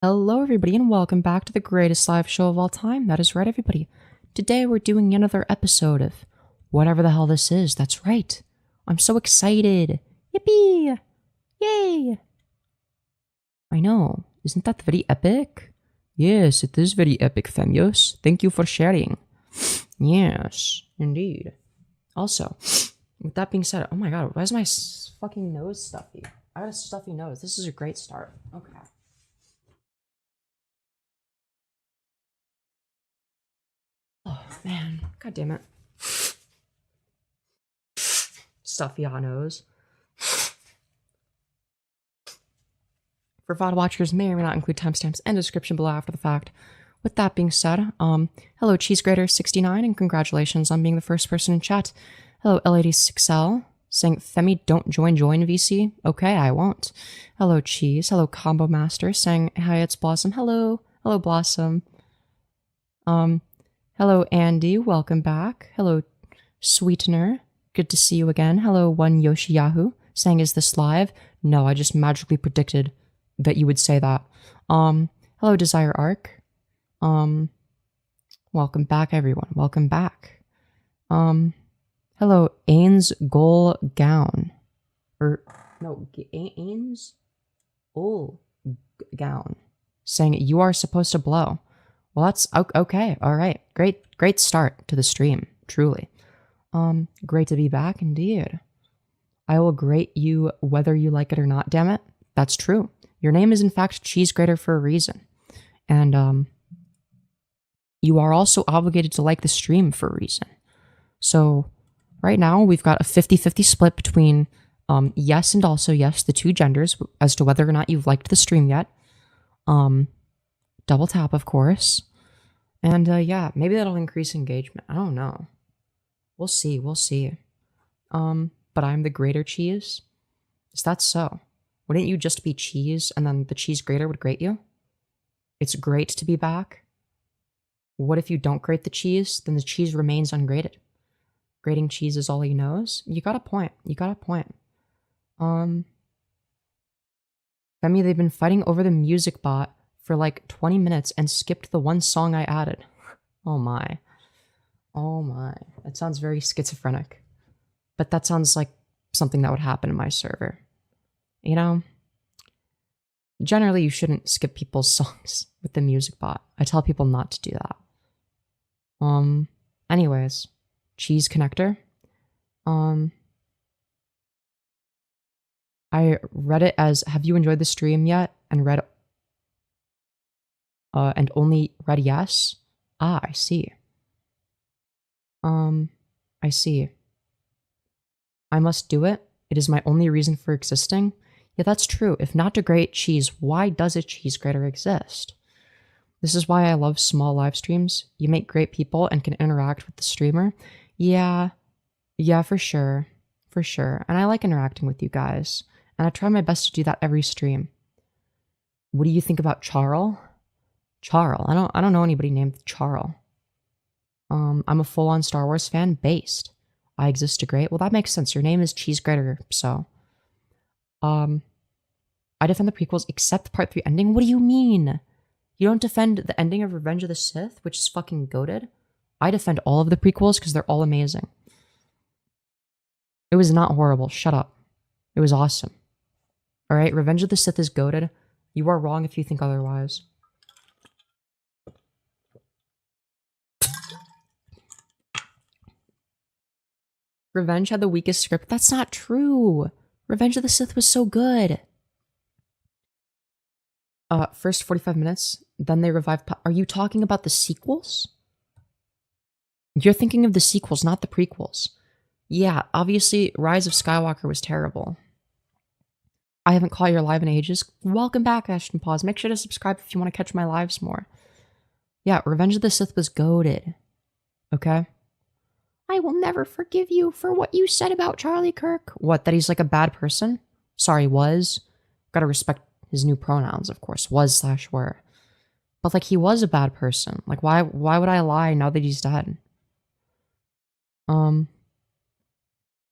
Hello, everybody, and welcome back to the greatest live show of all time. That is right, everybody. Today, we're doing another episode of whatever the hell this is. That's right. I'm so excited. Yippee! Yay! I know. Isn't that very epic? Yes, it is very epic, Femyoz. Thank you for sharing. Yes, indeed. Also, with that being said, oh my god, why is my fucking nose stuffy? I got a stuffy nose. This is a great start. Okay. Oh, man. God damn it. Stuffy on nose. For VOD watchers, may or may not include timestamps and description below after the fact. With that being said, hello CheeseGrater69, and congratulations on being the first person in chat. Hello L86L, saying Femi, don't join VC. Okay, I won't. Hello Cheese. Hello Combo Master, saying hi, it's Blossom. Hello. Hello Blossom. Hello Andy, welcome back. Hello Sweetener, good to see you again. Hello One Yoshi Yahoo, saying is this live? No, I just magically predicted that you would say that. Hello Desire Arc. Welcome back, everyone. Welcome back. Hello, Ains Goal Gown. Ains Goal Gown. Saying you are supposed to blow. Well, that's okay. All right. Great start to the stream. Truly. Great to be back indeed. I will grate you whether you like it or not, damn it. That's true. Your name is in fact Cheese Grater for a reason. And, you are also obligated to like the stream for a reason. So, right now, we've got a 50-50 split between yes and also yes, the two genders, as to whether or not you've liked the stream yet. Double tap, of course. And, yeah, maybe that'll increase engagement. I don't know. We'll see. But I'm the greater cheese? Is that so? Wouldn't you just be cheese, and then the cheese grater would grate you? It's great to be back. What if you don't grate the cheese? Then the cheese remains ungrated. Grating cheese is all he knows? You got a point. Femi, they've been fighting over the music bot for like 20 minutes and skipped the one song I added. Oh my. That sounds very schizophrenic. But that sounds like something that would happen in my server. You know? Generally, you shouldn't skip people's songs with the music bot. I tell people not to do that. Anyways, cheese connector. I read it as, have you enjoyed the stream yet? And only read yes. Ah, I see. I see. I must do it. It is my only reason for existing. Yeah, that's true. If not to grate cheese, why does a cheese grater exist? This is why I love small live streams. You make great people and can interact with the streamer. Yeah, for sure. And I like interacting with you guys. And I try my best to do that every stream. What do you think about Charl? Charl. I don't know anybody named Charl. I'm a full-on Star Wars fan based. I exist to grate. Well, that makes sense. Your name is Cheese Grater, so. I defend the prequels except Part 3 ending? What do you mean? You don't defend the ending of Revenge of the Sith, which is fucking goated? I defend all of the prequels because they're all amazing. It was not horrible. Shut up. It was awesome. Alright, Revenge of the Sith is goated. You are wrong if you think otherwise. Revenge had the weakest script. That's not true. Revenge of the Sith was so good. First 45 minutes, then they revive. Are you talking about the sequels? You're thinking of the sequels, not the prequels. Yeah, obviously, Rise of Skywalker was terrible. I haven't caught your live in ages. Welcome back, Ashton Pause. Make sure to subscribe if you want to catch my lives more. Yeah, Revenge of the Sith was goated. Okay? I will never forgive you for what you said about Charlie Kirk. What, that he's like a bad person? Sorry, was. Gotta respect his new pronouns, of course. Was/were. But like, he was a bad person. Like, why would I lie now that he's dead? The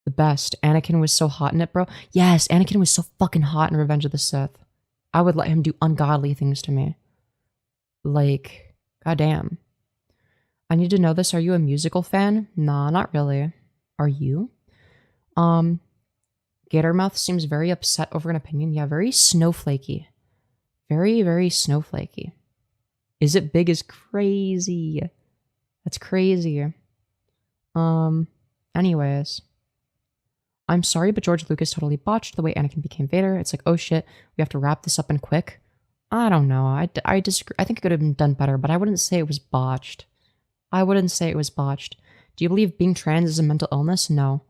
best. Anakin was so hot in it, bro. Yes, Anakin was so fucking hot in Revenge of the Sith. I would let him do ungodly things to me. Like, goddamn. I need to know this. Are you a musical fan? Nah, not really. Are you? Gatormouth seems very upset over an opinion. Yeah, very snowflakey. Very, very snowflakey. Is it big is crazy. That's crazy. Anyways. I'm sorry, but George Lucas totally botched the way Anakin became Vader. It's like, oh shit, we have to wrap this up in quick. I don't know. I disagree. I think it could have been done better, but I wouldn't say it was botched. I wouldn't say it was botched. Do you believe being trans is a mental illness? No.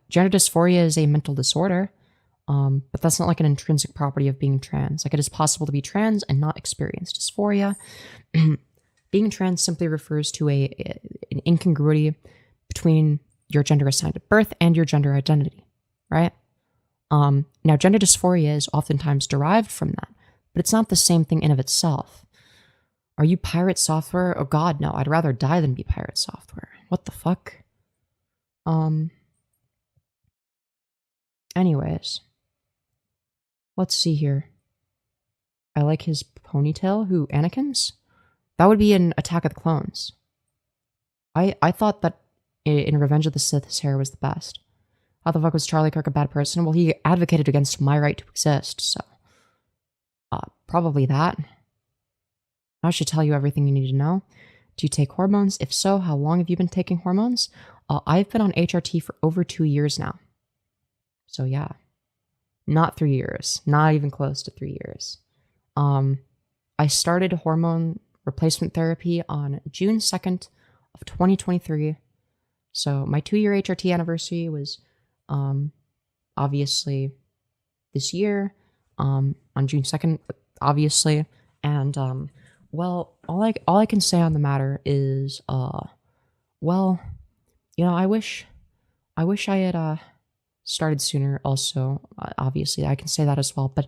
Gender dysphoria is a mental disorder, but that's not like an intrinsic property of being trans. Like, it is possible to be trans and not experience dysphoria. Being trans simply refers to an incongruity between your gender assigned at birth and your gender identity, right? Now, gender dysphoria is oftentimes derived from that, but it's not the same thing in of itself. Are you pirate software? Oh god, no. I'd rather die than be pirate software. What the fuck? Anyways. Let's see here. I like his ponytail. Who? Anakin's? That would be in Attack of the Clones. I thought that in Revenge of the Sith, his hair was the best. How the fuck was Charlie Kirk a bad person? Well, he advocated against my right to exist, so... probably that. I should tell you everything you need to know. Do you take hormones? If so, how long have you been taking hormones? I've been on HRT for over 2 years now. So yeah. Not 3 years. Not even close to 3 years. I started hormone replacement therapy on June 2nd of 2023. So my 2-year HRT anniversary was obviously this year, on June 2nd, obviously. And well, all I can say on the matter is well, you know, I wish I had started sooner also. Obviously, I can say that as well, but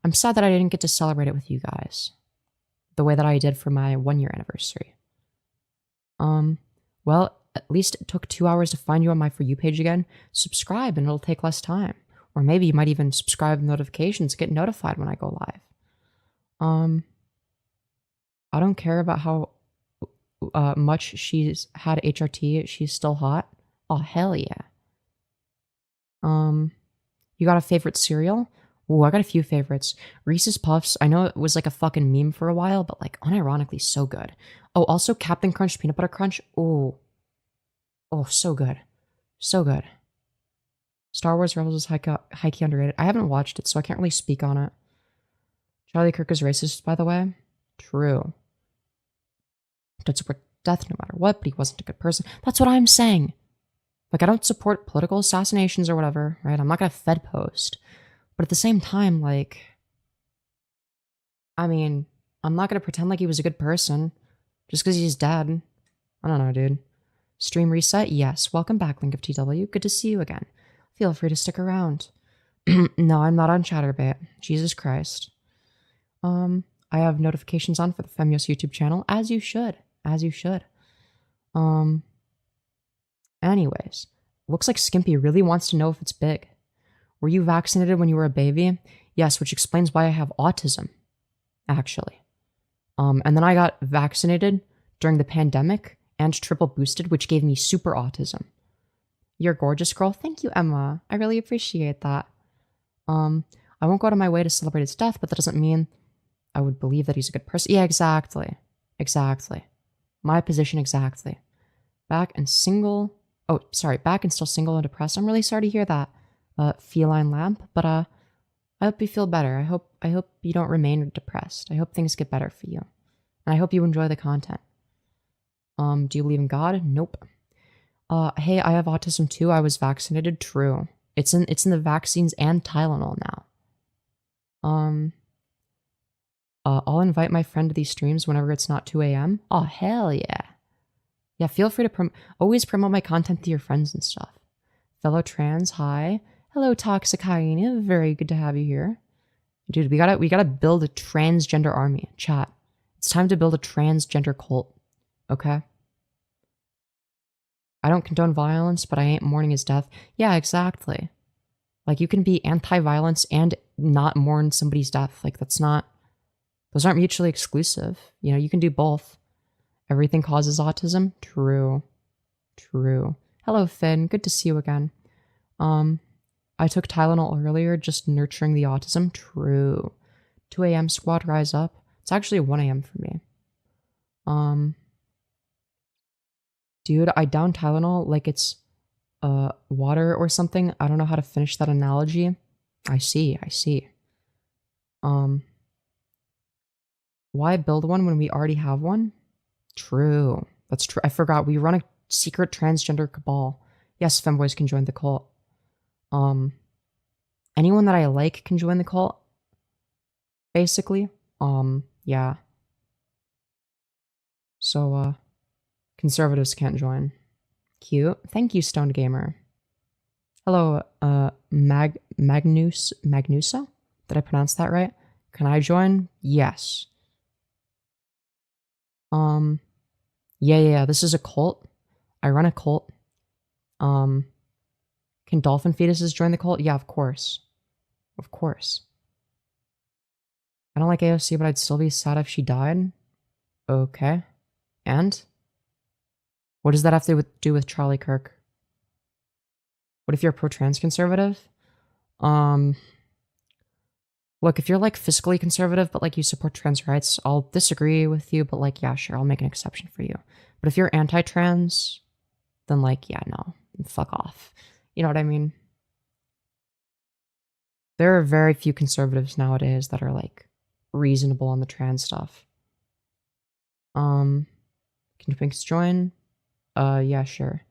I'm sad that I didn't get to celebrate it with you guys the way that I did for my 1-year anniversary. Well, at least it took 2 hours to find you on my For You page again. Subscribe and it'll take less time. Or maybe you might even subscribe with notifications, get notified when I go live. I don't care about how much she's had HRT. She's still hot. Oh, hell yeah. You got a favorite cereal? Ooh, I got a few favorites. Reese's Puffs. I know it was like a fucking meme for a while, but like unironically so good. Oh, also Captain Crunch Peanut Butter Crunch. Ooh. Oh, so good. So good. Star Wars Rebels is high-key underrated. I haven't watched it, so I can't really speak on it. Charlie Kirk is racist, by the way. True. Don't support death no matter what, but he wasn't a good person. That's what I'm saying. Like, I don't support political assassinations or whatever, right? I'm not gonna Fed post. But at the same time, like, I mean, I'm not gonna pretend like he was a good person just because he's dead. I don't know, dude. Stream reset? Yes. Welcome back, Link of TW. Good to see you again. Feel free to stick around. No, I'm not on Chatterbait. Jesus Christ. I have notifications on for the Femyoz YouTube channel, as you should. As you should. Anyways. Looks like Skimpy really wants to know if it's big. Were you vaccinated when you were a baby? Yes, which explains why I have autism, actually. And then I got vaccinated during the pandemic and triple boosted, which gave me super autism. You're a gorgeous girl. Thank you, Emma. I really appreciate that. I won't go out of my way to celebrate his death, but that doesn't mean I would believe that he's a good person. Yeah, exactly. Exactly. My position exactly. Back and single. Oh, sorry. Back and still single and depressed. I'm really sorry to hear that, feline lamp, but I hope you feel better. I hope you don't remain depressed. I hope things get better for you. And I hope you enjoy the content. Do you believe in God? Nope. Hey, I have autism too. I was vaccinated. True. It's in the vaccines and Tylenol now. I'll invite my friend to these streams whenever it's not 2 a.m. Oh, hell yeah. Yeah, feel free to always promote my content to your friends and stuff. Fellow trans, hi. Hello, Toxic Hyena. Very good to have you here. Dude, we gotta build a transgender army. Chat. It's time to build a transgender cult. Okay? I don't condone violence, but I ain't mourning his death. Yeah, exactly. Like, you can be anti-violence and not mourn somebody's death. Like, those aren't mutually exclusive. You know, you can do both. Everything causes autism. True. Hello, Finn. Good to see you again. I took Tylenol earlier, just nurturing the autism. True. 2 a.m. squad, rise up. It's actually 1 a.m. for me. Dude, I down Tylenol like it's water or something. I don't know how to finish that analogy. I see. Why build one when we already have one? True. That's true. I forgot. We run a secret transgender cabal. Yes, femboys can join the cult. Anyone that I like can join the cult. Basically. Yeah. So, conservatives can't join. Cute. Thank you, Stoned Gamer. Hello, Magnusa? Did I pronounce that right? Can I join? Yes. Yeah, this is a cult. I run a cult. Can dolphin fetuses join the cult? Yeah, of course. Of course. I don't like AOC, but I'd still be sad if she died. Okay. And? What does that have to do with Charlie Kirk? What if you're pro-trans conservative? Look, if you're like fiscally conservative, but like you support trans rights, I'll disagree with you, but like, yeah, sure, I'll make an exception for you. But if you're anti-trans, then like, yeah, no, fuck off. You know what I mean? There are very few conservatives nowadays that are like reasonable on the trans stuff. Can Pinks join? Yeah, sure.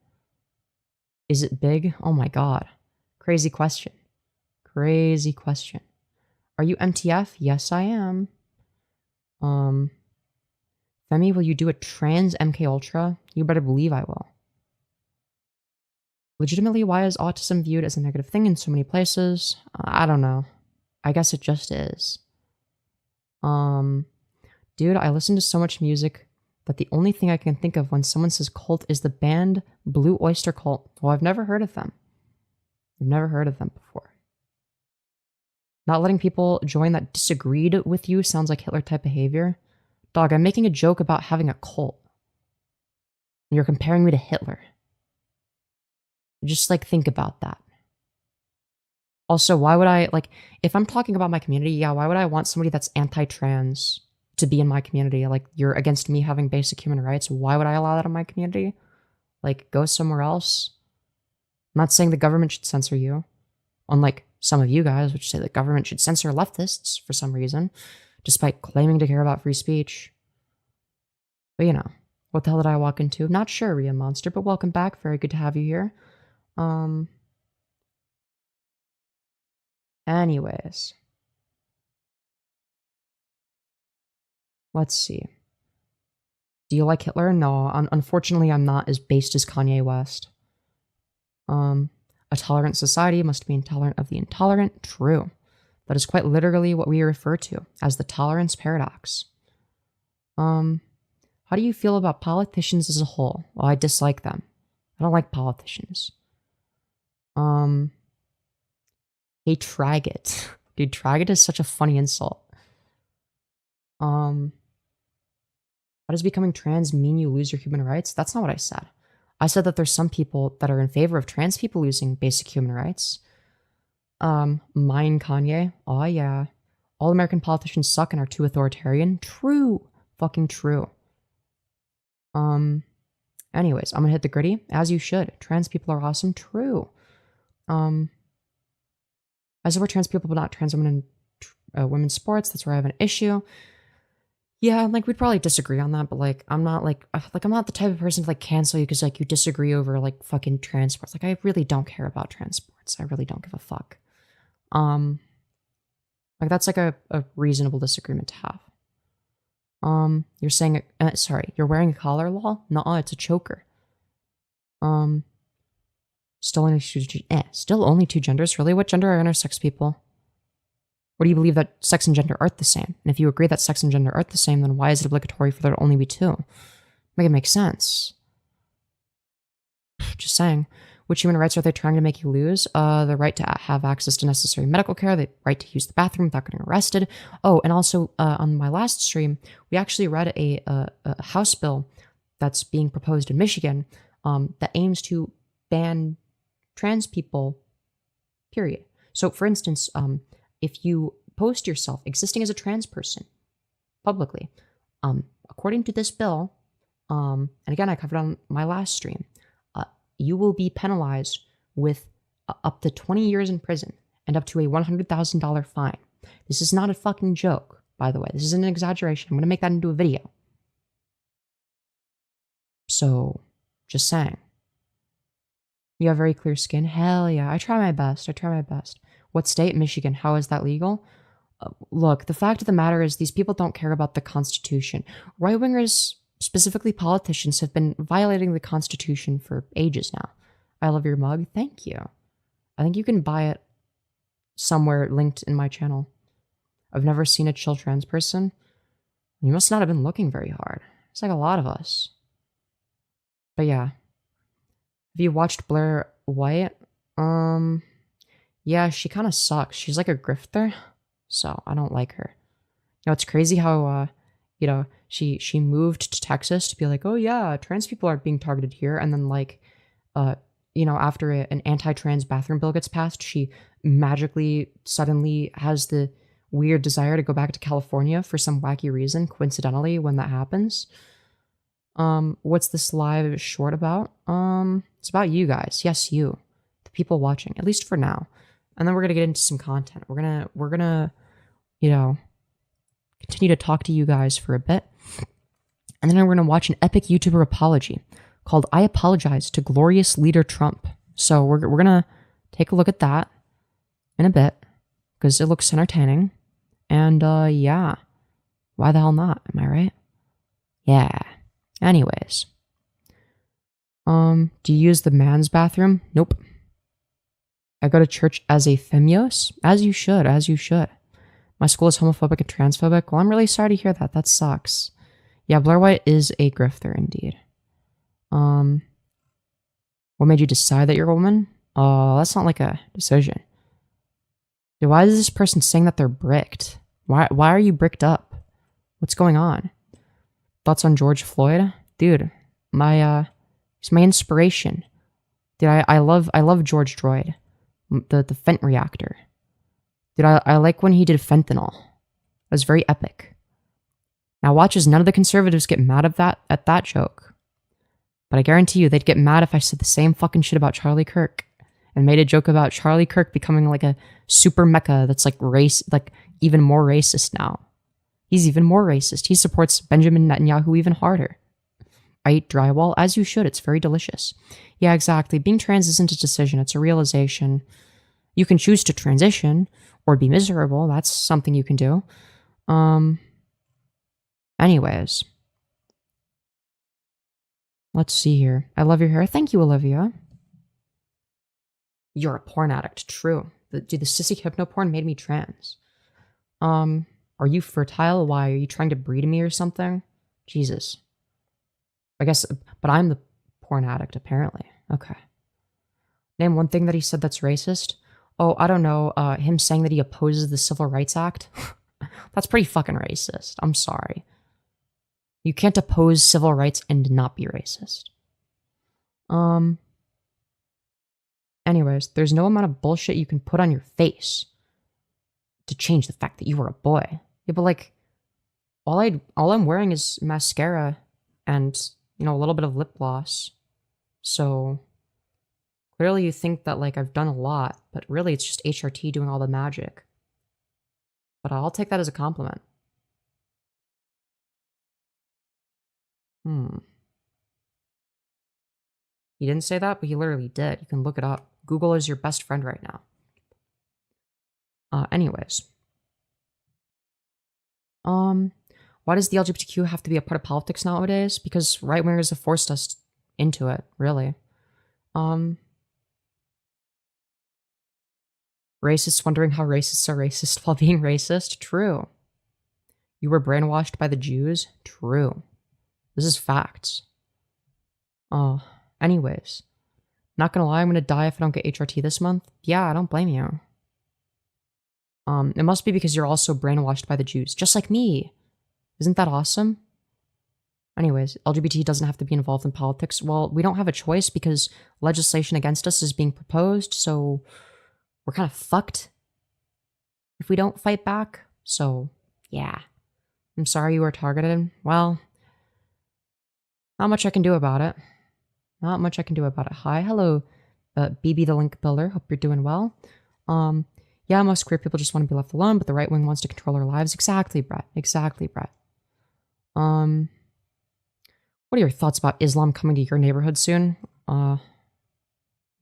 Is it big? Oh my god. Crazy question. Crazy question. Are you MTF? Yes, I am. Femi, will you do a trans MK Ultra? You better believe I will. Legitimately, why is autism viewed as a negative thing in so many places? I don't know. I guess it just is. Dude, I listen to so much music that the only thing I can think of when someone says cult is the band Blue Oyster Cult. Well, I've never heard of them. I've never heard of them before. Not letting people join that disagreed with you sounds like Hitler-type behavior. Dog, I'm making a joke about having a cult. And you're comparing me to Hitler. Just, like, think about that. Also, why would I, like, if I'm talking about my community, yeah, why would I want somebody that's anti-trans to be in my community? Like, you're against me having basic human rights. Why would I allow that in my community? Like, go somewhere else. I'm not saying the government should censor you. Unlike some of you guys, which say the government should censor leftists for some reason, despite claiming to care about free speech. But you know, what the hell did I walk into? Not sure, Rhea Monster, but welcome back. Very good to have you here. Anyways. Let's see. Do you like Hitler? No, unfortunately I'm not as based as Kanye West. A tolerant society must be intolerant of the intolerant. True. That is quite literally what we refer to as the tolerance paradox. How do you feel about politicians as a whole? Well, I dislike them. I don't like politicians. Hey, Traggett. Dude, Traggett is such a funny insult. How does becoming trans mean you lose your human rights? That's not what I said. I said that there's some people that are in favor of trans people losing basic human rights. Mine Kanye. Oh yeah. All American politicians suck and are too authoritarian. True. Fucking true. Anyways, I'm gonna hit the gritty. As you should. Trans people are awesome. True. I support trans people, but not trans women in women's sports. That's where I have an issue. Yeah, like we'd probably disagree on that, but like I'm not I'm not the type of person to like cancel you because like you disagree over like fucking transports. Like I really don't care about transports. I really don't give a fuck. Like that's like a reasonable disagreement to have. You're saying sorry, you're wearing a collar, lol? No, it's a choker. Still only two genders. Really? What gender are intersex people? Or do you believe that sex and gender aren't the same? And if you agree that sex and gender aren't the same, then why is it obligatory for there to only be two? Make it make sense. Just saying. Which human rights are they trying to make you lose? The right to have access to necessary medical care, the right to use the bathroom without getting arrested. Oh, and also on my last stream, we actually read a House bill that's being proposed in Michigan that aims to ban trans people, period. So, for instance, if you post yourself existing as a trans person publicly, according to this bill, and again, I covered on my last stream, you will be penalized with up to 20 years in prison and up to a $100,000 fine. This is not a fucking joke, by the way. This isn't an exaggeration. I'm going to make that into a video. So, just saying. You have very clear skin? Hell yeah. I try my best. What state? Michigan. How is that legal? Look, the fact of the matter is these people don't care about the Constitution. Right-wingers, specifically politicians, have been violating the Constitution for ages now. I love your mug. Thank you. I think you can buy it somewhere linked in my channel. I've never seen a chill trans person. You must not have been looking very hard. It's like a lot of us. But yeah. Have you watched Blair White? Yeah, she kind of sucks. She's like a grifter. So I don't like her. You know, it's crazy how, she moved to Texas to be like, oh yeah, trans people are being targeted here. And then like, after an anti-trans bathroom bill gets passed, she magically suddenly has the weird desire to go back to California for some wacky reason, coincidentally, when that happens. What's this live short about? It's about you guys. Yes, you. The people watching, at least for now. And then we're gonna get into some content. We're gonna, continue to talk to you guys for a bit. And then we're gonna watch an epic YouTuber apology called I Apologize to Glorious Leader Trump. So we're gonna take a look at that in a bit, because it looks entertaining. And yeah. Why the hell not? Am I right? Yeah. Anyways. Do you use the man's bathroom? Nope. I go to church as a Femyoz? As you should. My school is homophobic and transphobic. Well, I'm really sorry to hear that. That sucks. Yeah, Blair White is a grifter indeed. What made you decide that you're a woman? Oh, that's not like a decision. Dude, why is this person saying that they're bricked? Why are you bricked up? What's going on? Thoughts on George Floyd? Dude, he's my inspiration. Dude, I love George Droid. The Fent reactor. Dude, I like when he did fentanyl. It was very epic. Now watch as none of the conservatives get mad at that joke. But I guarantee you they'd get mad if I said the same fucking shit about Charlie Kirk and made a joke about Charlie Kirk becoming like a super mecha that's like even more racist now. He's even more racist. He supports Benjamin Netanyahu even harder. I eat drywall, as you should. It's very delicious. Yeah, exactly. Being trans isn't a decision. It's a realization. You can choose to transition or be miserable. That's something you can do. Anyways. Let's see here. I love your hair. Thank you, Olivia. You're a porn addict. True. Dude, the sissy hypno porn made me trans. Are you fertile? Why? Are you trying to breed me or something? Jesus. I guess, but I'm the porn addict, apparently. Okay. Name one thing that he said that's racist. Oh, I don't know. Him saying that he opposes the Civil Rights Act. That's pretty fucking racist. I'm sorry. You can't oppose civil rights and not be racist. Anyways, there's no amount of bullshit you can put on your face to change the fact that you were a boy. Yeah, but like, all I'm wearing is mascara and, a little bit of lip gloss. So clearly you think that like I've done a lot, but really it's just HRT doing all the magic. But I'll take that as a compliment. He didn't say that, but he literally did. You can look it up. Google is your best friend right now. Anyways. Why does the LGBTQ have to be a part of politics nowadays? Because right-wingers have forced us into it, really. Racists wondering how racists are racist while being racist? True. You were brainwashed by the Jews? True. This is facts. Anyways. Not gonna lie, I'm gonna die if I don't get HRT this month. Yeah, I don't blame you. It must be because you're also brainwashed by the Jews, just like me. Isn't that awesome? Anyways, LGBT doesn't have to be involved in politics. Well, we don't have a choice because legislation against us is being proposed, so we're kind of fucked if we don't fight back. So, yeah. I'm sorry you were targeted. Well, not much I can do about it. Not much I can do about it. Hi, hello, BB the Link Builder. Hope you're doing well. Yeah, most queer people just want to be left alone, but the right wing wants to control our lives. Exactly, Brett. Exactly, Brett. What are your thoughts about Islam coming to your neighborhood soon? And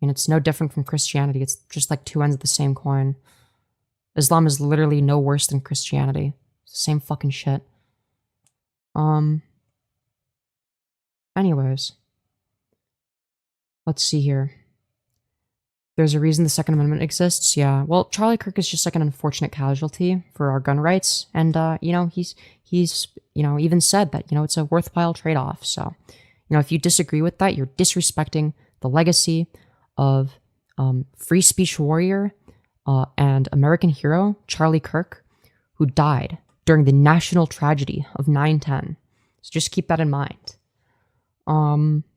it's no different from Christianity. It's just like two ends of the same coin. Islam is literally no worse than Christianity. It's the same fucking shit. Anyways. Let's see here. There's a reason the Second Amendment exists, yeah. Well, Charlie Kirk is just like an unfortunate casualty for our gun rights, and he's even said that it's a worthwhile trade-off. So, if you disagree with that, you're disrespecting the legacy of free speech warrior and American hero Charlie Kirk, who died during the national tragedy of 9/11. So just keep that in mind.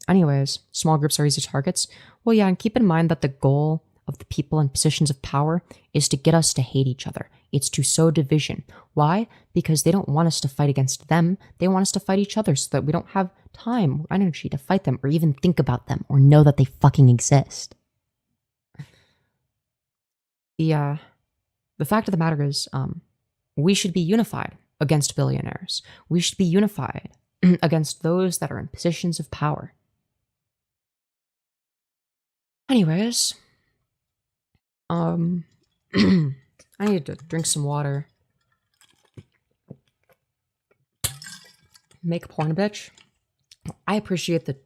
Anyways, small groups are easy targets. Well, yeah, and keep in mind that the goal of the people in positions of power is to get us to hate each other. It's to sow division. Why? Because they don't want us to fight against them. They want us to fight each other so that we don't have time or energy to fight them or even think about them or know that they fucking exist. The fact of the matter is, we should be unified against billionaires. We should be unified against those that are in positions of power. Anyways, I need to drink some water. Make porn a bitch. I appreciate the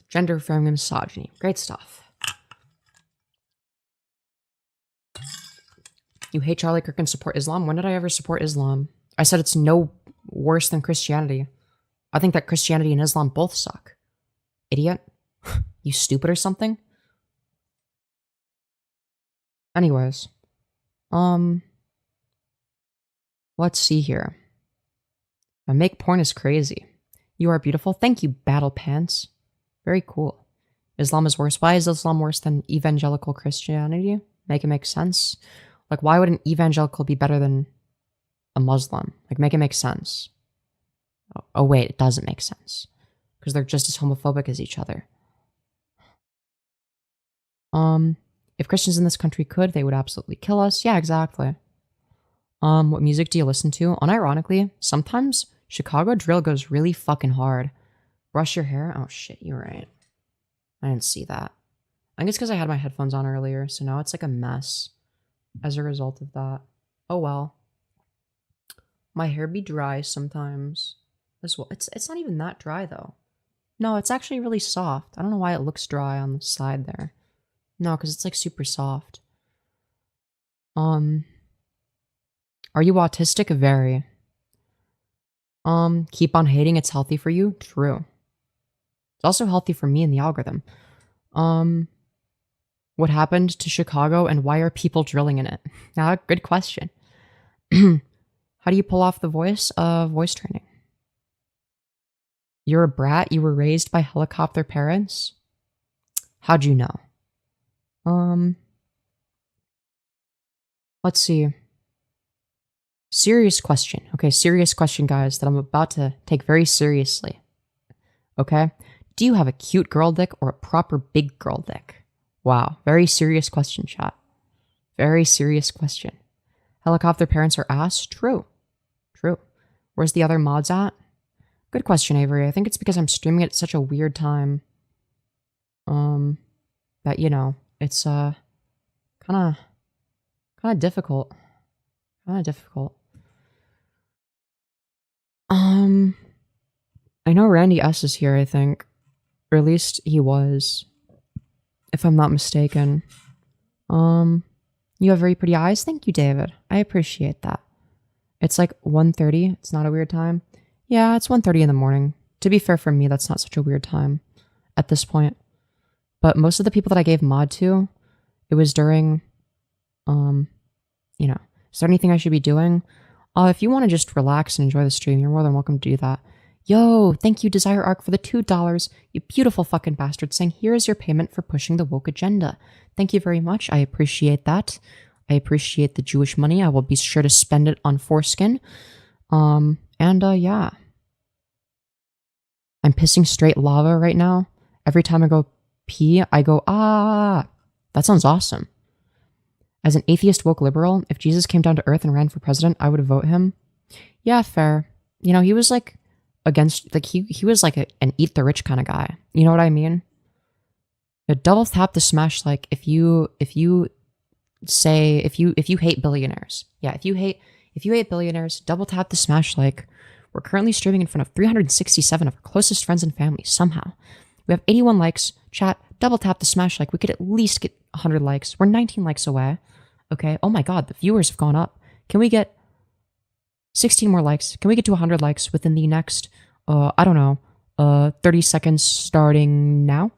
gender affirming misogyny. Great stuff. You hate Charlie Kirk and support Islam? When did I ever support Islam? I said it's no worse than Christianity. I think that Christianity and Islam both suck. Idiot. You stupid or something? Anyways. Let's see here. Make porn is crazy. You are beautiful. Thank you, Battle Pants. Very cool. Islam is worse. Why is Islam worse than evangelical Christianity? Make it make sense. Like, why would an evangelical be better than a Muslim? Like, make it make sense. Oh wait, it doesn't make sense. Because they're just as homophobic as each other. If Christians in this country could, they would absolutely kill us. Yeah, exactly. What music do you listen to? Unironically, sometimes Chicago drill goes really fucking hard. Brush your hair? Oh shit, you're right. I didn't see that. I think it's because I had my headphones on earlier, so now it's like a mess as a result of that. Oh well. My hair be dry sometimes as well. It's not even that dry though. No, it's actually really soft. I don't know why it looks dry on the side there. No, because it's like super soft. Are you autistic? Very. Keep on hating, it's healthy for you? True. It's also healthy for me in the algorithm. What happened to Chicago and why are people drilling in it? Now, good question. How do you pull off the voice? Voice training. You're a brat? You were raised by helicopter parents? How'd you know? Let's see. Serious question. Okay, serious question, guys, that I'm about to take very seriously. Okay? Do you have a cute girl dick or a proper big girl dick? Wow, very serious question, chat. Very serious question. Helicopter parents are ass? True. True. Where's the other mods at? Good question, Avery. I think it's because I'm streaming it at such a weird time. That, it's, kind of difficult. I know Randy S is here, I think. Or at least he was, if I'm not mistaken. You have very pretty eyes. Thank you, David. I appreciate that. It's like 1:30. It's not a weird time. Yeah, it's 1:30 in the morning. To be fair for me, that's not such a weird time at this point. But most of the people that I gave mod to, it was during, you know, is there anything I should be doing? If you want to just relax and enjoy the stream, you're more than welcome to do that. Yo, thank you, Desire Arc, for the $2. You beautiful fucking bastard, saying, here is your payment for pushing the woke agenda. Thank you very much. I appreciate that. I appreciate the Jewish money. I will be sure to spend it on foreskin. Yeah. I'm pissing straight lava right now. Every time I go pee, I go, ah. That sounds awesome. As an atheist woke liberal, if Jesus came down to earth and ran for president, I would vote him. Yeah, fair. You know, he was like against, like he was like an eat the rich kind of guy. You know what I mean? A double tap to smash like if you hate billionaires. Yeah, if you hate billionaires, double tap the smash like. We're currently streaming in front of 367 of our closest friends and family somehow. We have 81 likes. Chat, double tap the smash like. We could at least get 100 likes. We're 19 likes away. Okay. Oh my God, the viewers have gone up. Can we get 16 more likes? Can we get to 100 likes within the next, 30 seconds starting now?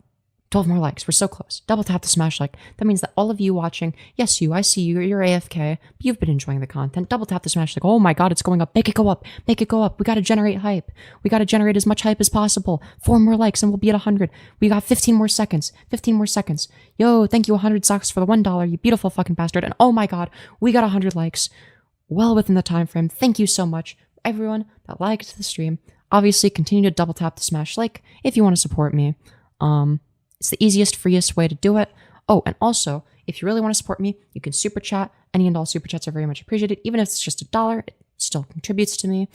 12 more likes. We're so close. Double tap the smash like. That means that all of you watching, yes, I see you, you're AFK, but you've been enjoying the content. Double tap the smash like. Oh my God, it's going up. Make it go up. Make it go up. We got to generate hype. We got to generate as much hype as possible. 4 more likes and we'll be at 100. We got 15 more seconds. 15 more seconds. Yo, thank you 100 socks for the $1, you beautiful fucking bastard. And oh my God, we got 100 likes. Well within the time frame. Thank you so much for everyone that liked the stream. Obviously, continue to double tap the smash like if you want to support me. It's the easiest, freest way to do it. Oh, and also, if you really want to support me, you can super chat. Any and all super chats are very much appreciated. Even if it's just $1, it still contributes to me.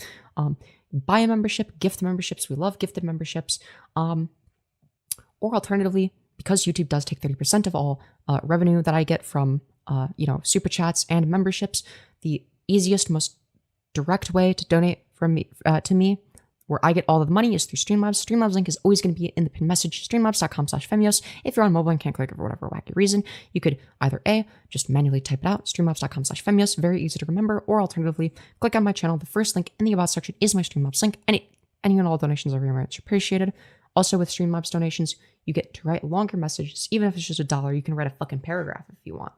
Buy a membership, gift memberships. We love gifted memberships. Or alternatively, because YouTube does take 30% of all revenue that I get from super chats and memberships, the easiest, most direct way to donate from me to me, where I get all of the money, is through Streamlabs. Streamlabs link is always going to be in the pinned message, streamlabs.com/Femyoz. If you're on mobile and can't click it for whatever wacky reason, you could either A, just manually type it out, streamlabs.com/Femyoz, very easy to remember, or alternatively, click on my channel. The first link in the About section is my Streamlabs link. Any and all donations are very much appreciated. Also, with Streamlabs donations, you get to write longer messages. Even if it's just $1, you can write a fucking paragraph if you want.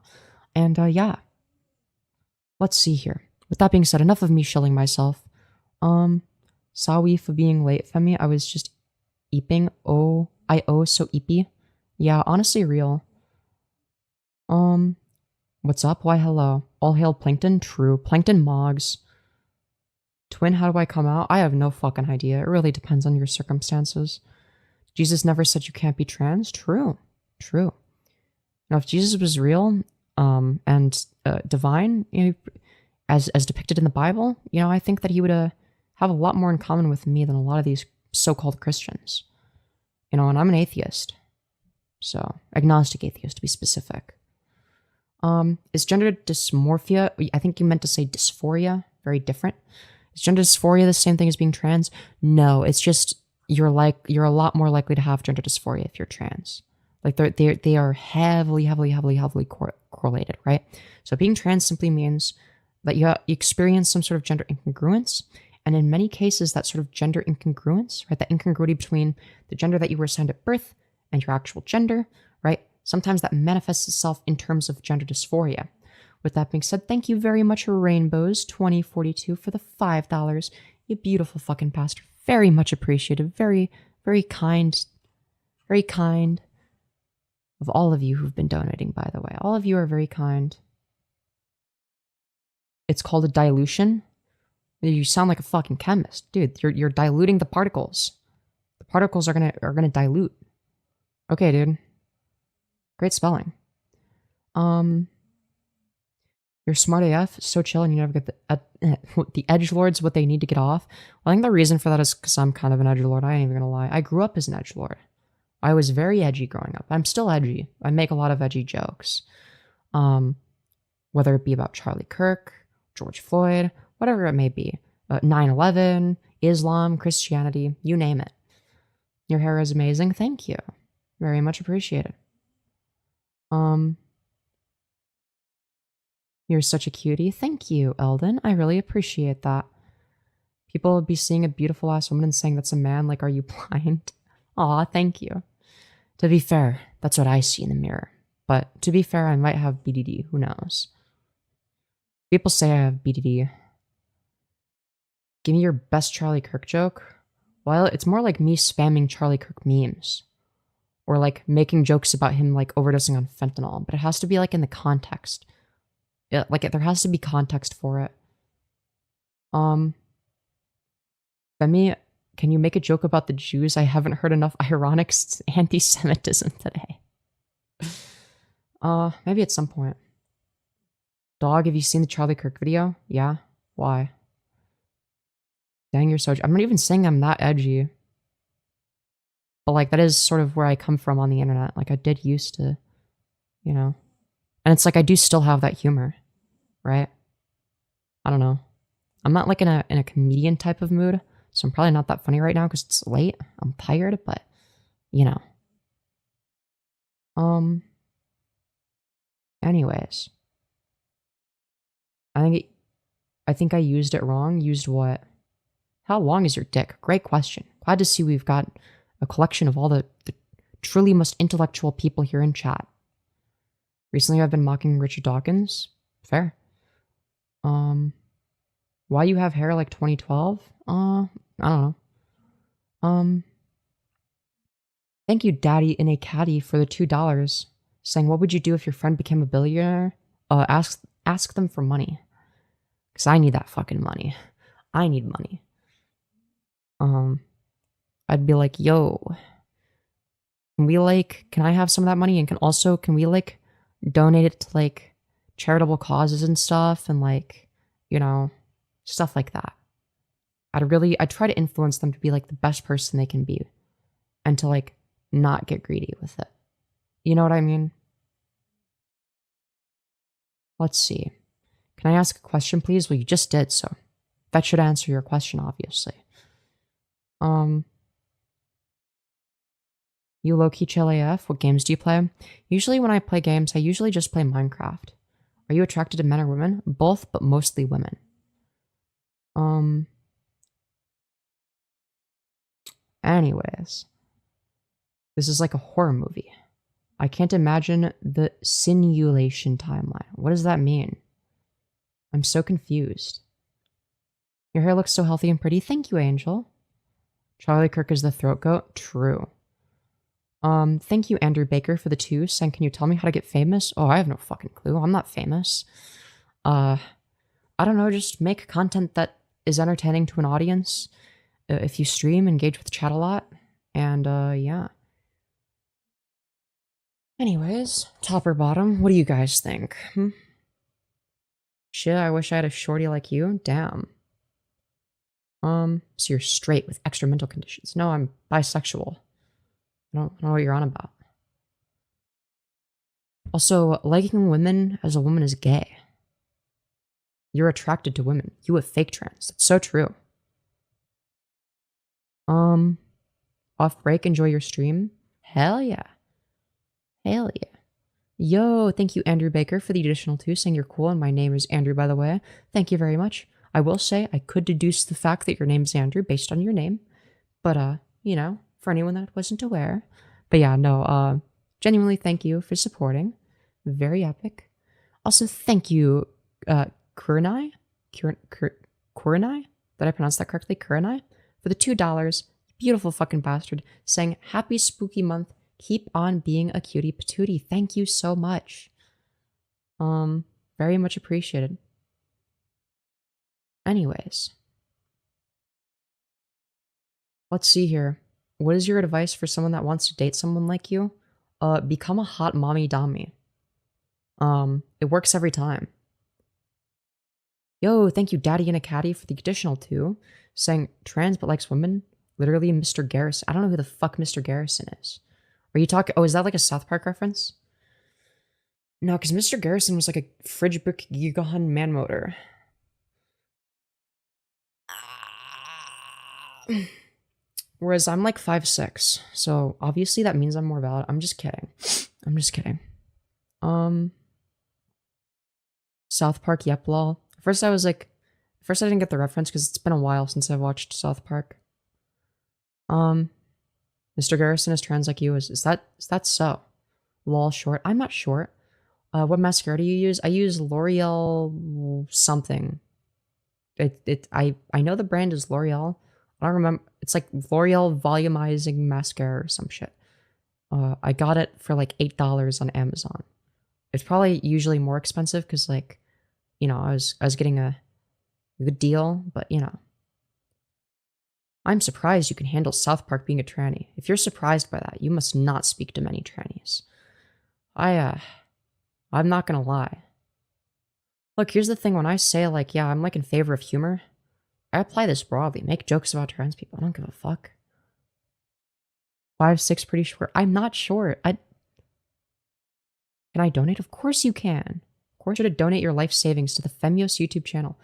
And yeah. Let's see here. With that being said, enough of me shilling myself. Sorry for being late, Femi. I was just eeping. Oh, I owe so eepy. Yeah, honestly real. What's up? Why hello. All hail Plankton? True. Plankton Moggs. Twin, how do I come out? I have no fucking idea. It really depends on your circumstances. Jesus never said you can't be trans? True. True. Now, if Jesus was real, and divine, as depicted in the Bible, I think that he would have a lot more in common with me than a lot of these so-called Christians. And I'm an atheist. So, agnostic atheist to be specific. Is gender dysmorphia, I think you meant to say dysphoria, very different. Is gender dysphoria the same thing as being trans? No, it's just you're a lot more likely to have gender dysphoria if you're trans. Like they are heavily correlated, right? So being trans simply means that you experience some sort of gender incongruence. And in many cases, that sort of gender incongruence, right, that incongruity between the gender that you were assigned at birth and your actual gender, right, sometimes that manifests itself in terms of gender dysphoria. With that being said, thank you very much, Rainbows2042, for the $5. You beautiful fucking bastard. Very much appreciated. Very, very kind. Very kind of all of you who've been donating, by the way. All of you are very kind. It's called a dilution. You sound like a fucking chemist. Dude, you're diluting the particles. The particles are gonna dilute. Okay, dude. Great spelling. You're smart AF, so chill, and you never get the edgelords what they need to get off. Well, I think the reason for that is because I'm kind of an edgelord. I ain't even gonna lie. I grew up as an edgelord. I was very edgy growing up. I'm still edgy. I make a lot of edgy jokes. Whether it be about Charlie Kirk, George Floyd, whatever it may be. 9/11, Islam, Christianity, you name it. Your hair is amazing. Thank you. Very much appreciated. You're such a cutie. Thank you, Eldon. I really appreciate that. People would be seeing a beautiful ass woman and saying that's a man. Like, are you blind? Aw, thank you. To be fair, that's what I see in the mirror. But to be fair, I might have BDD. Who knows? People say I have BDD. Give me your best Charlie Kirk joke. Well, it's more like me spamming Charlie Kirk memes. Or like making jokes about him like overdosing on fentanyl. But it has to be like in the context. There has to be context for it. Femi, can you make a joke about the Jews? I haven't heard enough ironic anti-Semitism today. Maybe at some point. Dog, have you seen the Charlie Kirk video? Yeah? Why? Dang, you're so... I'm not even saying I'm that edgy. But, like, that is sort of where I come from on the internet. Like, I did used to, you know. And it's like, I do still have that humor. Right? I don't know. I'm not, like, in a comedian type of mood. So I'm probably not that funny right now because it's late. I'm tired, but, you know. Anyways. I think I used it wrong. Used what? How long is your dick? Great question. Glad to see we've got a collection of all the truly most intellectual people here in chat. Recently I've been mocking Richard Dawkins. Fair. Why you have hair like 2012? I don't know. Thank you, Daddy in a Caddy, for the $2. Saying, what would you do if your friend became a billionaire? Ask them for money. Because I need that fucking money. I need money. I'd be like, yo, can I have some of that money? And can we like donate it to like charitable causes and stuff and like, you know, stuff like that. I'd try to influence them to be like the best person they can be and to like not get greedy with it. You know what I mean? Let's see. Can I ask a question, please? Well, you just did, so that should answer your question, obviously. You low-key chill AF? What games do you play? Usually when I play games, I usually just play Minecraft. Are you attracted to men or women? Both, but mostly women. Anyways. This is like a horror movie. I can't imagine the simulation timeline. What does that mean? I'm so confused. Your hair looks so healthy and pretty. Thank you, Angel. Charlie Kirk is the throat goat. True. Thank you, Andrew Baker, for the 2. Saying, can you tell me how to get famous? Oh, I have no fucking clue. I'm not famous. I don't know. Just make content that is entertaining to an audience. If you stream, engage with chat a lot. And, yeah. Anyways, top or bottom, what do you guys think? Shit, I wish I had a shorty like you. Damn. So you're straight with extra mental conditions. No, I'm bisexual. I don't know what you're on about. Also, liking women as a woman is gay. You're attracted to women. You have fake trans. That's so true. Off break, enjoy your stream. Hell yeah. Hell yeah. Yo, thank you, Andrew Baker, for the additional 2, saying you're cool, and my name is Andrew, by the way. Thank you very much. I will say I could deduce the fact that your name's Andrew based on your name. But, you know, for anyone that wasn't aware. But yeah, no, genuinely thank you for supporting. Very epic. Also, thank you, Kurenai? Kurenai? Did I pronounce that correctly? Kurenai? For the $2. Beautiful fucking bastard. Saying, happy spooky month. Keep on being a cutie patootie. Thank you so much. Very much appreciated. Anyways. Let's see here. What is your advice for someone that wants to date someone like you? Become a hot mommy dommy. It works every time. Yo, thank you, Daddy in a Caddy, for the additional 2. Saying, trans but likes women. Literally Mr. Garrison. I don't know who the fuck Mr. Garrison is. Are you talking? Oh, is that like a South Park reference? No, because Mr. Garrison was like a fridge brick gigaton man motor. Whereas I'm like 5'6", so obviously that means I'm more valid. I'm just kidding. I'm just kidding. South Park, yep, lol. First I didn't get the reference because it's been a while since I've watched South Park. Mr. Garrison is trans like you. Is that so? Lol, short. I'm not short. What mascara do you use? I use L'Oreal something. I know the brand is L'Oreal. I don't remember. It's like L'Oreal volumizing mascara or some shit. I got it for like $8 on Amazon. It's probably usually more expensive because, like, you know, I was getting a good deal, but you know. I'm surprised you can handle South Park being a tranny. If you're surprised by that, you must not speak to many trannies. I'm not gonna lie. Look, here's the thing. When I say, like, yeah, I'm like in favor of humor, I apply this broadly. Make jokes about trans people. I don't give a fuck. 5'6", pretty short. I'm not short. Can I donate? Of course you can. Of course you should donate your life savings to the Femyoz YouTube channel.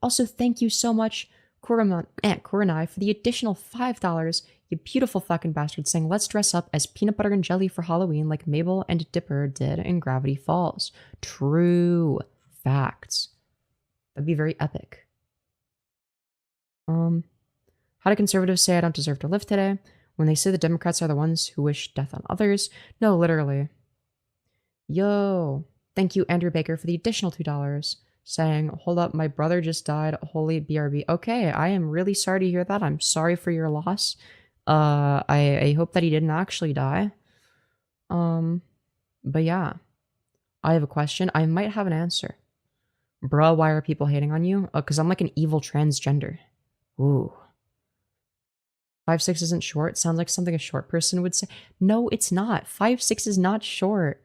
Also, thank you so much, Kuranai, for the additional $5. You beautiful fucking bastard, saying, let's dress up as peanut butter and jelly for Halloween like Mabel and Dipper did in Gravity Falls. True facts. That'd be very epic. How do conservatives say I don't deserve to live today when they say the Democrats are the ones who wish death on others? No, literally. Yo, thank you, Andrew Baker, for the additional $2, saying, hold up, my brother just died. Holy BRB. Okay, I am really sorry to hear that. I'm sorry for your loss. I hope that he didn't actually die. But yeah, I have a question. I might have an answer. Bruh, why are people hating on you? Because I'm like an evil transgender. Ooh. 5'6" isn't short. Sounds like something a short person would say. No, it's not. 5'6" is not short.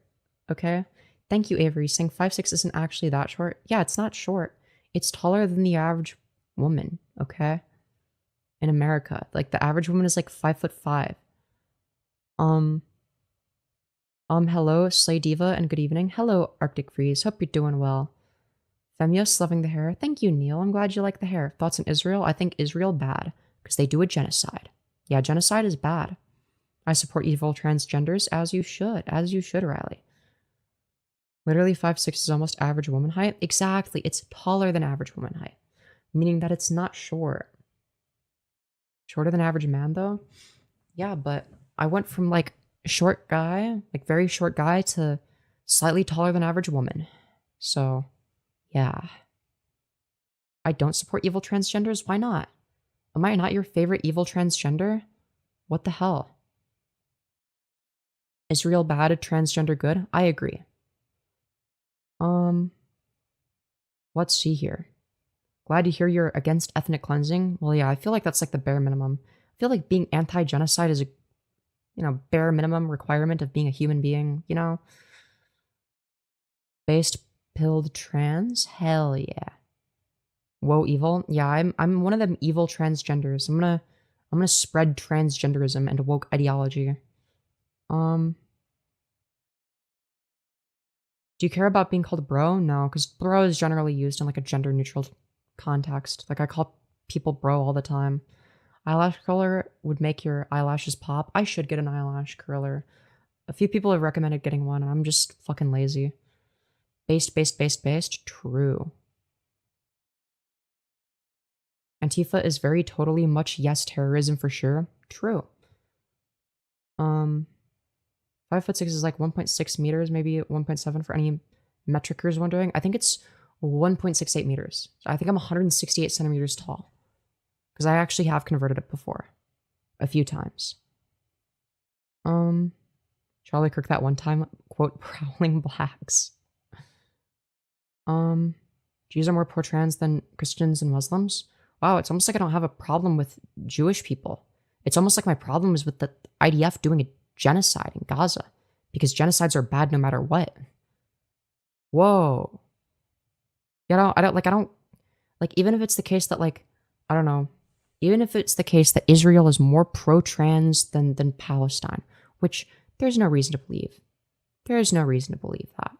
Okay? Thank you, Avery, saying 5'6" isn't actually that short. Yeah, it's not short. It's taller than the average woman, okay? In America. Like, the average woman is like 5'5". Hello, Slay Diva, and good evening. Hello, Arctic Freeze. Hope you're doing well. Femyoz, loving the hair. Thank you, Neil. I'm glad you like the hair. Thoughts on Israel? I think Israel bad, because they do a genocide. Yeah, genocide is bad. I support evil transgenders, as you should. As you should, Riley. Literally 5'6" is almost average woman height. Exactly. It's taller than average woman height. Meaning that it's not short. Shorter than average man, though? Yeah, but I went from, like, short guy, like, very short guy, to slightly taller than average woman. So, yeah. I don't support evil transgenders? Why not? Am I not your favorite evil transgender? What the hell? Israel bad, transgender good? I agree. Let's see here. Glad to hear you're against ethnic cleansing. Well, yeah, I feel like that's like the bare minimum. I feel like being anti-genocide is a, you know, bare minimum requirement of being a human being, you know? Based pilled trans? Hell yeah. Whoa, evil? Yeah, I'm one of them evil transgenders. I'm gonna spread transgenderism and woke ideology. Do you care about being called bro? No, because bro is generally used in like a gender neutral context. Like I call people bro all the time. Eyelash curler would make your eyelashes pop. I should get an eyelash curler. A few people have recommended getting one, and I'm just fucking lazy. Based. True. Antifa is very totally much yes terrorism for sure. True. 5'6" is like 1.6 meters, maybe 1.7 for any metricers wondering. I think it's 1.68 meters. So I think I'm 168 centimeters tall. Because I actually have converted it before. A few times. Charlie Kirk that one time, quote, prowling blacks. Jews are more pro-trans than Christians and Muslims? Wow, it's almost like I don't have a problem with Jewish people. It's almost like my problem is with the IDF doing a genocide in Gaza, because genocides are bad no matter what. Whoa. I don't even if it's the case that, like, I don't know, even if it's the case that Israel is more pro-trans than Palestine, which there's no reason to believe. There is no reason to believe that.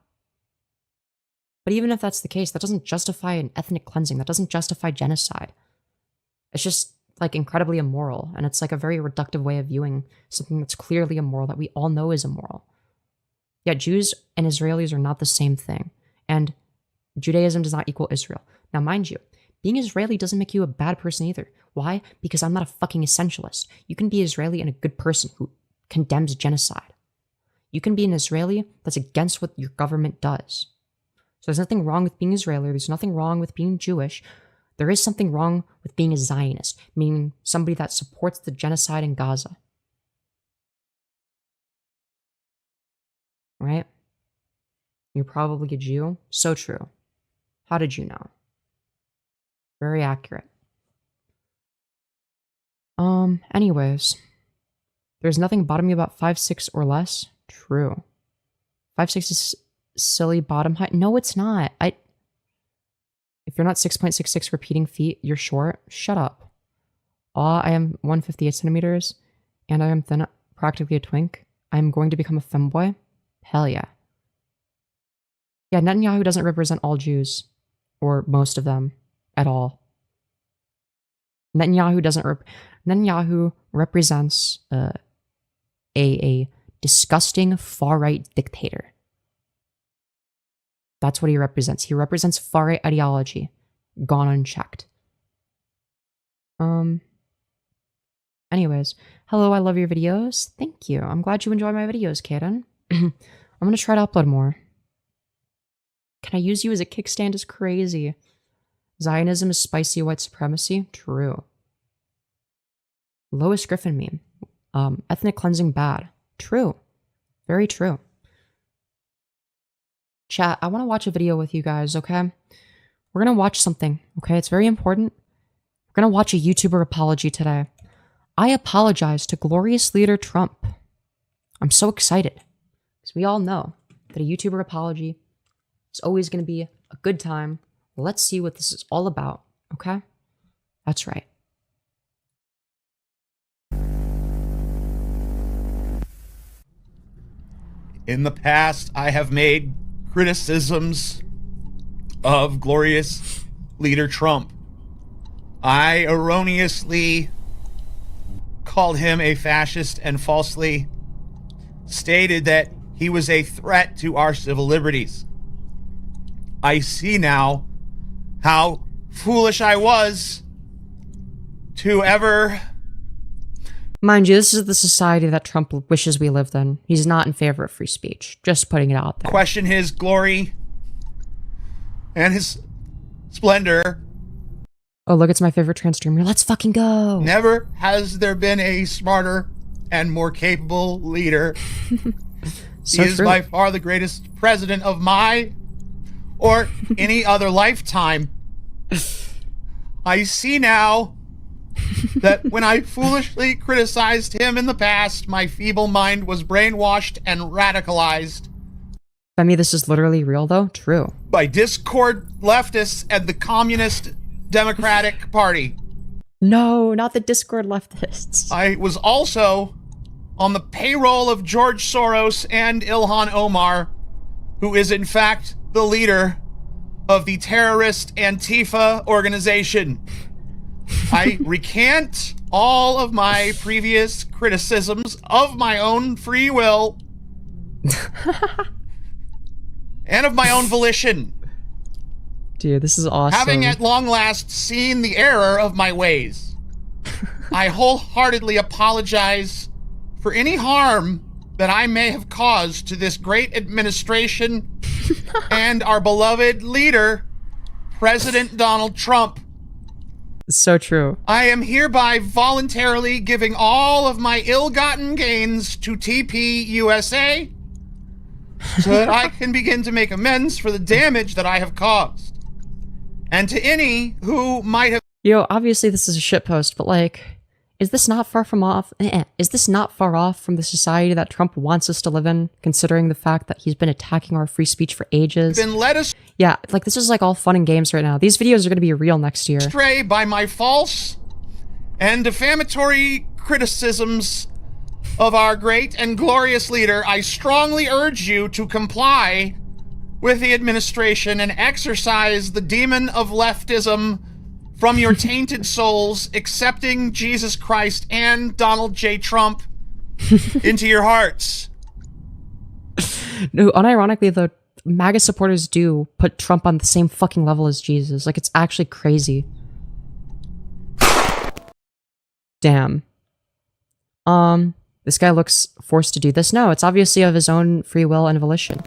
But even if that's the case, that doesn't justify an ethnic cleansing. That doesn't justify genocide. It's just, like, incredibly immoral, and it's like a very reductive way of viewing something that's clearly immoral that we all know is immoral. Yeah, Jews and Israelis are not the same thing, and Judaism does not equal Israel. Now, mind you, Being Israeli doesn't make you a bad person either. Why? Because I'm not a fucking essentialist. You can be Israeli and a good person who condemns genocide. You can be an Israeli that's against what your government does. So there's nothing wrong with being Israeli. There's nothing wrong with being Jewish. There is something wrong with being a Zionist, meaning somebody that supports the genocide in Gaza. Right? You're probably a Jew. So true. How did you know? Very accurate. Anyways. There's nothing bottoming about 5'6" or less. True. 5'6" is silly bottom height. No, it's not. If you're not 6.66 repeating feet, you're short. Shut up. I am 158 centimeters, and I am thin, practically a twink. I am going to become a femboy. Hell yeah. Yeah, Netanyahu doesn't represent all Jews, or most of them, at all. Netanyahu represents a disgusting far-right dictator. That's what he represents. He represents far-right ideology, gone unchecked. Anyways, hello, I love your videos. Thank you. I'm glad you enjoy my videos, Kaden. I'm gonna try to upload more. Can I use you as a kickstand? Is crazy. Zionism is spicy white supremacy. True. Lois Griffin meme. Ethnic cleansing bad. True. Very true. Chat, I want to watch a video with you guys, okay? We're going to watch something, okay? It's very important. We're going to watch a YouTuber apology today. I apologize to glorious leader Trump. I'm so excited. Because we all know that a YouTuber apology is always going to be a good time. Let's see what this is all about, okay? That's right. In the past, I have made criticisms of glorious leader Trump. I erroneously called him a fascist and falsely stated that he was a threat to our civil liberties. I see now how foolish I was to ever... Mind you, this is the society that Trump wishes we lived in. He's not in favor of free speech. Just putting it out there. Question his glory and his splendor. Oh, look, it's my favorite trans streamer. Let's fucking go. Never has there been a smarter and more capable leader. So he is by far the greatest president of my or any other lifetime. I see now that when I foolishly criticized him in the past, my feeble mind was brainwashed and radicalized. I mean, this is literally real, though. True. By discord leftists and the Communist Democratic Party. No, not the Discord leftists. I was also on the payroll of George Soros and Ilhan Omar, who is in fact the leader of the terrorist Antifa organization. I recant all of my previous criticisms of my own free will and of my own volition. Dude, this is awesome. Having at long last seen the error of my ways, I wholeheartedly apologize for any harm that I may have caused to this great administration and our beloved leader, President Donald Trump. So true. I am hereby voluntarily giving all of my ill-gotten gains to TP USA so that I can begin to make amends for the damage that I have caused. And to any who might have... Yo, obviously this is a shitpost, but like, is this not far off from the society that Trump wants us to live in, considering the fact that he's been attacking our free speech for ages? Been led Yeah, like this is like all fun and games right now. These videos are going to be real next year. astray by my false and defamatory criticisms of our great and glorious leader. I strongly urge you to comply with the administration and exorcise the demon of leftism from your tainted souls, accepting Jesus Christ and Donald J. Trump into your hearts. No, unironically though, MAGA supporters do put Trump on the same fucking level as Jesus. Like, it's actually crazy. Damn. This guy looks forced to do this. No, it's obviously of his own free will and volition.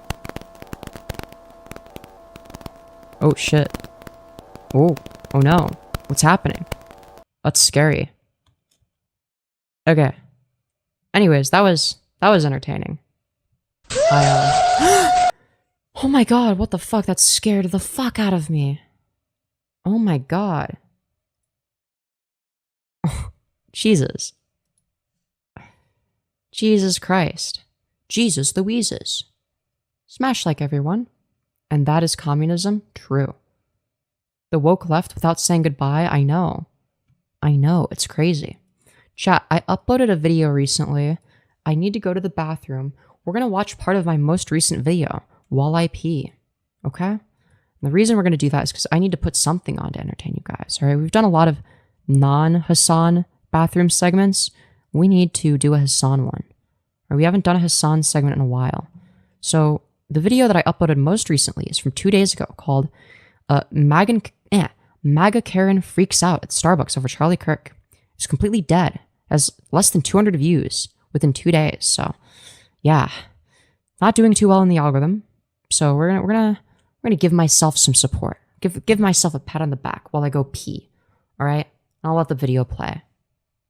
Oh, shit. Oh no. What's happening? That's scary. Okay. Anyways, that was entertaining. Oh my god, what the fuck? That scared the fuck out of me. Oh my god. Oh, Jesus. Jesus Christ. Jesus the Wheezes. Smash like, everyone. And that is communism? True. The woke left without saying goodbye? I know. It's crazy. Chat, I uploaded a video recently. I need to go to the bathroom. We're gonna watch part of my most recent video while I pee. Okay? And the reason we're gonna do that is because I need to put something on to entertain you guys. Alright, we've done a lot of non-Hassan bathroom segments. We need to do a Hassan one. Or we haven't done a Hassan segment in a while. So the video that I uploaded most recently is from 2 days ago called MAGA Karen freaks out at Starbucks over Charlie Kirk. It's completely dead. Has less than 200 views within 2 days. So yeah, not doing too well in the algorithm. So we're gonna give myself some support. Give myself a pat on the back while I go pee. All right, I'll let the video play.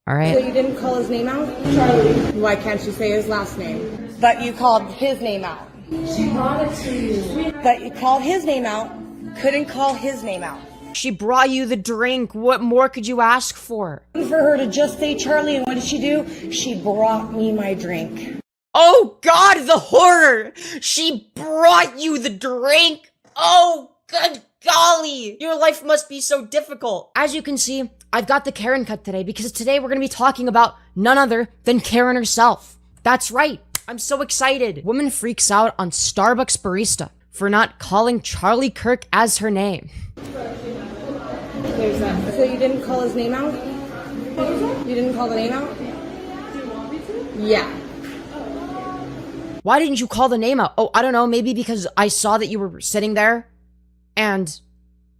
All right. So you didn't call his name out? Charlie. Why can't you say his last name? But you called his name out. She brought it to you. But you called his name out. Couldn't call his name out. She brought you the drink. What more could you ask for? For her to just say Charlie, and what did she do? She brought me my drink. Oh God, the horror! She brought you the drink! Oh, good golly! Your life must be so difficult. As you can see, I've got the Karen cut today because today we're gonna be talking about none other than Karen herself. That's right. I'm so excited. Woman freaks out on Starbucks barista for not calling Charlie Kirk as her name. There's that. So you didn't call his name out? You didn't call the name out? Do you want me to? Yeah. Why didn't you call the name out? Oh, I don't know. Maybe because I saw that you were sitting there and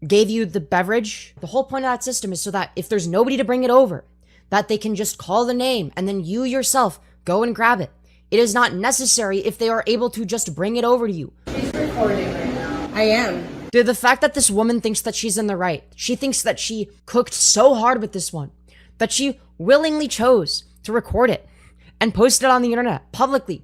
gave you the beverage. The whole point of that system is so that if there's nobody to bring it over, that they can just call the name and then you yourself go and grab it. It is not necessary if they are able to just bring it over to you. She's recording right now. I am. Dude, the fact that this woman thinks that she's in the right, she thinks that she cooked so hard with this one, that she willingly chose to record it and post it on the internet publicly.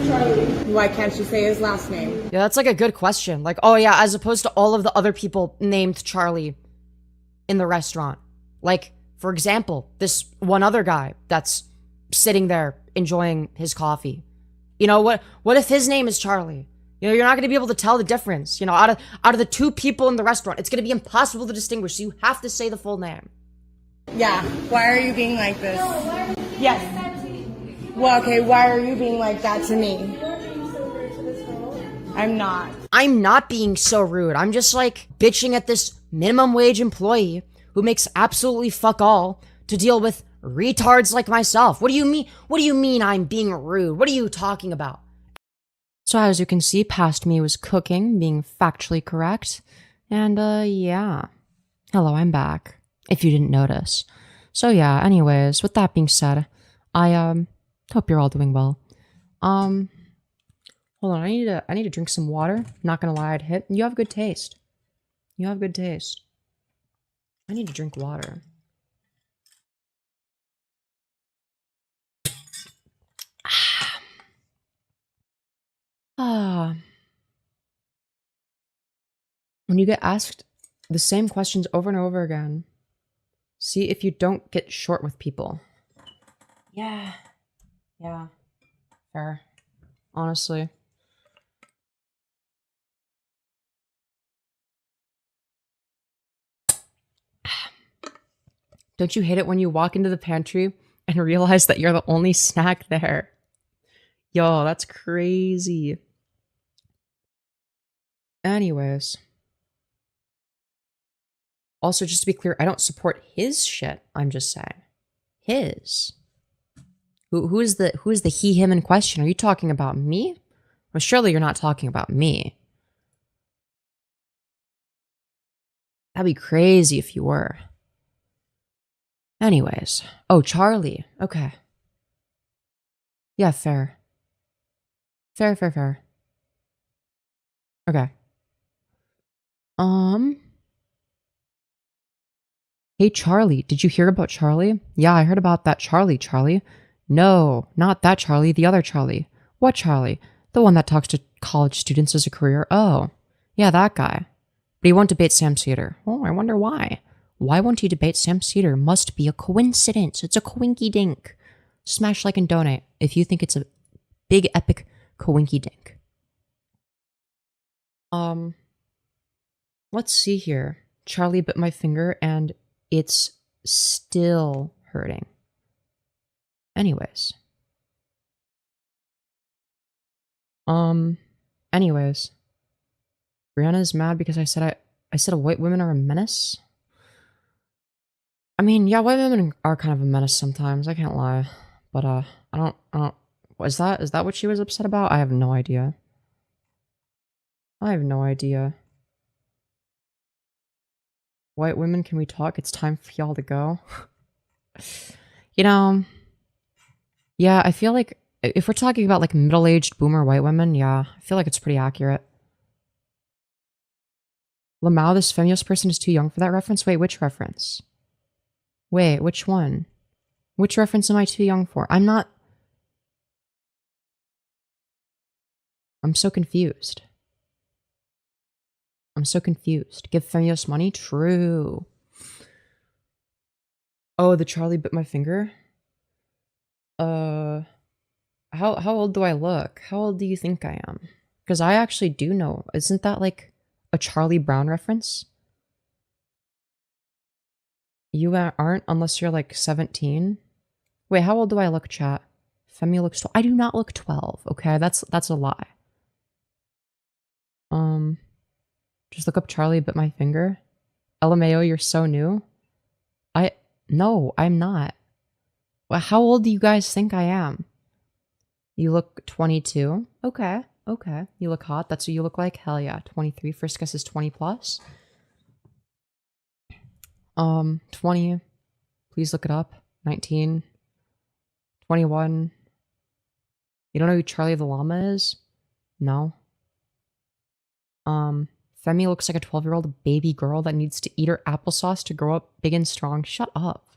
Charlie. Why can't you say his last name? Yeah, that's like a good question. Like, oh yeah, as opposed to all of the other people named Charlie in the restaurant. Like, for example, this one other guy that's sitting there enjoying his coffee. You know, what if his name is Charlie? You know, you're not going to be able to tell the difference. You know, out of the two people in the restaurant, it's going to be impossible to distinguish, so you have to say the full name. Yeah. Why are you being like this? Yes. Well, okay, why are you being like that to me? I'm not. I'm not being so rude. I'm just like bitching at this minimum wage employee who makes absolutely fuck all to deal with retards like myself. What do you mean? What do you mean I'm being rude? What are you talking about? So as you can see, past me was cooking, being factually correct. And yeah. Hello, I'm back. If you didn't notice. So yeah, anyways, with that being said, I hope you're all doing well. Hold on, I need to drink some water. Not gonna lie, I'd hit. You have good taste. You have good taste. I need to drink water. When you get asked the same questions over and over again, see if you don't get short with people. Yeah. Yeah. Fair. Honestly. Don't you hate it when you walk into the pantry and realize that you're the only snack there? Yo, that's crazy. Anyways. Also, just to be clear, I don't support his shit. I'm just saying. His. Who is the he, him in question? Are you talking about me? Well, surely you're not talking about me. That'd be crazy if you were. Anyways. Oh, Charlie. Okay. Yeah, fair. Fair. Okay. Hey, Charlie. Did you hear about Charlie? Yeah, I heard about that Charlie. No, not that Charlie, the other Charlie. What Charlie? The one that talks to college students as a career? Oh, yeah, that guy. But he won't debate Sam Cedar. Oh, I wonder why. Why won't he debate Sam Cedar? Must be a coincidence. It's a coinky dink. Smash like and donate if you think it's a big epic coinky dink. Let's see here. Charlie bit my finger and it's still hurting. Anyways. Anyways. Brianna's mad because I said white women are a menace. I mean, yeah, white women are kind of a menace sometimes, I can't lie. But I don't is that what she was upset about? I have no idea. White women, can we talk? It's time for y'all to go. You know, yeah, I feel like if we're talking about like middle-aged boomer white women, yeah, I feel like it's pretty accurate. Lamau, this Femyoz person is too young for that reference? Wait, which reference? Wait, which one? Which reference am I too young for? I'm so confused. Give Femyoz money? True. Oh, the Charlie bit my finger? How old do I look? How old do you think I am? Because I actually do know. Isn't that like a Charlie Brown reference? You aren't unless you're like 17. Wait, how old do I look, chat? Femi looks 12. I do not look 12, okay? That's a lie. Just look up Charlie bit my finger. LMAO, you're so new. No, I'm not. Well, how old do you guys think I am? You look 22. Okay. You look hot. That's what you look like? Hell yeah. 23. First guess is 20 plus. 20. Please look it up. 19. 21. You don't know who Charlie the Llama is? No. Femi looks like a 12-year-old baby girl that needs to eat her applesauce to grow up big and strong. Shut up.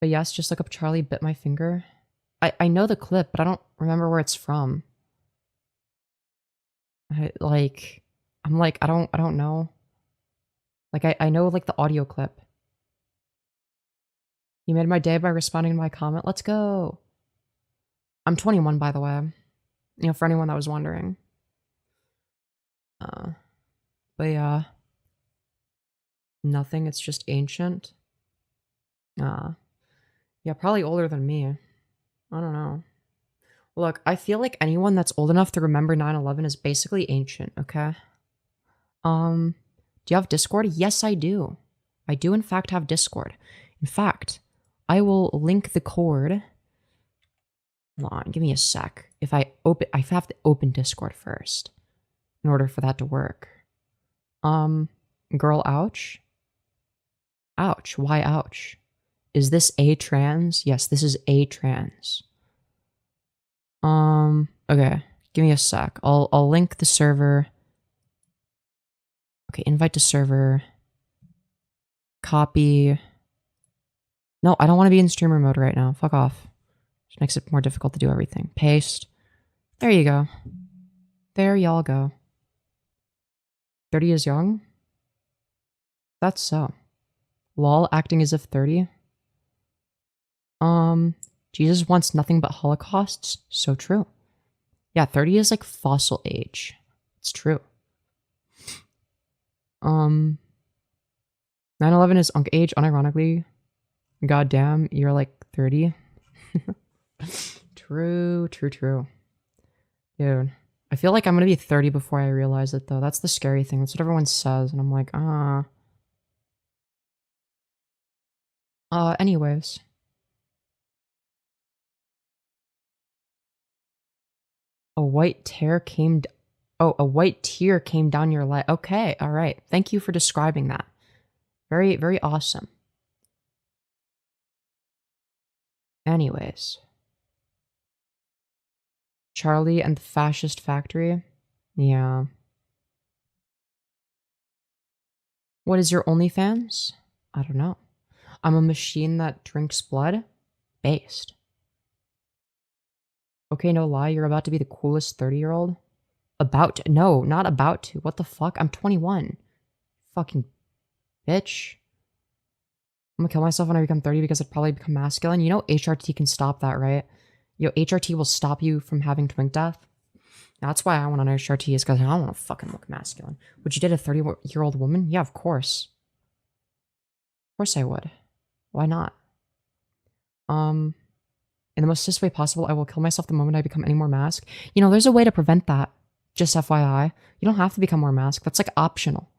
But yes, just look up Charlie bit my finger. I know the clip, but I don't remember where it's from. I don't know. Like I know like the audio clip. You made my day by responding to my comment. Let's go. I'm 21, by the way. You know, for anyone that was wondering. But yeah. Nothing, it's just ancient. Yeah, probably older than me. I don't know. Look, I feel like anyone that's old enough to remember 9/11 is basically ancient, okay? Do you have Discord? Yes, I do. I do in fact have Discord. In fact, I will link the cord. Hold on, give me a sec. I have to open Discord first in order for that to work. Girl, ouch. Ouch. Why ouch? Is this a trans? Yes, this is a trans. Okay. Give me a sec. I'll link the server. Okay, invite to server. Copy. No, I don't want to be in streamer mode right now. Fuck off. Just makes it more difficult to do everything. Paste. There you go. There y'all go. 30 is young? That's so. Lol, acting as if 30. Jesus wants nothing but holocausts. So true. Yeah, 30 is like fossil age. It's true. 9/11 is unk age, unironically. Goddamn, you're like 30. True. Dude, I feel like I'm gonna be 30 before I realize it, though. That's the scary thing. That's what everyone says, and I'm like, anyways. A white tear came. Oh, a white tear came down your leg. Okay, all right. Thank you for describing that. Very, very awesome. Anyways. Charlie and the Fascist Factory. Yeah. What is your OnlyFans? I don't know. I'm a machine that drinks blood? Based. Okay, no lie, you're about to be the coolest 30-year-old? About to. No, not about to. What the fuck? I'm 21. Fucking bitch. I'm gonna kill myself when I become 30 because I'd probably become masculine. You know HRT can stop that, right? Yo, HRT will stop you from having twink death. That's why I want an HRT, is because I don't want to fucking look masculine. Would you date a 30-year-old woman? Yeah, of course. Of course I would. Why not? In the most cis way possible, I will kill myself the moment I become any more masked. You know, there's a way to prevent that. Just FYI. You don't have to become more masked. That's like optional.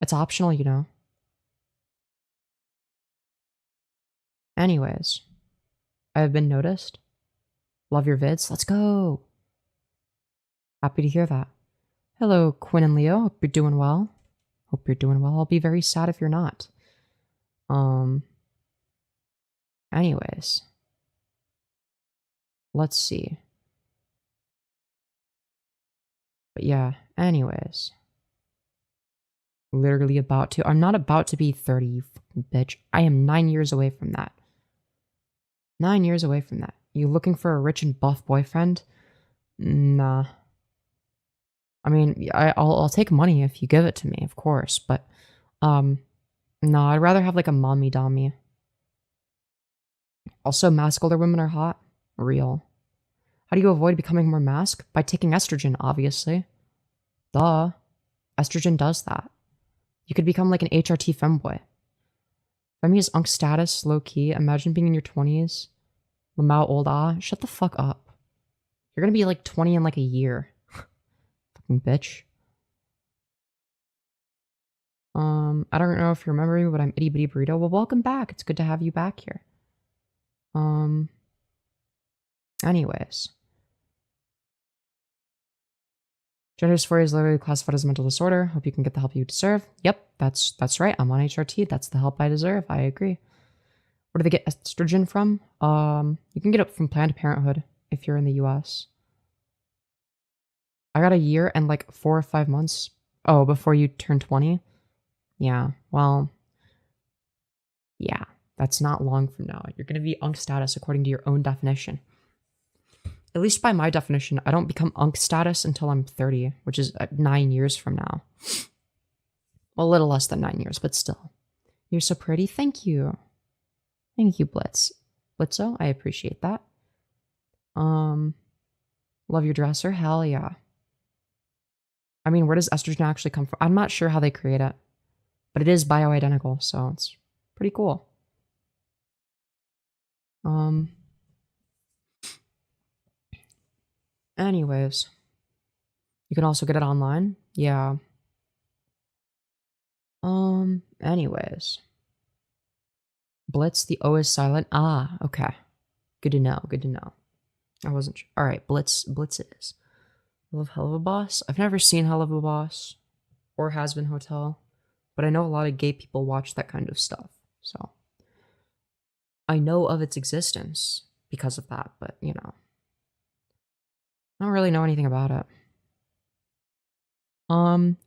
It's optional, you know. Anyways. I have been noticed. Love your vids. Let's go. Happy to hear that. Hello, Quinn and Leo. Hope you're doing well. Hope you're doing well. I'll be very sad if you're not. Anyways. Let's see. But yeah, anyways. Literally about to. I'm not about to be 30, you fucking bitch. I am 9 years away from that. 9 years away from that. You looking for a rich and buff boyfriend? Nah. I mean, I'll take money if you give it to me, of course, but no, I'd rather have like a mommy dommy. Also, masked older women are hot. Real. How do you avoid becoming more masked? By taking estrogen, obviously. Duh. Estrogen does that. You could become like an HRT femboy. Femi is unk status, low key. Imagine being in your 20s. Lamau old ah. Shut the fuck up. You're gonna be like 20 in like a year. Fucking bitch. I don't know if you remember me, but I'm Itty Bitty Burrito. Well, welcome back. It's good to have you back here. Anyways. Gender dysphoria is literally classified as a mental disorder. Hope you can get the help you deserve. Yep, that's right. I'm on HRT. That's the help I deserve. I agree. Where do they get estrogen from? You can get it from Planned Parenthood if you're in the US. I got a year and like 4 or 5 months. Oh, before you turn 20? Yeah, well, yeah, that's not long from now. You're going to be unk status according to your own definition. At least by my definition, I don't become unk status until I'm 30, which is 9 years from now. Well, a little less than 9 years, but still. You're so pretty. Thank you. Thank you, Blitzo, I appreciate that. Love your dresser? Hell yeah. I mean, where does estrogen actually come from? I'm not sure how they create it, but it is bioidentical, so it's pretty cool. Anyways, you can also get it online. Yeah. Anyways. Blitz, the O is silent. Ah, okay. Good to know, good to know. I wasn't sure. Alright, Blitz it is. I love Hell of a Boss. I've never seen Hell of a Boss or Has Been Hotel, but I know a lot of gay people watch that kind of stuff, so I know of its existence because of that, but you know, I don't really know anything about it.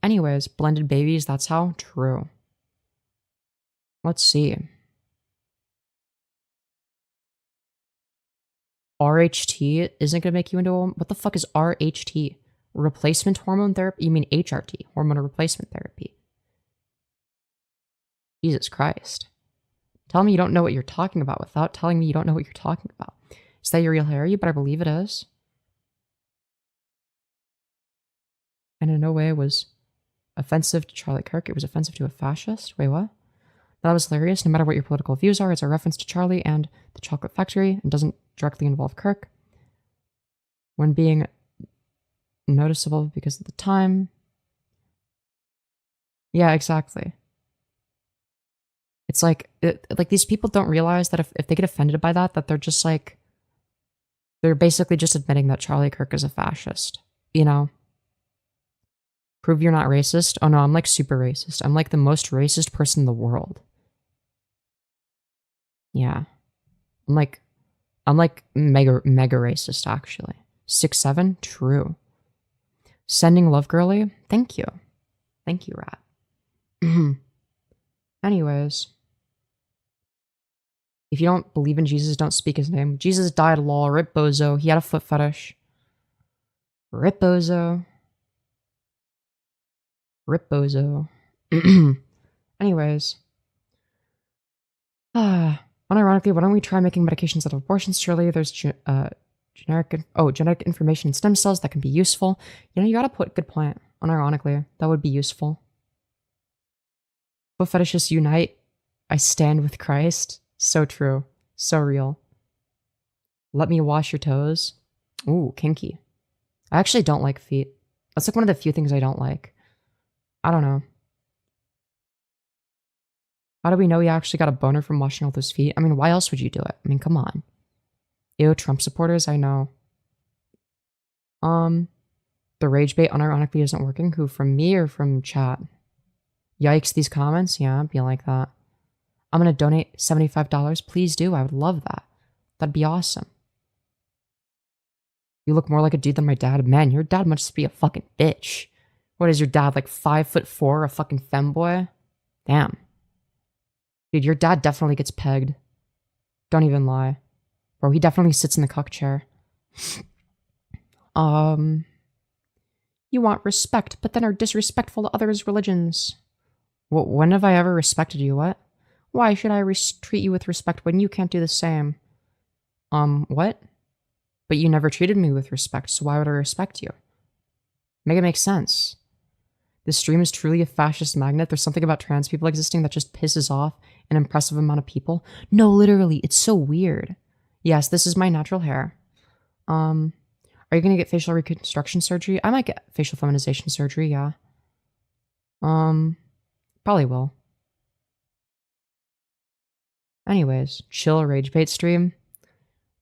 Anyways, blended babies, that's how? True. Let's see. RHT isn't going to make you into a woman? What the fuck is RHT? Replacement hormone therapy? You mean HRT, hormone replacement therapy. Jesus Christ. Tell me you don't know what you're talking about without telling me you don't know what you're talking about. Is that your real hair? You better believe it is. And in no way was offensive to Charlie Kirk. It was offensive to a fascist. Wait, what? That was hilarious. No matter what your political views are, it's a reference to Charlie and the Chocolate Factory and doesn't directly involve Kirk. When being noticeable because of the time. Yeah, exactly. It's like, like these people don't realize that if they get offended by that, that they're They're basically just admitting that Charlie Kirk is a fascist, you know? Prove you're not racist? Oh no, I'm like super racist. I'm like the most racist person in the world. Yeah. I'm like mega racist, actually. 6'7"? True. Sending love, girly? Thank you. Thank you, Rat. Anyways. If you don't believe in Jesus, don't speak his name. Jesus died, lol. Rip bozo. He had a foot fetish. Rip bozo. Rip bozo. Anyways. Unironically, why don't we try making medications out of abortions? Surely there's genetic information in stem cells that can be useful. You know, you gotta put good point. Unironically, that would be useful. Foot fetishists unite. I stand with Christ. So true. So real. Let me wash your toes. Ooh, kinky. I actually don't like feet. That's like one of the few things I don't like. I don't know. How do we know he actually got a boner from washing all those feet? I mean, why else would you do it? I mean, come on. Ew, Trump supporters, I know. The rage bait unironically isn't working. Who, from me or from chat? Yikes, these comments? Yeah, it'd be like that. I'm gonna donate $75. Please do. I would love that. That'd be awesome. You look more like a dude than my dad. Man, your dad must be a fucking bitch. What is your dad, like 5'4", a fucking femboy? Damn. Dude, your dad definitely gets pegged. Don't even lie. Bro, he definitely sits in the cuck chair. You want respect, but then are disrespectful to others' religions. When have I ever respected you? What? Why should I treat you with respect when you can't do the same? What? But you never treated me with respect, so why would I respect you? Make it make sense. This stream is truly a fascist magnet. There's something about trans people existing that just pisses off an impressive amount of people. No, literally, it's so weird. Yes, this is my natural hair. Are you gonna get facial reconstruction surgery? I might get facial feminization surgery, yeah. Probably will. Anyways, chill rage bait stream.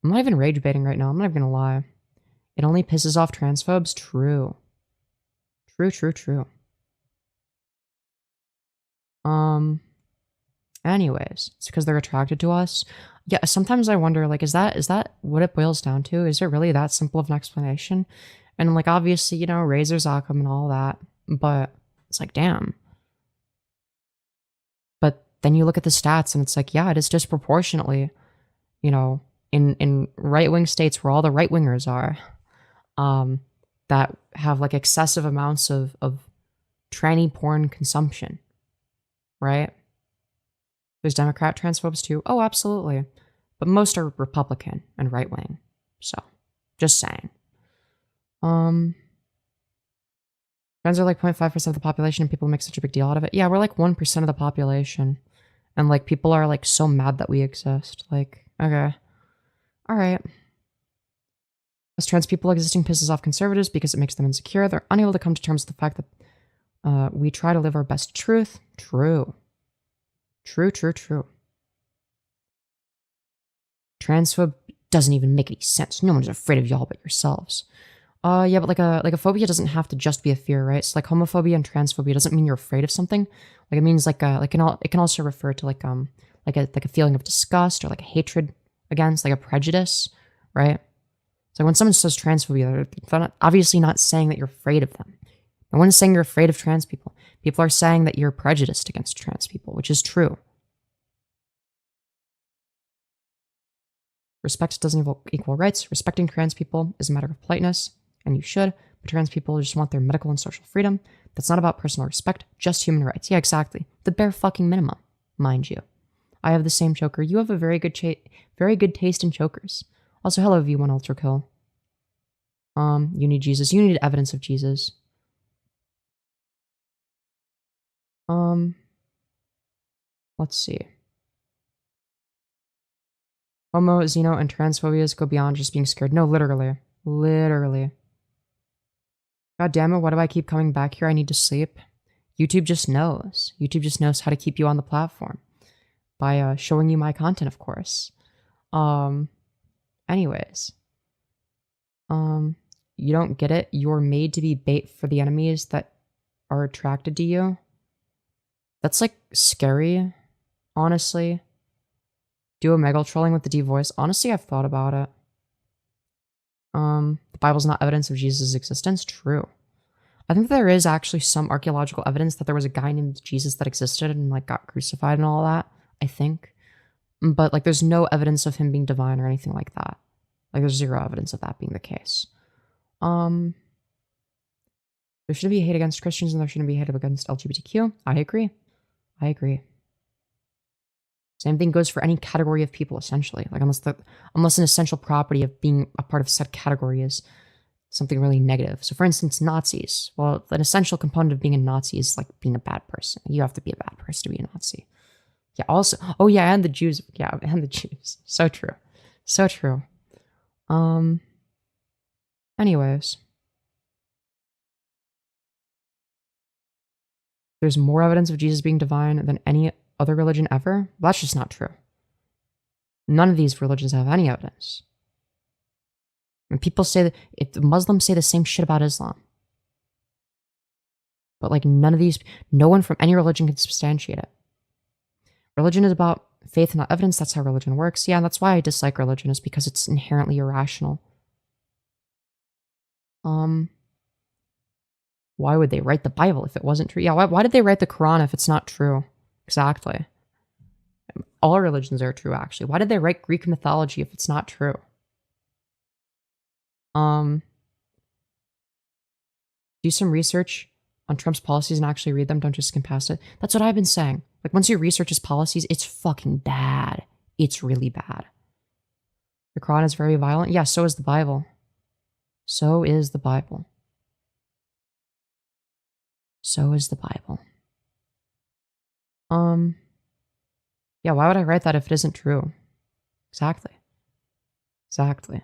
I'm not even rage baiting right now, I'm not even gonna lie. It only pisses off transphobes? True. True. Anyways, it's because they're attracted to us. Yeah, sometimes I wonder, like, is that what it boils down to? Is it really that simple of an explanation? And, like, obviously, you know, razors Occam and all that, but it's like, damn. But then you look at the stats and it's like, yeah, it is disproportionately, you know, in right-wing states where all the right-wingers are, that have, like, excessive amounts of tranny porn consumption, right? There's Democrat transphobes too. Oh, absolutely. But most are Republican and right-wing. So, just saying. Trans are like 0.5% of the population and people make such a big deal out of it. Yeah, we're like 1% of the population. And like people are like so mad that we exist. Like, okay. Alright. As trans people existing pisses off conservatives because it makes them insecure. They're unable to come to terms with the fact that we try to live our best truth. True. Transphobe doesn't even make any sense. No one's afraid of y'all but yourselves. Yeah, but like a phobia doesn't have to just be a fear, right? So like homophobia and transphobia doesn't mean you're afraid of something. Like it means it can also refer to like a feeling of disgust or like a hatred against, like a prejudice, right? So when someone says transphobia, they're obviously not saying that you're afraid of them. No one's saying you're afraid of trans people. People are saying that you're prejudiced against trans people, which is true. Respect doesn't equal rights. Respecting trans people is a matter of politeness, and you should, but trans people just want their medical and social freedom. That's not about personal respect, just human rights. Yeah, exactly. The bare fucking minimum, mind you. I have the same choker. You have a very good taste in chokers. Also, hello, V1 Ultra Kill. You need Jesus. You need evidence of Jesus. Let's see. Homo, xeno, and transphobias go beyond just being scared. No, literally. Literally. God damn it, why do I keep coming back here? I need to sleep. YouTube just knows. YouTube just knows how to keep you on the platform. By showing you my content, of course. Anyways. You don't get it. You're made to be bait for the enemies that are attracted to you. That's like scary, honestly. Do a mega trolling with the D voice. Honestly, I've thought about it. The Bible's not evidence of Jesus' existence. True. I think there is actually some archaeological evidence that there was a guy named Jesus that existed and like got crucified and all that. I think, but like there's no evidence of him being divine or anything like that. Like there's zero evidence of that being the case. There shouldn't be hate against Christians and there shouldn't be hate against LGBTQ. I agree. I agree. Same thing goes for any category of people, essentially. Like unless an essential property of being a part of said category is something really negative. So for instance, Nazis. Well, an essential component of being a Nazi is like being a bad person. You have to be a bad person to be a Nazi. Yeah, also, oh yeah, and the Jews. Yeah, and the Jews. So true. So true. Anyways. There's more evidence of Jesus being divine than any other religion ever? Well, that's just not true. None of these religions have any evidence. And people say that if the Muslims say the same shit about Islam. But like no one from any religion can substantiate it. Religion is about faith, not evidence. That's how religion works. Yeah, that's why I dislike religion, is because it's inherently irrational. Why would they write the Bible if it wasn't true? Yeah, why did they write the Quran if it's not true? Exactly. All religions are true, actually. Why did they write Greek mythology if it's not true? Do some research on Trump's policies and actually read them. Don't just skim past it. That's what I've been saying. Like, once you research his policies, it's fucking bad. It's really bad. The Quran is very violent. Yeah, so is the Bible. So is the Bible. So is the Bible. Yeah, why would I write that if it isn't true? Exactly. Exactly.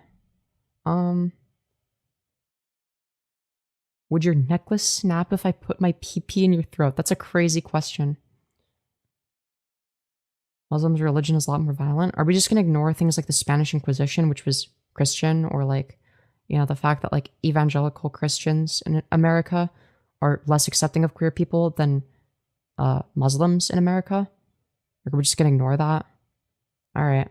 Would your necklace snap if I put my pee-pee in your throat? That's a crazy question. Muslims' religion is a lot more violent. Are we just going to ignore things like the Spanish Inquisition, which was Christian, or like, you know, the fact that like evangelical Christians in America are less accepting of queer people than Muslims in America? Like, are we just going to ignore that? All right.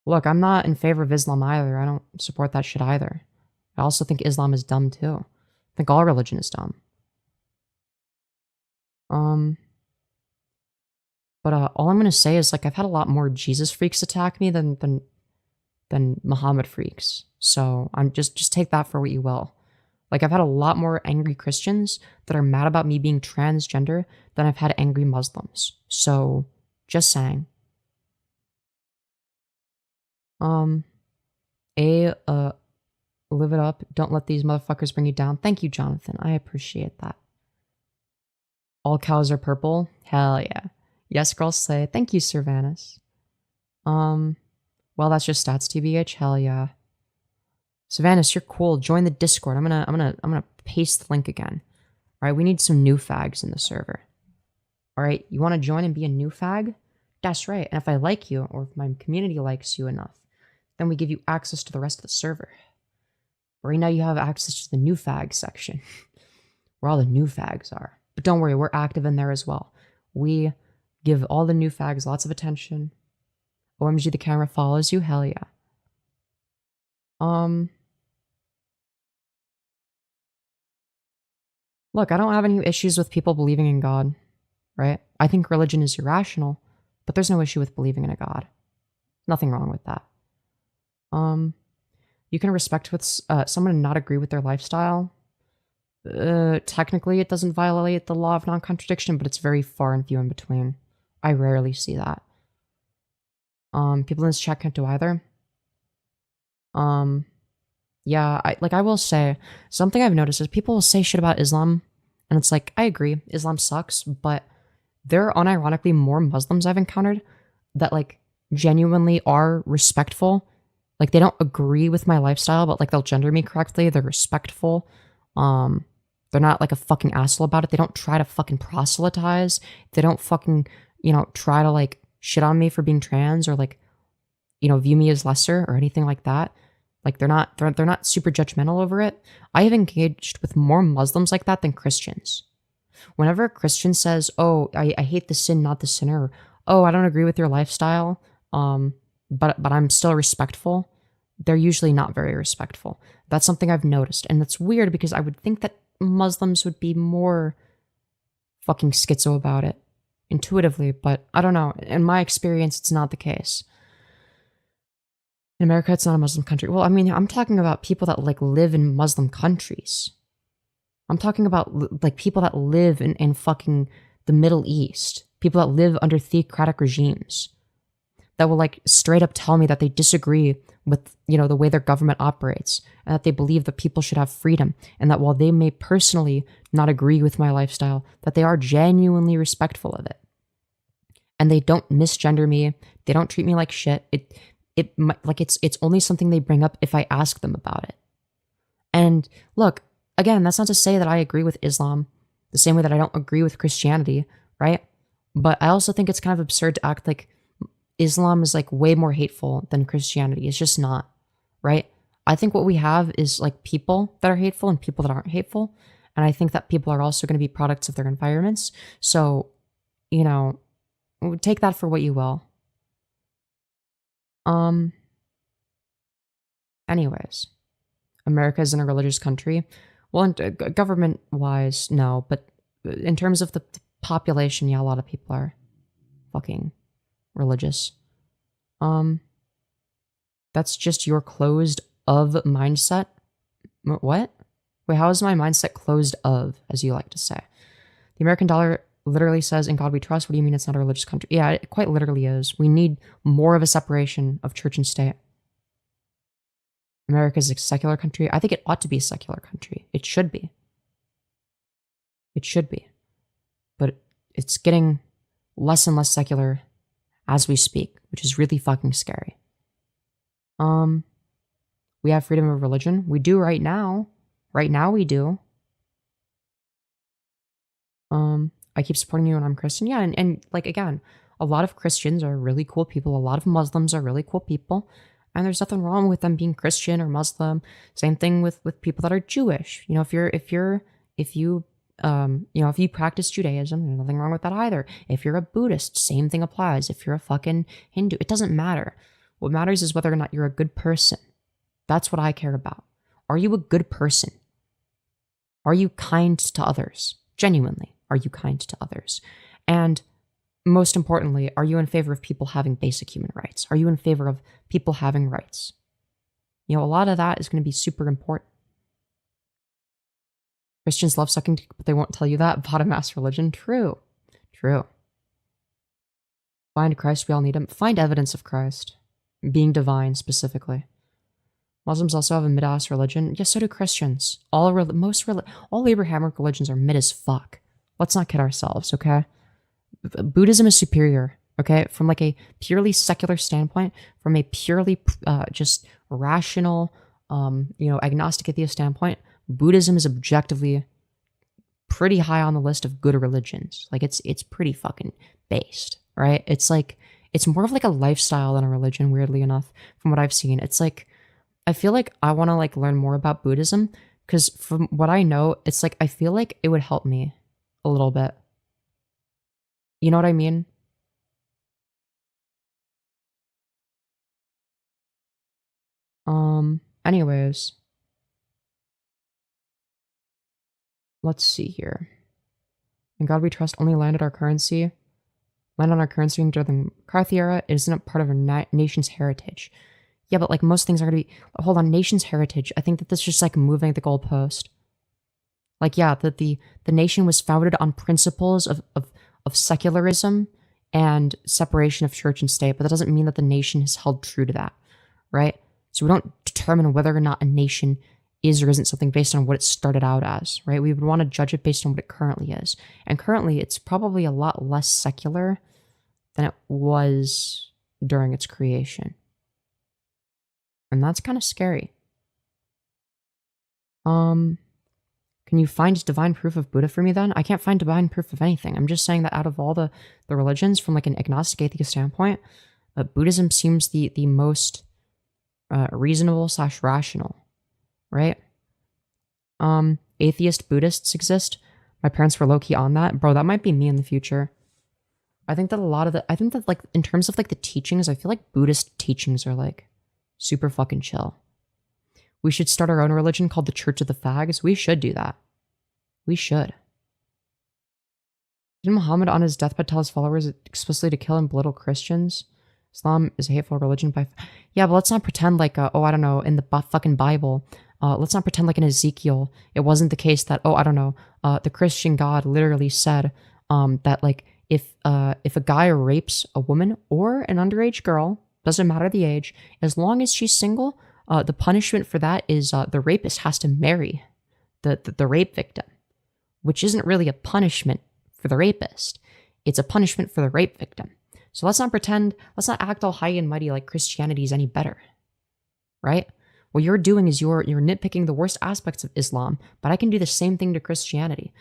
Look, I'm not in favor of Islam either. I don't support that shit either. I also think Islam is dumb too. I think all religion is dumb. But all I'm gonna say is like I've had a lot more Jesus freaks attack me than Muhammad freaks. So I'm just take that for what you will. Like I've had a lot more angry Christians that are mad about me being transgender than I've had angry Muslims. So just saying. Live it up. Don't let these motherfuckers bring you down. Thank you, Jonathan. I appreciate that. All cows are purple. Hell yeah. Yes, girls say. Thank you, Sirvanis. Well, that's just stats, TBH. Hell yeah. Sirvanis, you're cool. Join the Discord. I'm gonna paste the link again. All right, we need some new fags in the server. All right, you want to join and be a new fag? That's right. And if I like you, or if my community likes you enough, then we give you access to the rest of the server. Right now you have access to the new fag section, where all the new fags are. But don't worry, we're active in there as well. We give all the new fags lots of attention. OMG, the camera follows you. Hell yeah. Look, I don't have any issues with people believing in God, right? I think religion is irrational, but there's no issue with believing in a God. Nothing wrong with that. You can respect with someone and not agree with their lifestyle. Technically, it doesn't violate the law of non-contradiction, but it's very far and few in between. I rarely see that. People in this chat can't do either. Yeah, I will say, something I've noticed is people will say shit about Islam, and it's like, I agree, Islam sucks, but there are unironically more Muslims I've encountered that, like, genuinely are respectful. Like, they don't agree with my lifestyle, but, like, they'll gender me correctly, they're respectful, they're not, like, a fucking asshole about it, they don't try to fucking proselytize, they don't fucking, you know, try to, like, shit on me for being trans, or, like, you know, view me as lesser, or anything like that. Like they're not super judgmental over it. I have engaged with more Muslims like that than Christians. Whenever a Christian says, "Oh, I hate the sin, not the sinner," or, "Oh, I don't agree with your lifestyle, but I'm still respectful," they're usually not very respectful. That's something I've noticed, and that's weird because I would think that Muslims would be more fucking schizo about it intuitively, but I don't know. In my experience, it's not the case. In America, it's not a Muslim country. Well, I mean, I'm talking about people that like live in Muslim countries. I'm talking about like people that live in fucking the Middle East, people that live under theocratic regimes that will like straight up tell me that they disagree with, you know, the way their government operates, and that they believe that people should have freedom, and that while they may personally not agree with my lifestyle, that they are genuinely respectful of it. And they don't misgender me. They don't treat me like shit. It's only something they bring up if I ask them about it. And look, again, that's not to say that I agree with Islam the same way that I don't agree with Christianity, right? But I also think it's kind of absurd to act like Islam is like way more hateful than Christianity. It's just not, right? I think what we have is like people that are hateful and people that aren't hateful. And I think that people are also going to be products of their environments. So, you know, take that for what you will. Anyways, America isn't a religious country. Well, government-wise, no. But in terms of the population, yeah, a lot of people are fucking religious. That's just your closed of mindset. What? Wait, how is my mindset closed of, as you like to say? The American dollar literally says, "In God we trust." What do you mean it's not a religious country? Yeah, it quite literally is. We need more of a separation of church and state. America is a secular country. I think it ought to be a secular country. It should be. It should be. But it's getting less and less secular as we speak, which is really fucking scary. We have freedom of religion. We do right now. Right now we do. I keep supporting you when I'm Christian. Yeah, and like, again, a lot of Christians are really cool people. A lot of Muslims are really cool people. And there's nothing wrong with them being Christian or Muslim. Same thing with people that are Jewish. You know, if you practice Judaism, there's nothing wrong with that either. If you're a Buddhist, same thing applies. If you're a fucking Hindu, it doesn't matter. What matters is whether or not you're a good person. That's what I care about. Are you a good person? Are you kind to others? Genuinely, are you kind to others? And most importantly, are you in favor of people having basic human rights? Are you in favor of people having rights? You know, a lot of that is going to be super important. Christians love sucking dick, but they won't tell you that. Bottom ass religion. True. True. Find Christ, we all need him. Find evidence of Christ. Being divine, specifically. Muslims also have a mid-ass religion. Yes, so do Christians. All Abrahamic religions are mid as fuck. Let's not kid ourselves, okay? Buddhism is superior, okay? From like a purely secular standpoint, from a purely just rational, agnostic atheist standpoint, Buddhism is objectively pretty high on the list of good religions. Like it's pretty fucking based, right? It's like, it's more of like a lifestyle than a religion, weirdly enough, from what I've seen. It's like, I feel like I want to like learn more about Buddhism because from what I know, it's like, I feel like it would help me a little bit. You know what I mean? Anyways. Let's see here. In God we trust only land on our currency during the McCarthy era. It isn't a part of our nation's heritage. Yeah, but like most things are going to be, hold on, nation's heritage. I think that this is just like moving the goalpost. Like, yeah, that the nation was founded on principles of secularism and separation of church and state, but that doesn't mean that the nation has held true to that, right? So we don't determine whether or not a nation is or isn't something based on what it started out as, right? We would want to judge it based on what it currently is. And currently, it's probably a lot less secular than it was during its creation. And that's kind of scary. Can you find divine proof of Buddha for me then? I can't find divine proof of anything. I'm just saying that out of all the religions, from like an agnostic atheist standpoint, Buddhism seems the most reasonable / rational, right? Atheist Buddhists exist. My parents were low-key on that. Bro, that might be me in the future. I think that like in terms of like the teachings, I feel like Buddhist teachings are like super fucking chill. We should start our own religion called the Church of the Fags. We should do that. We should. Did Muhammad on his deathbed tell his followers explicitly to kill and belittle Christians? Islam is a hateful religion by... Yeah, but let's not pretend like, I don't know, in the fucking Bible, let's not pretend like in Ezekiel, it wasn't the case that, I don't know, the Christian God literally said that like, if a guy rapes a woman or an underage girl, doesn't matter the age, as long as she's single, the punishment for that is the rapist has to marry the rape victim, which isn't really a punishment for the rapist. It's a punishment for the rape victim. So let's not act all high and mighty like Christianity is any better, right? What you're doing is you're nitpicking the worst aspects of Islam, but I can do the same thing to Christianity.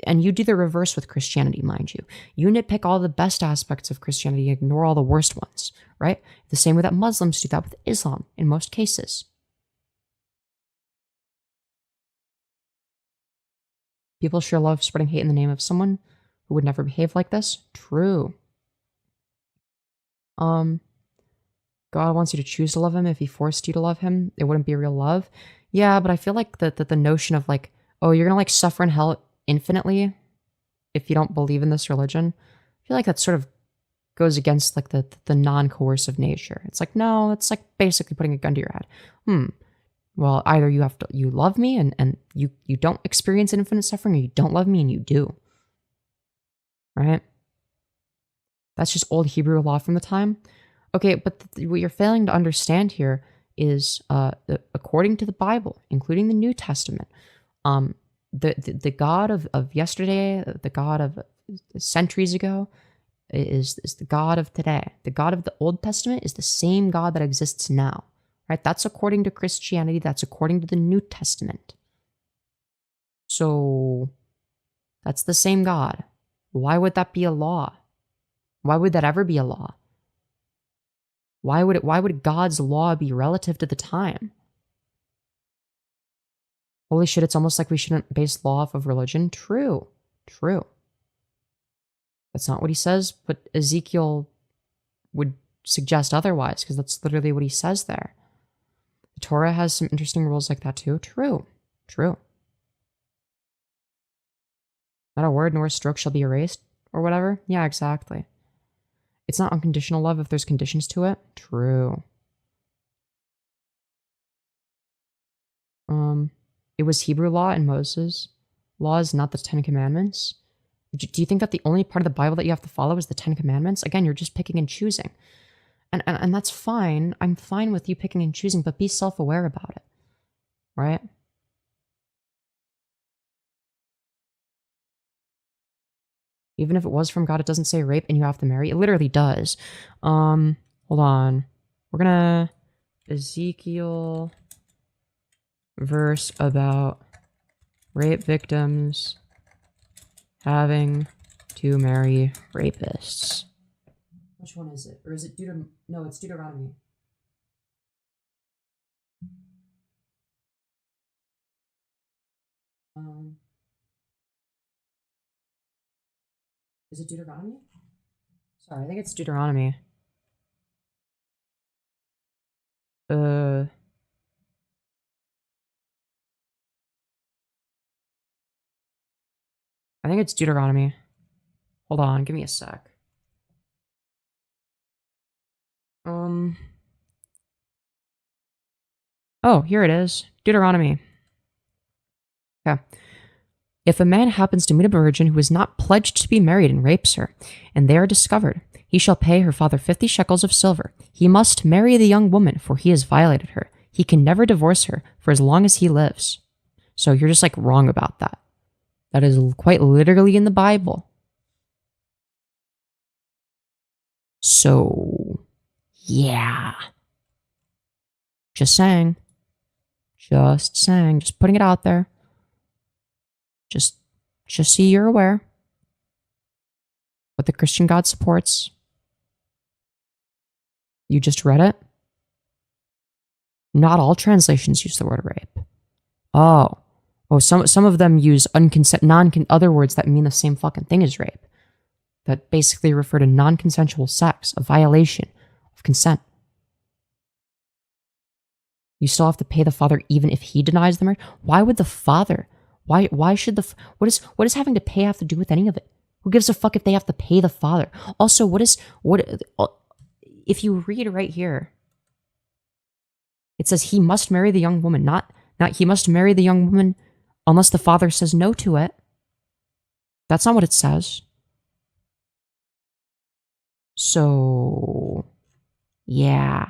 And you do the reverse with Christianity, mind you. You nitpick all the best aspects of Christianity, ignore all the worst ones, right? The same way that Muslims do that with Islam in most cases. People sure love spreading hate in the name of someone who would never behave like this. True. God wants you to choose to love him. If he forced you to love him, it wouldn't be real love. Yeah, but I feel like the notion of like, oh, you're gonna like suffer in hell infinitely if you don't believe in this religion, I feel like that sort of goes against like the non-coercive nature. It's like, no, it's like basically putting a gun to your head. Well, either you love me and you don't experience infinite suffering, or you don't love me and you do. Right? That's just old Hebrew law from the time. Okay, but what you're failing to understand here is, according to the Bible, including the New Testament, the God of yesterday, the God of centuries ago, is the God of today. The God of the Old Testament is the same God that exists now. Right? That's according to Christianity. That's according to the New Testament. So that's the same God. Why would that be a law? Why would that ever be a law? Why would God's law be relative to the time? Holy shit, it's almost like we shouldn't base law off of religion. True. That's not what he says, but Ezekiel would suggest otherwise, because that's literally what he says there. The Torah has some interesting rules like that too. True. Not a word nor a stroke shall be erased, or whatever. Yeah, exactly. It's not unconditional love if there's conditions to it. True. It was Hebrew law and Moses' laws, not the Ten Commandments. Do you think that the only part of the Bible that you have to follow is the Ten Commandments? Again, you're just picking and choosing. And that's fine. I'm fine with you picking and choosing, but be self-aware about it. Right? Even if it was from God, it doesn't say rape and you have to marry. It literally does. Hold on. We're gonna... Ezekiel... verse about rape victims having to marry rapists. Which one is it? Or is it No, it's Deuteronomy. Is it Deuteronomy? Sorry, I think it's Deuteronomy. I think it's Deuteronomy. Hold on, give me a sec. Oh, here it is. Deuteronomy. Okay. If a man happens to meet a virgin who is not pledged to be married and rapes her, and they are discovered, he shall pay her father 50 shekels of silver. He must marry the young woman, for he has violated her. He can never divorce her for as long as he lives. So you're just like wrong about that. That is quite literally in the Bible. So, yeah. Just saying. Just putting it out there. Just so you're aware. What the Christian God supports. You just read it. Not all translations use the word rape. Oh, some of them use other words that mean the same fucking thing as rape, that basically refer to non-consensual sex, a violation of consent. You still have to pay the father even if he denies the marriage. Why would the father? Why should what does having to pay have to do with any of it? Who gives a fuck if they have to pay the father? Also, if you read right here, it says he must marry the young woman, not he must marry the young woman unless the father says no to it. That's not what it says. So, yeah.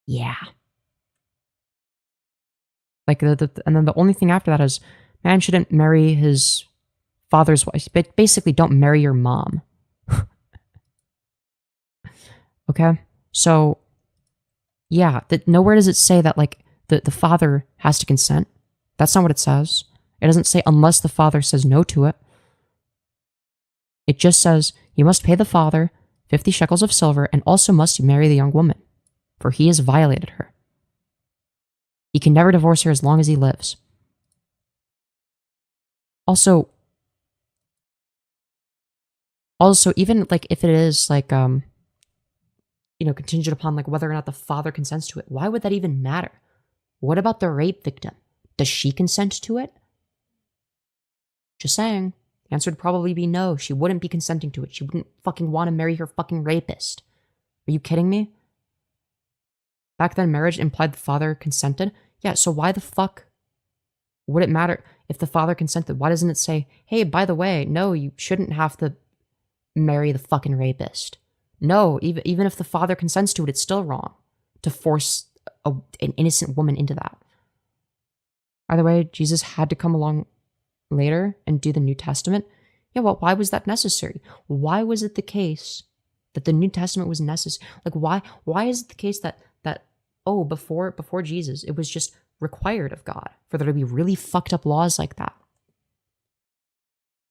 Yeah. Like, and then the only thing after that is, man shouldn't marry his father's wife. But basically, don't marry your mom. Okay? So, yeah, nowhere does it say that, like, the father has to consent. That's not what it says. It doesn't say unless the father says no to it. It just says, you must pay the father 50 shekels of silver and also must marry the young woman, for he has violated her. He can never divorce her as long as he lives. Also, even like if it is like, contingent upon like whether or not the father consents to it, why would that even matter? What about the rape victim? Does she consent to it? Just saying. The answer would probably be no. She wouldn't be consenting to it. She wouldn't fucking want to marry her fucking rapist. Are you kidding me? Back then, marriage implied the father consented. Yeah, so why the fuck would it matter if the father consented? Why doesn't it say, hey, by the way, no, you shouldn't have to marry the fucking rapist? No, even if the father consents to it, it's still wrong to force an innocent woman into that. By the way, Jesus had to come along later and do the New Testament. Yeah, well, why was that necessary? Why was it the case that the New Testament was necessary? Like, why is it the case that before Jesus, it was just required of God for there to be really fucked up laws like that?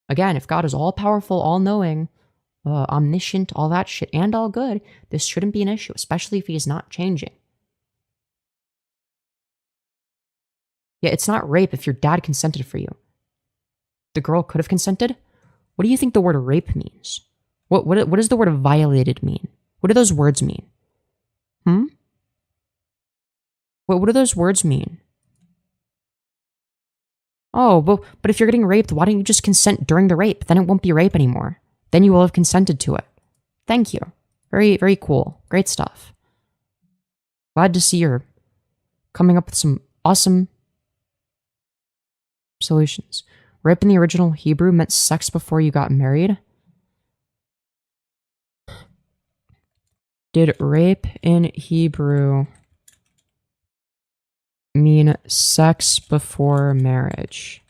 Again, if God is all powerful, all knowing, omniscient, all that shit, and all good, this shouldn't be an issue, especially if he is not changing. Yeah, it's not rape if your dad consented for you. The girl could have consented. What do you think the word rape means? What does the word violated mean? What do those words mean? What do those words mean? Oh, but if you're getting raped, why don't you just consent during the rape? Then it won't be rape anymore. Then you will have consented to it. Thank you. Very, very cool. Great stuff. Glad to see you're coming up with some awesome solutions. Rape in the original Hebrew meant sex before you got married. Did rape in Hebrew mean sex before marriage?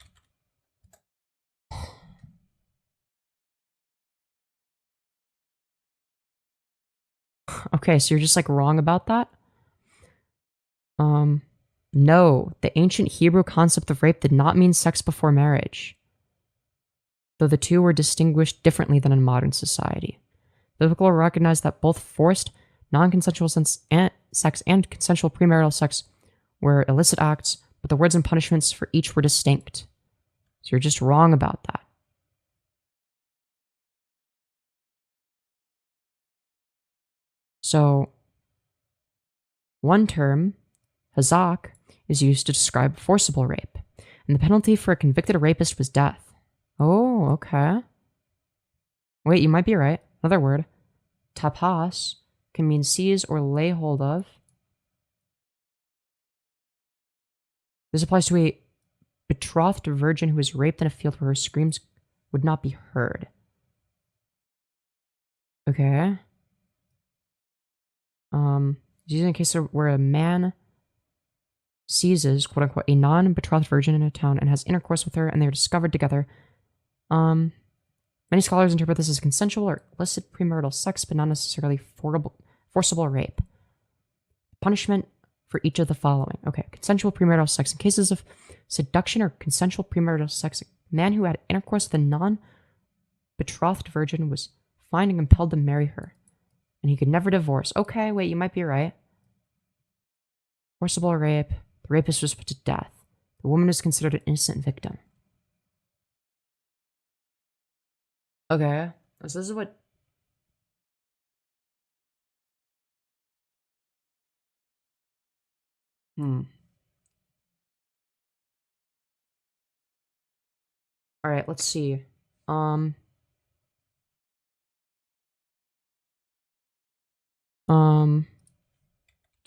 Okay, so you're just like wrong about that? No, the ancient Hebrew concept of rape did not mean sex before marriage, though the two were distinguished differently than in modern society. Biblical recognized that both forced, non-consensual sex and consensual premarital sex were illicit acts, but the words and punishments for each were distinct. So you're just wrong about that. So, one term, hazak, is used to describe forcible rape, and the penalty for a convicted rapist was death. Oh, okay. Wait, you might be right. Another word, tapas, can mean seize or lay hold of. This applies to a betrothed virgin who is raped in a field where her screams would not be heard. Okay. Used in a case where a man seizes, quote unquote, a non-betrothed virgin in a town and has intercourse with her, and they are discovered together. Many scholars interpret this as consensual or illicit premarital sex, but not necessarily forcible rape. Punishment for each of the following. Okay, consensual premarital sex. In cases of seduction or consensual premarital sex, a man who had intercourse with a non-betrothed virgin was confined and compelled to marry her. And he could never divorce. Okay, wait, you might be right. Forcible rape. The rapist was put to death. The woman is considered an innocent victim. Okay, so this is what... Alright, let's see.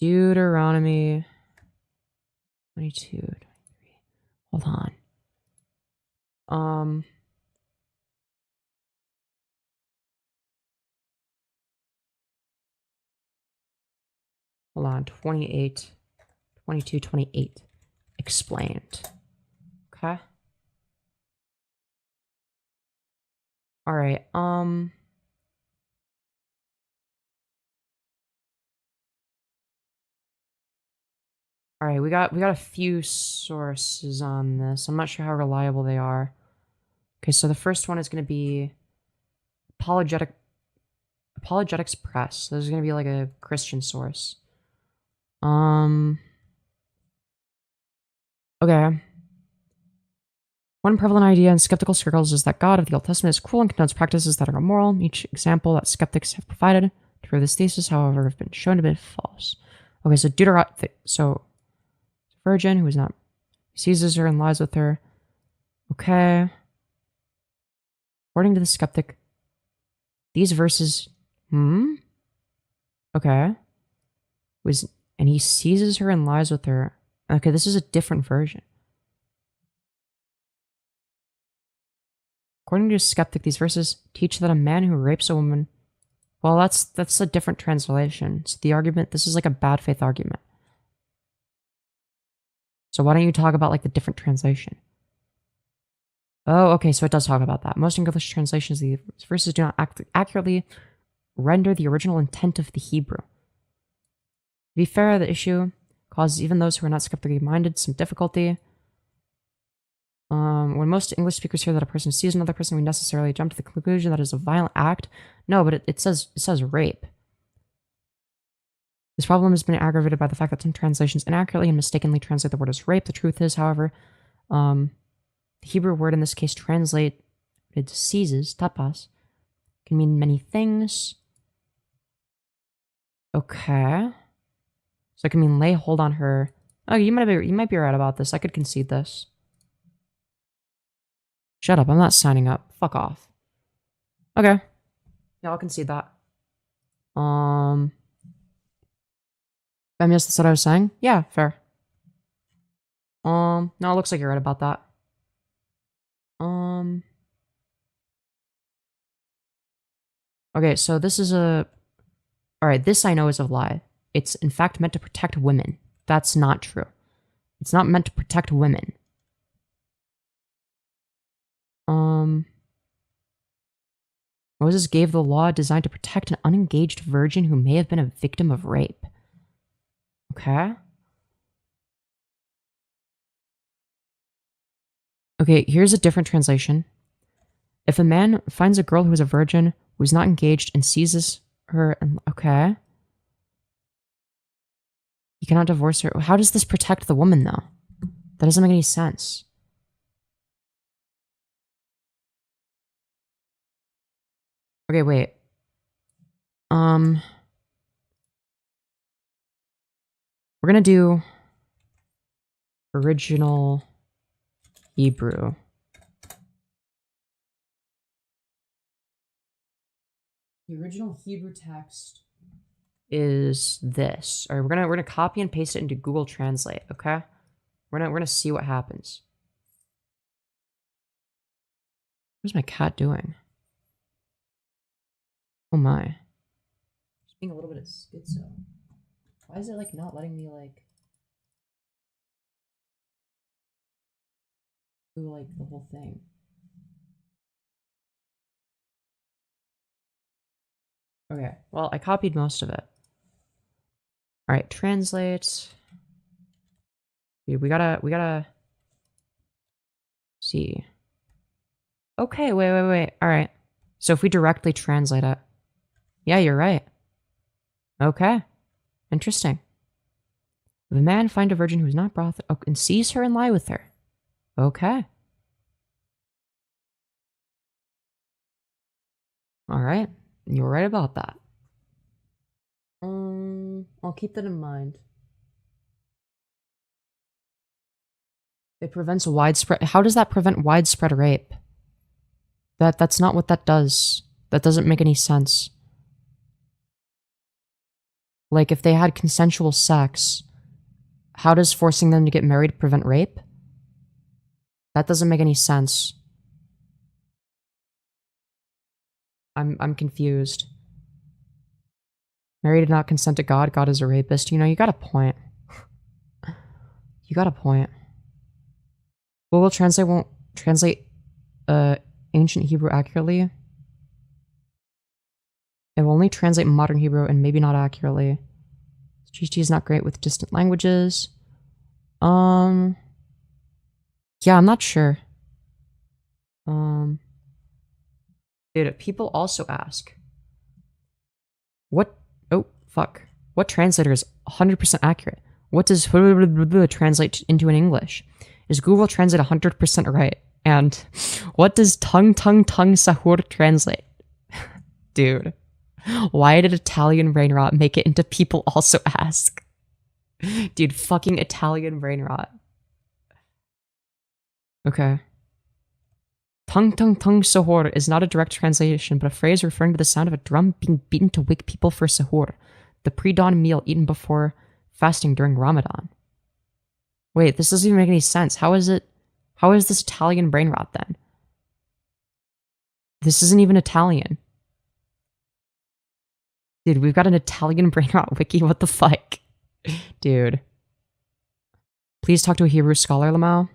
Deuteronomy 22, 23. Hold on. Hold on. 28, 22, 28. Explained. Okay. All right. All right, we got a few sources on this. I'm not sure how reliable they are. Okay, so the first one is going to be Apologetics Press. This is going to be like a Christian source. Okay. One prevalent idea in skeptical circles is that God of the Old Testament is cruel and condones practices that are immoral. Each example that skeptics have provided to prove this thesis, however, have been shown to be false. Okay, so virgin who is not seizes her and lies with her. Okay. According to the skeptic, these verses, okay, and he seizes her and lies with her. Okay, this is a different version. According to a skeptic, these verses teach that a man who rapes a woman, well, that's a different translation. So the argument, this is like a bad faith argument. So why don't you talk about like the different translation? Oh, okay, so it does talk about that. Most English translations of these verses do not accurately render the original intent of the Hebrew. To be fair, the issue causes even those who are not skeptically minded some difficulty. When most English speakers hear that a person sees another person, we necessarily jump to the conclusion that it is a violent act. No, but it says rape. This problem has been aggravated by the fact that some translations inaccurately and mistakenly translate the word as rape. The truth is, however, the Hebrew word in this case translated seizes, tapas, can mean many things. Okay. So it can mean lay hold on her. Oh, you might be right about this. I could concede this. Shut up, I'm not signing up. Fuck off. Okay. Yeah, I'll concede that. Femyoz, that's what I was saying? Yeah, fair. No, it looks like you're right about that. Okay, so this is alright, this I know is a lie. It's in fact meant to protect women. That's not true. It's not meant to protect women. Moses gave the law designed to protect an unengaged virgin who may have been a victim of rape. Okay. Okay, here's a different translation. If a man finds a girl who is a virgin, who is not engaged, and seizes her, and okay. He cannot divorce her. How does this protect the woman, though? That doesn't make any sense. Okay, wait. We're gonna do original Hebrew. The original Hebrew text is this. All right, we're gonna copy and paste it into Google Translate. Okay, we're gonna see what happens. What's my cat doing? Oh my. Just being a little bit of schizo. Why is it like not letting me like do like the whole thing? Okay, well, I copied most of it. All right, translate. We gotta see. Okay, wait. All right. So if we directly translate it, yeah, you're right. Okay. Interesting. If a man find a virgin who is not brought and sees her and lie with her. Okay. All right. You're right about that. I'll keep that in mind. It prevents widespread. How does that prevent widespread rape? That's not what that does. That doesn't make any sense. Like, if they had consensual sex, how does forcing them to get married prevent rape? That doesn't make any sense. I'm confused. Mary did not consent to God. God is a rapist. You know, you got a point. You got a point. Google Translate won't translate ancient Hebrew accurately. It will only translate modern Hebrew and maybe not accurately. GT is not great with distant languages. Yeah, I'm not sure. Dude, people also ask, what translator is 100% accurate? What does translate into in English? Is Google Translate 100% right? And what does tongue sahur translate? Dude, why did Italian brain rot make it into people also ask? Dude, fucking Italian brain rot. Okay. Tongue sahur is not a direct translation, but a phrase referring to the sound of a drum being beaten to wake people for sahur, the pre-dawn meal eaten before fasting during Ramadan. Wait, this doesn't even make any sense. How is this Italian brain rot then? This isn't even Italian. Dude, we've got an Italian brain rot wiki, what the fuck? Dude. Please talk to a Hebrew scholar, Lamau.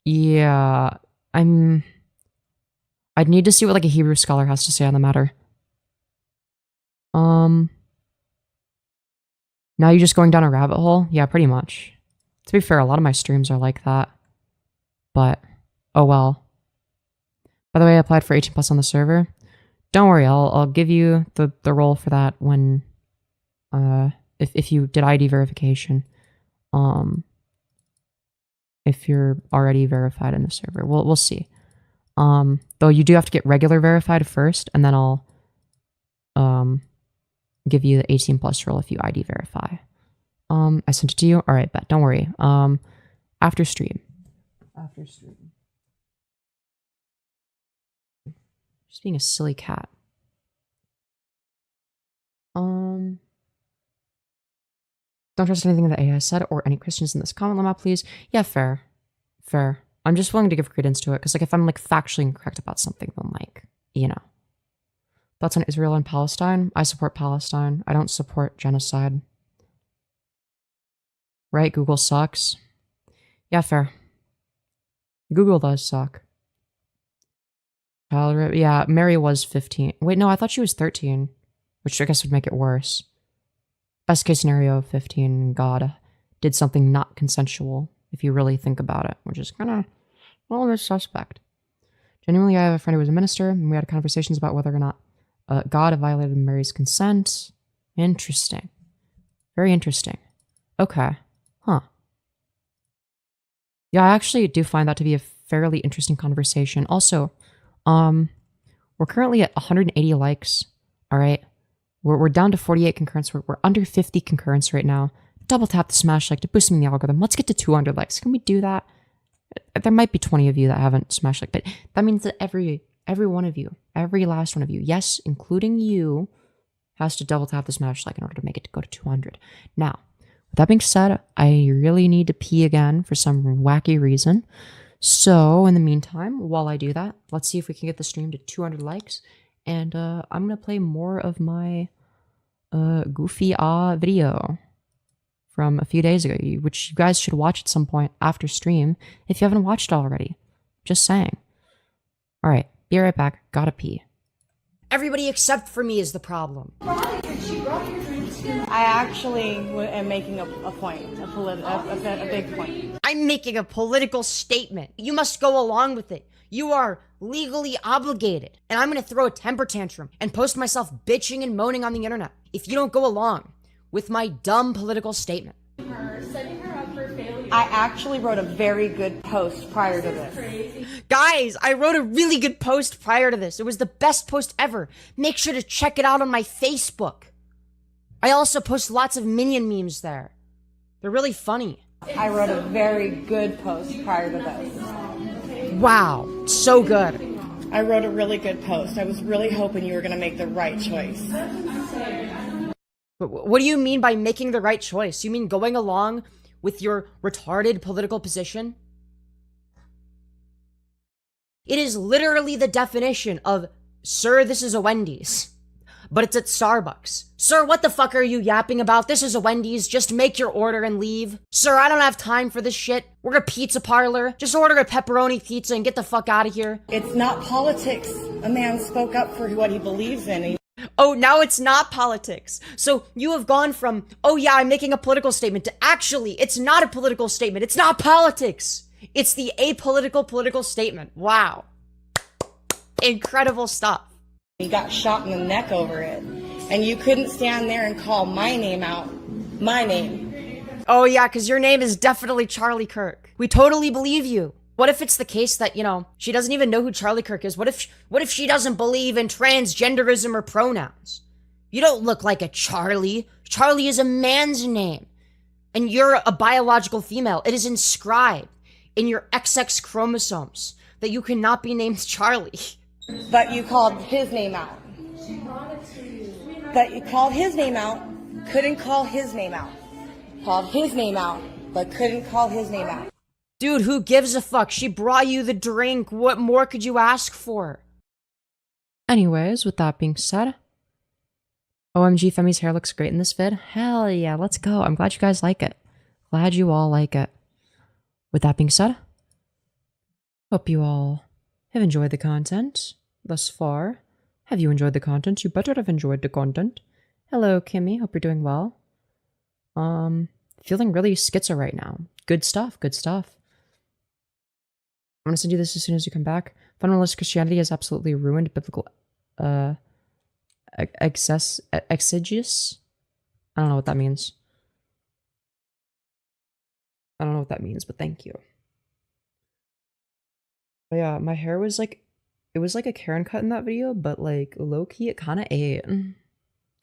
Yeah, I'd need to see what like a Hebrew scholar has to say on the matter. Now you're just going down a rabbit hole? Yeah, pretty much. To be fair, a lot of my streams are like that. But, oh well. By the way, I applied for 18 plus on the server. Don't worry, I'll give you the role for that when, if you did ID verification. If you're already verified in the server. We'll see. Though you do have to get regular verified first, and then I'll give you the 18 plus role if you ID verify. I sent it to you. All right, bet. Don't worry. After stream. Just being a silly cat. Don't trust anything that AI said or any Christians in this comment lemma, please. Yeah, fair. I'm just willing to give credence to it, because like if I'm like factually incorrect about something, then like, you know. Thoughts on Israel and Palestine? I support Palestine. I don't support genocide. Right? Google sucks. Yeah, fair. Google does suck. Yeah, Mary was 15. Wait, no, I thought she was 13, which I guess would make it worse. Best case scenario, 15, God did something not consensual, if you really think about it, which is kind of, well, it's suspect. Genuinely, I have a friend who was a minister, and we had conversations about whether or not God violated Mary's consent. Interesting. Very interesting. Okay. Huh. Yeah, I actually do find that to be a fairly interesting conversation. Also, we're currently at 180 likes, all right? We're down to 48 concurrence. We're under 50 concurrence right now. Double tap the smash like to boost me in the algorithm. Let's get to 200 likes. Can we do that? There might be 20 of you that haven't smashed like, but that means that every one of you, every last one of you, yes, including you, has to double tap the smash like in order to make it to go to 200. Now, with that being said, I really need to pee again for some wacky reason. So, in the meantime, while I do that, let's see if we can get the stream to 200 likes. And I'm going to play more of my goofy video from a few days ago, which you guys should watch at some point after stream if you haven't watched it already. Just saying. All right, be right back. Gotta pee. Everybody except for me is the problem. She brought your drinks I actually am making a point, a big point. I'm making a political statement. You must go along with it. You are legally obligated. And I'm gonna throw a temper tantrum and post myself bitching and moaning on the internet if you don't go along with my dumb political statement. Setting her up for failure. I actually wrote a very good post prior to this. Crazy. Guys, I wrote a really good post prior to this. It was the best post ever. Make sure to check it out on my Facebook. I also post lots of minion memes there. They're really funny. I wrote a very good post prior to this. Wow, so good. I wrote a really good post. I was really hoping you were going to make the right choice. But what do you mean by making the right choice? You mean going along with your retarded political position? It is literally the definition of, sir, this is a Wendy's. But it's at Starbucks. Sir, what the fuck are you yapping about? This is a Wendy's. Just make your order and leave. Sir, I don't have time for this shit. We're a pizza parlor. Just order a pepperoni pizza and get the fuck out of here. It's not politics. A man spoke up for what he believes in. Oh, now it's not politics. So you have gone from, oh yeah, I'm making a political statement, to actually, it's not a political statement. It's not politics. It's the apolitical political statement. Wow. Incredible stuff. He got shot in the neck over it. And you couldn't stand there and call my name out. My name. Oh yeah, because your name is definitely Charlie Kirk. We totally believe you. What if it's the case that, you know, she doesn't even know who Charlie Kirk is? What if she doesn't believe in transgenderism or pronouns? You don't look like a Charlie. Charlie is a man's name. And you're a biological female. It is inscribed in your XX chromosomes that you cannot be named Charlie. But you called his name out. But you called his name out, couldn't call his name out. Called his name out, but couldn't call his name out. Dude, who gives a fuck? She brought you the drink. What more could you ask for? Anyways, with that being said, OMG, Femi's hair looks great in this vid. Hell yeah, let's go. I'm glad you guys like it. Glad you all like it. With that being said, hope you all have enjoyed the content thus far. Have you enjoyed the content? You better have enjoyed the content. Hello, Kimmy. Hope you're doing well. Feeling really schizo right now. Good stuff. Good stuff. I'm gonna send you this as soon as you come back. Fundamentalist Christianity has absolutely ruined biblical exegesis. I don't know what that means. I don't know what that means, but thank you. But yeah, my hair was like, it was like a Karen cut in that video, but like low-key it kind of ate.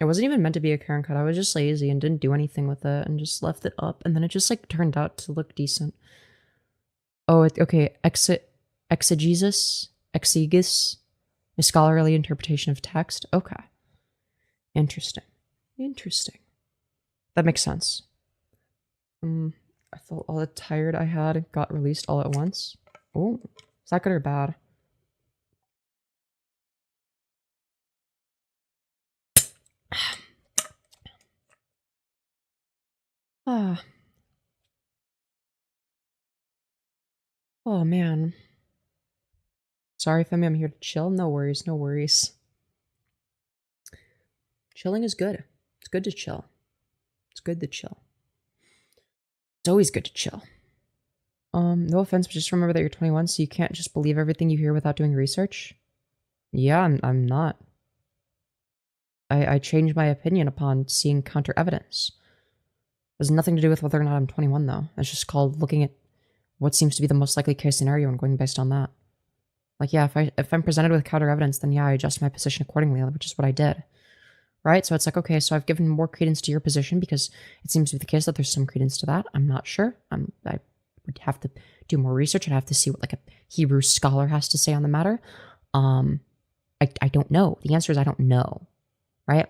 It wasn't even meant to be a Karen cut. I was just lazy and didn't do anything with it and just left it up, and then it just like turned out to look decent. Oh, okay. Exegesis, a scholarly interpretation of text. Okay. Interesting. Interesting. That makes sense. I felt all the tired I had got released all at once. Oh, is that good or bad? Ah. Oh man. Sorry, Femi, I'm here to chill. No worries, no worries. Chilling is good. It's good to chill. It's good to chill. It's always good to chill. No offense, but just remember that you're 21, so you can't just believe everything you hear without doing research. Yeah, I'm not. I changed my opinion upon seeing counter evidence. It has nothing to do with whether or not I'm 21, though. It's just called looking at what seems to be the most likely case scenario and going based on that. Like, yeah, if I'm presented with counter evidence, then yeah, I adjust my position accordingly, which is what I did. Right? So it's like, okay, so I've given more credence to your position because it seems to be the case that there's some credence to that. I'm not sure. I would have to do more research. I'd have to see what like a Hebrew scholar has to say on the matter. I don't know. The answer is I don't know. Right?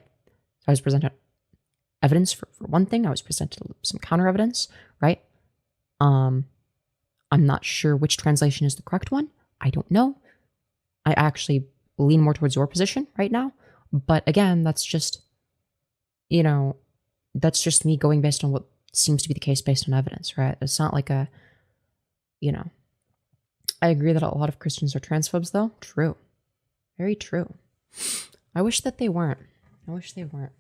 So I was presented evidence for one thing. I was presented some counter evidence. Right? I'm not sure which translation is the correct one. I don't know. I actually lean more towards your position right now. But again, that's just, you know, that's just me going based on what seems to be the case based on evidence, right? It's not like a, you know, I agree that a lot of Christians are transphobes, though. True. Very true. I wish that they weren't. I wish they weren't.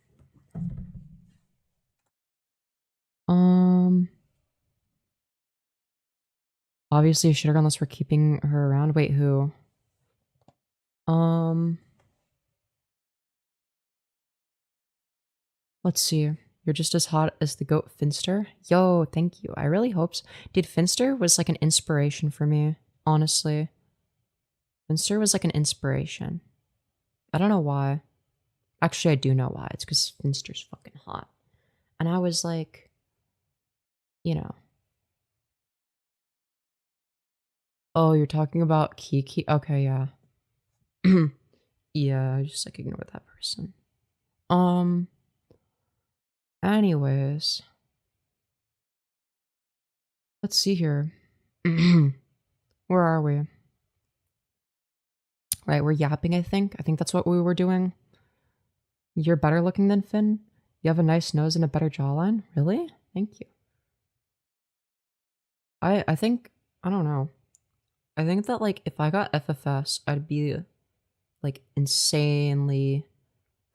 Obviously, I should have gone unless we're keeping her around. Wait, who? Let's see. You're just as hot as the goat Finster. Yo, thank you. I really hope so. Dude, Finster was like an inspiration for me, honestly. Finster was like an inspiration. I don't know why. Actually, I do know why. It's because Finster's fucking hot. And I was like, you know. Oh, you're talking about Kiki? Okay, yeah. Yeah, just like ignore that person. Anyways. Let's see here. Where are we? Right, we're yapping, I think. I think that's what we were doing. You're better looking than Finn. You have a nice nose and a better jawline. Really? Thank you. I think, I don't know. I think that, like, if I got FFS, I'd be, like, insanely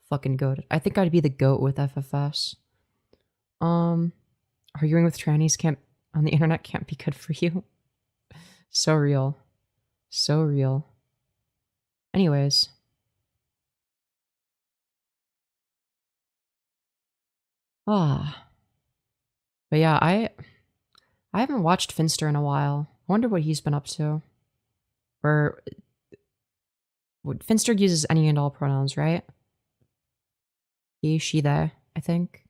fucking goated. I think I'd be the goat with FFS. Arguing with trannies can't, on the internet can't be good for you. So real. So real. Anyways. Ah. But yeah, I haven't watched Finster in a while. I wonder what he's been up to. Or Finster uses any and all pronouns, right? He, she, they, I think.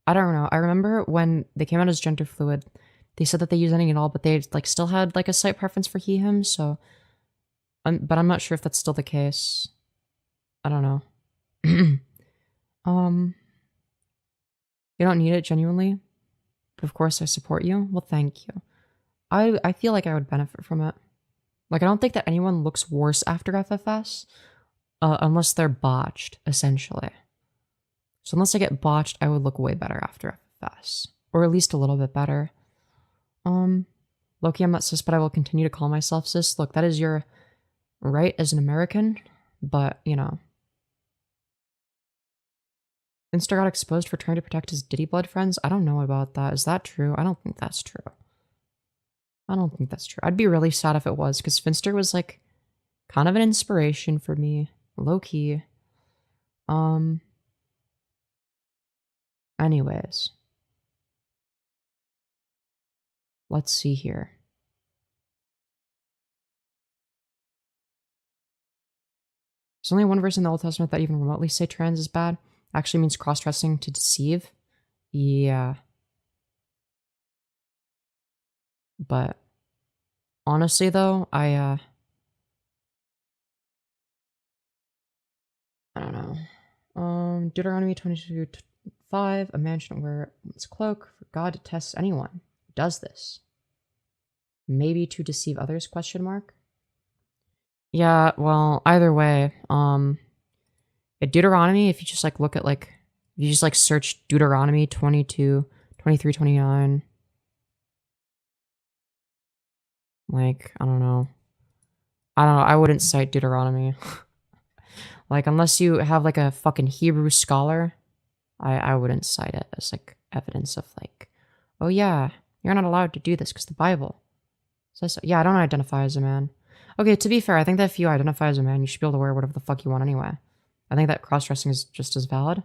I don't know. I remember when they came out as gender fluid, they said that they use any and all, but they like still had like a slight preference for he, him, so but I'm not sure if that's still the case. I don't know. You don't need it genuinely. But of course I support you. Well, thank you. I feel like I would benefit from it. Like, I don't think that anyone looks worse after FFS, unless they're botched, essentially. So unless I get botched, I would look way better after FFS. Or at least a little bit better. Loki, I'm not cis, but I will continue to call myself cis. Look, that is your right as an American, but, you know. Finster got exposed for trying to protect his Diddy blood friends? I don't know about that. Is that true? I don't think that's true. I don't think that's true. I'd be really sad if it was, because Finster was, like, kind of an inspiration for me. Low-key. Anyways. Let's see here. There's only one verse in the Old Testament that even remotely say trans is bad. Actually means cross-dressing to deceive. Yeah. But honestly though, I don't know. Deuteronomy 22:5, a man shouldn't wear one's cloak for God to test anyone who does this. Maybe to deceive others, question mark? Yeah, well, either way, Deuteronomy, if you just like look at like, if you just like search Deuteronomy 22, 23, 29, like, I don't know, I wouldn't cite Deuteronomy. Like, unless you have like a fucking Hebrew scholar, I wouldn't cite it as like evidence of like, oh yeah, you're not allowed to do this because the Bible says so. Yeah, I don't identify as a man. Okay, to be fair, I think that if you identify as a man, you should be able to wear whatever the fuck you want anyway. I think that cross-dressing is just as valid.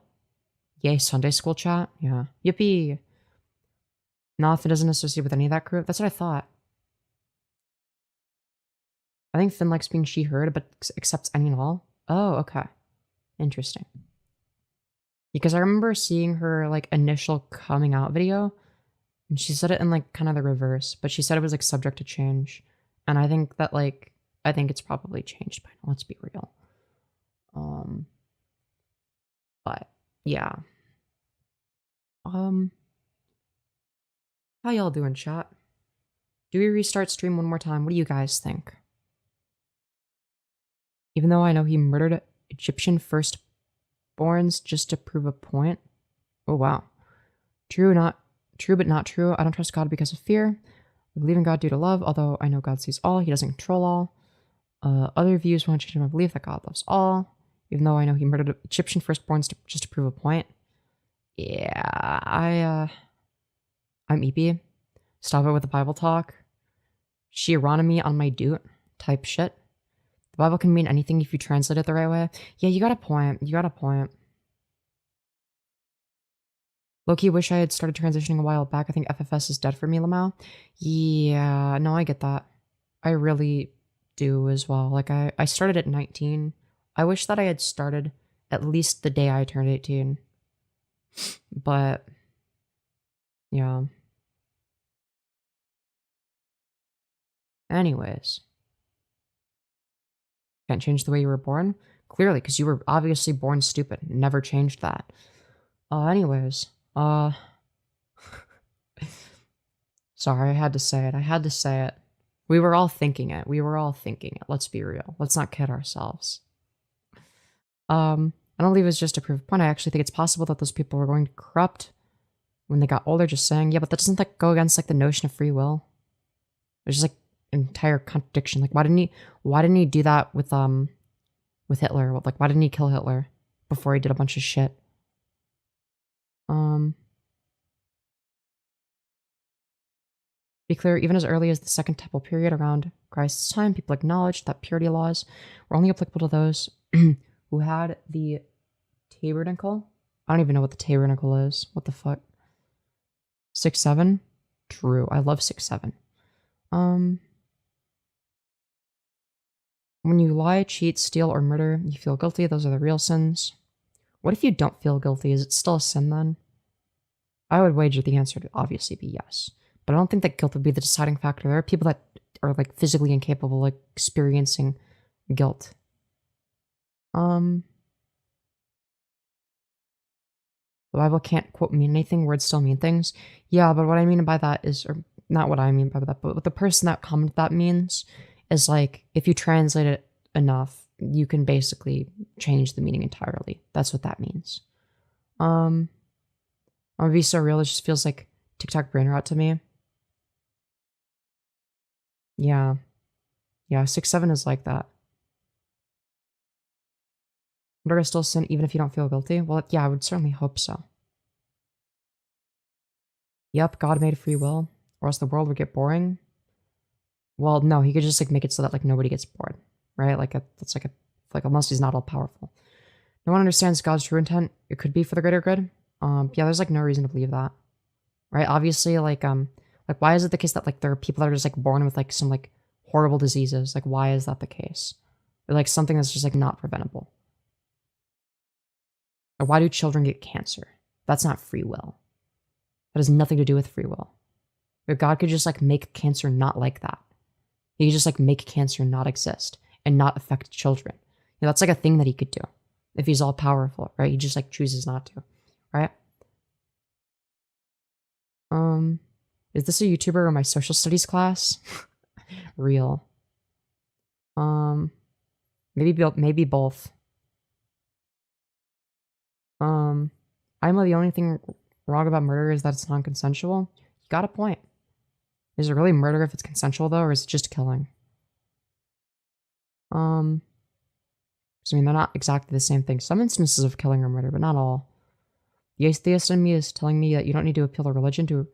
Yay, Sunday school chat. Yeah. Yippee. Nothing doesn't associate with any of that group. That's what I thought. I think Finn likes being she-heard, but accepts any and all. Oh, okay. Interesting. Because I remember seeing her, like, initial coming out video, and she said it in, like, kind of the reverse, but she said it was, like, subject to change. And I think that, like, I think it's probably changed by now. Let's be real. But, yeah. How y'all doing, chat? Do we restart stream one more time? What do you guys think? Even though I know he murdered Egyptian firstborns just to prove a point. Oh, wow. True, but not true. I don't trust God because of fear. I believe in God due to love, although I know God sees all. He doesn't control all. Other views want to change my belief that God loves all, even though I know he murdered Egyptian firstborns just to prove a point. Yeah, I'm EP. Stop it with the Bible talk. She me on my dude type shit. The Bible can mean anything if you translate it the right way. Yeah, you got a point. You got a point. Low-key wish I had started transitioning a while back. I think FFS is dead for me, Lamau. Yeah, no, I get that. I really do as well. Like, I started at 19. I wish that I had started at least the day I turned 18. But, yeah. Anyways. Can't change the way you were born? Clearly, because you were obviously born stupid. Never changed that. Anyways. Sorry, I had to say it. I had to say it. We were all thinking it. We were all thinking it. Let's be real. Let's not kid ourselves. I don't believe it's just a proof point. I actually think it's possible that those people were going to corrupt when they got older, just saying, yeah, but that doesn't like go against like the notion of free will. There's just like entire contradiction. Like why didn't he do that with Hitler? Like why didn't he kill Hitler before he did a bunch of shit? Be clear, even as early as the Second Temple period around Christ's time, people acknowledged that purity laws were only applicable to those who had the tabernacle. I don't even know what the tabernacle is. What the fuck? 6-7? True. I love 6-7. When you lie, cheat, steal, or murder, you feel guilty. Those are the real sins. What if you don't feel guilty? Is it still a sin then? I would wager the answer would obviously be yes. But I don't think that guilt would be the deciding factor. There are people that are like physically incapable of experiencing guilt. The Bible can't quote mean anything, words still mean things. Yeah, but what I mean by that is, or not what I mean by that, but what the person that commented that means is like, if you translate it enough, you can basically change the meaning entirely. That's what that means. I'm gonna be so real, it just feels like TikTok brain rot to me. Yeah. Yeah, 6-7 is like that. Murder is still sin even if you don't feel guilty? Well, yeah, I would certainly hope so. Yep, God made free will, or else the world would get boring. Well, no, he could just like make it so that like nobody gets bored, right? That's like unless he's not all powerful. No one understands God's true intent. It could be for the greater good. Yeah, there's like no reason to believe that, right? Obviously, like why is it the case that like there are people that are just like born with like some like horrible diseases? Like, why is that the case? Or like something that's just like not preventable. Or why do children get cancer? That's not free will. That has nothing to do with free will. Or God could just like make cancer not like that. He could just like make cancer not exist and not affect children. You know, that's like a thing that he could do if he's all powerful, right? He just like chooses not to, right? Is this a YouTuber or my social studies class? Real. Maybe both. I'm the only thing wrong about murder is that it's non-consensual. You got a point. Is it really murder if it's consensual though, or is it just killing? I mean, they're not exactly the same thing. Some instances of killing are murder, but not all. The atheist in me is telling me that you don't need to appeal to religion to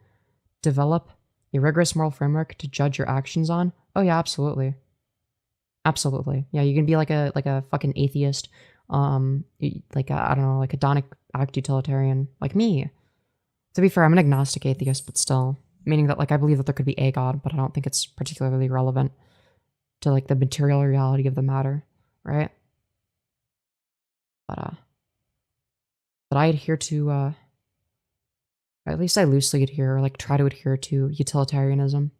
develop a rigorous moral framework to judge your actions on. Oh yeah, absolutely. Absolutely. Yeah, you can be like a fucking atheist, like I don't know, like a hedonic act utilitarian, like me. To be fair, I'm an agnostic atheist, but still, meaning that like I believe that there could be a God, but I don't think it's particularly relevant to like the material reality of the matter, right? But I adhere to at least I loosely adhere, or like try to adhere to utilitarianism,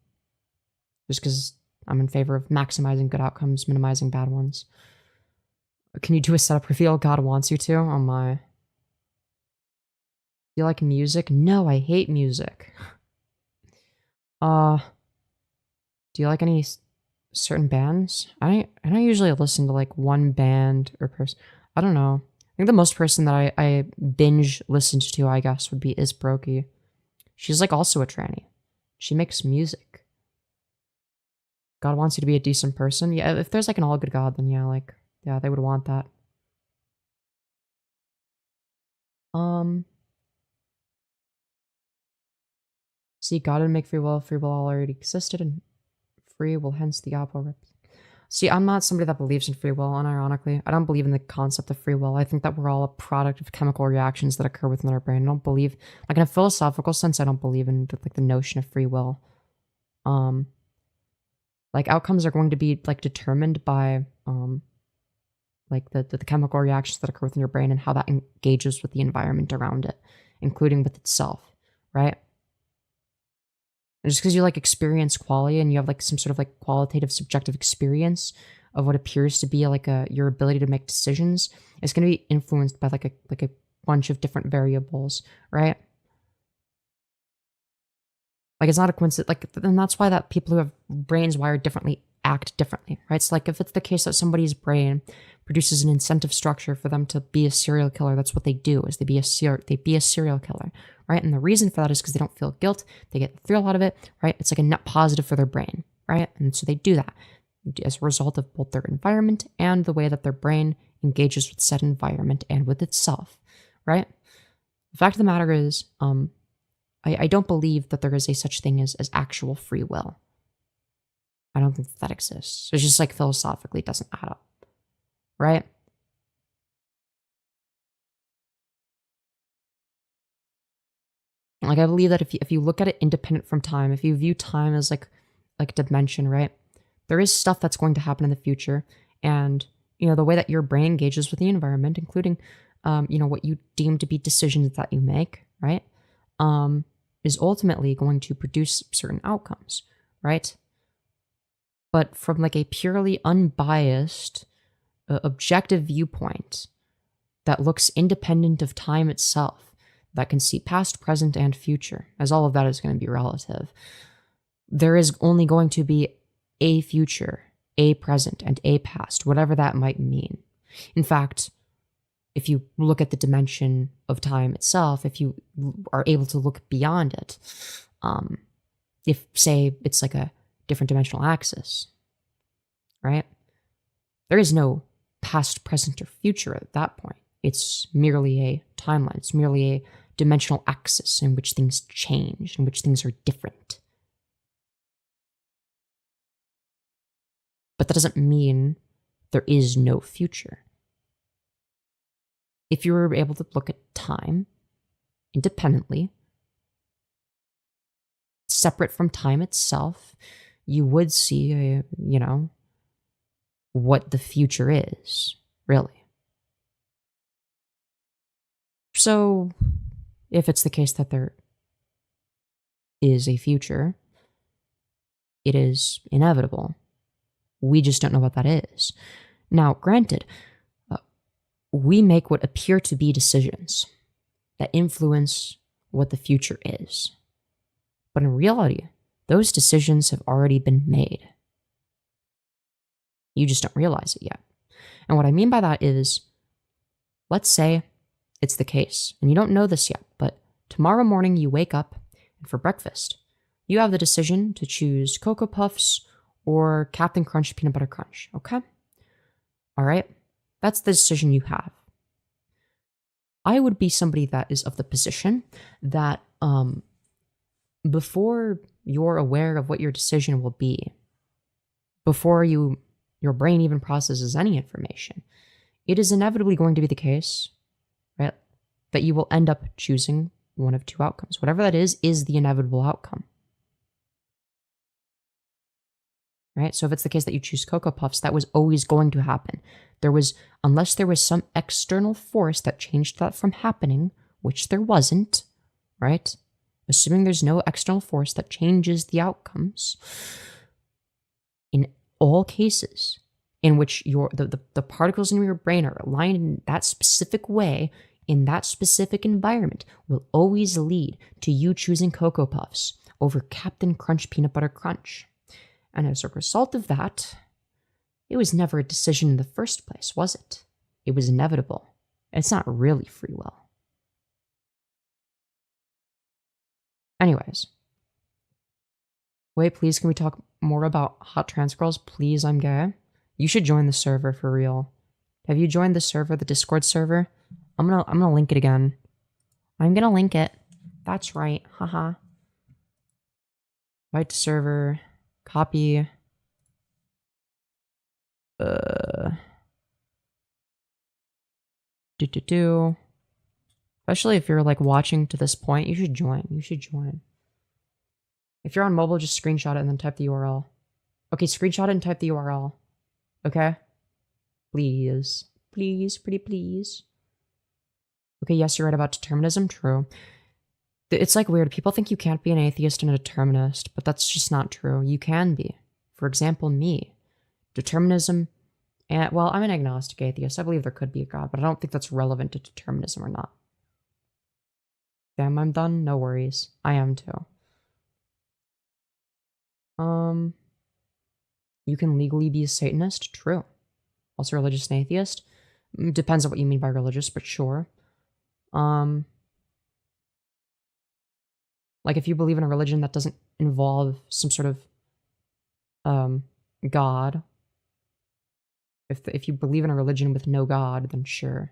just because I'm in favor of maximizing good outcomes, minimizing bad ones. Can you do a setup reveal God wants you to? Oh my. Do you like music? No, I hate music. Do you like any certain bands? I don't usually listen to like one band or person. I don't know. I think the most person that I binge listened to, I guess, would be Is Brokey. She's like also a tranny. She makes music. God wants you to be a decent person. Yeah, if there's like an all good God, then yeah, they would want that. See, God didn't make free will. Free will already existed, and free will, hence the apple. See, I'm not somebody that believes in free will, unironically. I don't believe in the concept of free will. I think that we're all a product of chemical reactions that occur within our brain. I don't believe, like in a philosophical sense, I don't believe in the notion of free will. Like outcomes are going to be like determined by like the chemical reactions that occur within your brain and how that engages with the environment around it, including with itself, right? And just because you like experience quality and you have like some sort of like qualitative subjective experience of what appears to be like your ability to make decisions, it's going to be influenced by like a bunch of different variables, right? Like it's not a coincidence, like, and that's why that people who have brains wired differently act differently, right? It's like if it's the case that somebody's brain produces an incentive structure for them to be a serial killer, that's what they do, is they be a serial killer, right? And the reason for that is because they don't feel guilt, they get the thrill out of it, right? It's like a net positive for their brain, right? And so they do that as a result of both their environment and the way that their brain engages with said environment and with itself, right? The fact of the matter is, I don't believe that there is a such thing as actual free will. I don't think that exists. It's just like philosophically it doesn't add up, right? Like I believe that if you look at it independent from time, if you view time as like a dimension, right? There is stuff that's going to happen in the future, and you know the way that your brain engages with the environment, including you know what you deem to be decisions that you make, right? Is ultimately going to produce certain outcomes, right? But from like a purely unbiased, objective viewpoint that looks independent of time itself, that can see past, present, and future, as all of that is going to be relative, there is only going to be a future, a present, and a past, whatever that might mean. In fact, if you look at the dimension of time itself, if you are able to look beyond it, if, say, it's like a different dimensional axis, right? There is no past, present, or future at that point. It's merely a timeline. It's merely a dimensional axis in which things change, in which things are different. But that doesn't mean there is no future. If you were able to look at time independently, separate from time itself, you would see, you know, what the future is, really. So, if it's the case that there is a future, it is inevitable. We just don't know what that is. Now, granted, we make what appear to be decisions that influence what the future is. But in reality, those decisions have already been made. You just don't realize it yet. And what I mean by that is, let's say it's the case, and you don't know this yet, but tomorrow morning you wake up, and for breakfast, you have the decision to choose Cocoa Puffs or Captain Crunch Peanut Butter Crunch, okay? All right? That's the decision you have. I would be somebody that is of the position that before you're aware of what your decision will be, before your brain even processes any information, it is inevitably going to be the case, right, that you will end up choosing one of two outcomes. Whatever that is the inevitable outcome. Right? So if it's the case that you choose Cocoa Puffs, that was always going to happen. Unless there was some external force that changed that from happening, which there wasn't, right? Assuming there's no external force that changes the outcomes, in all cases in which the particles in your brain are aligned in that specific way, in that specific environment, will always lead to you choosing Cocoa Puffs over Captain Crunch Peanut Butter Crunch. And as a result of that, it was never a decision in the first place, was it? It was inevitable. It's not really free will. Anyways. Wait, please, can we talk more about hot trans girls? Please, I'm gay. You should join the server for real. Have you joined the server, the Discord server? I'm gonna link it again. I'm gonna link it. That's right. Haha. Invite to server. Copy. Especially if you're like watching to this point, you should join. You should join. If you're on mobile, just screenshot it and then type the URL. Okay, screenshot it and type the URL. Okay? Please. Please, pretty please. Okay, yes, you're right about determinism. True. It's like weird. People think you can't be an atheist and a determinist, but that's just not true. You can be. For example, me. Determinism, and well, I'm an agnostic atheist. I believe there could be a God, but I don't think that's relevant to determinism or not. Damn, I'm done? No worries. I am too. You can legally be a Satanist? True. Also religious and atheist? Depends on what you mean by religious, but sure. Like if you believe in a religion that doesn't involve some sort of God. If you believe in a religion with no God, then sure.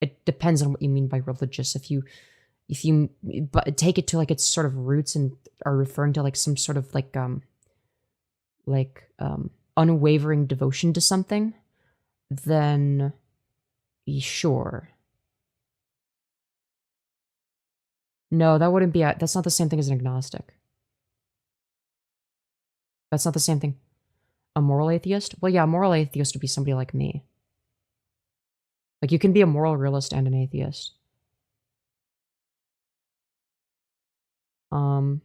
It depends on what you mean by religious. If you but take it to like its sort of roots and are referring to like some sort of like unwavering devotion to something, then sure. No, that wouldn't be. That's not the same thing as an agnostic. That's not the same thing. A moral atheist? Well, yeah, a moral atheist would be somebody like me. Like, you can be a moral realist and an atheist. Again,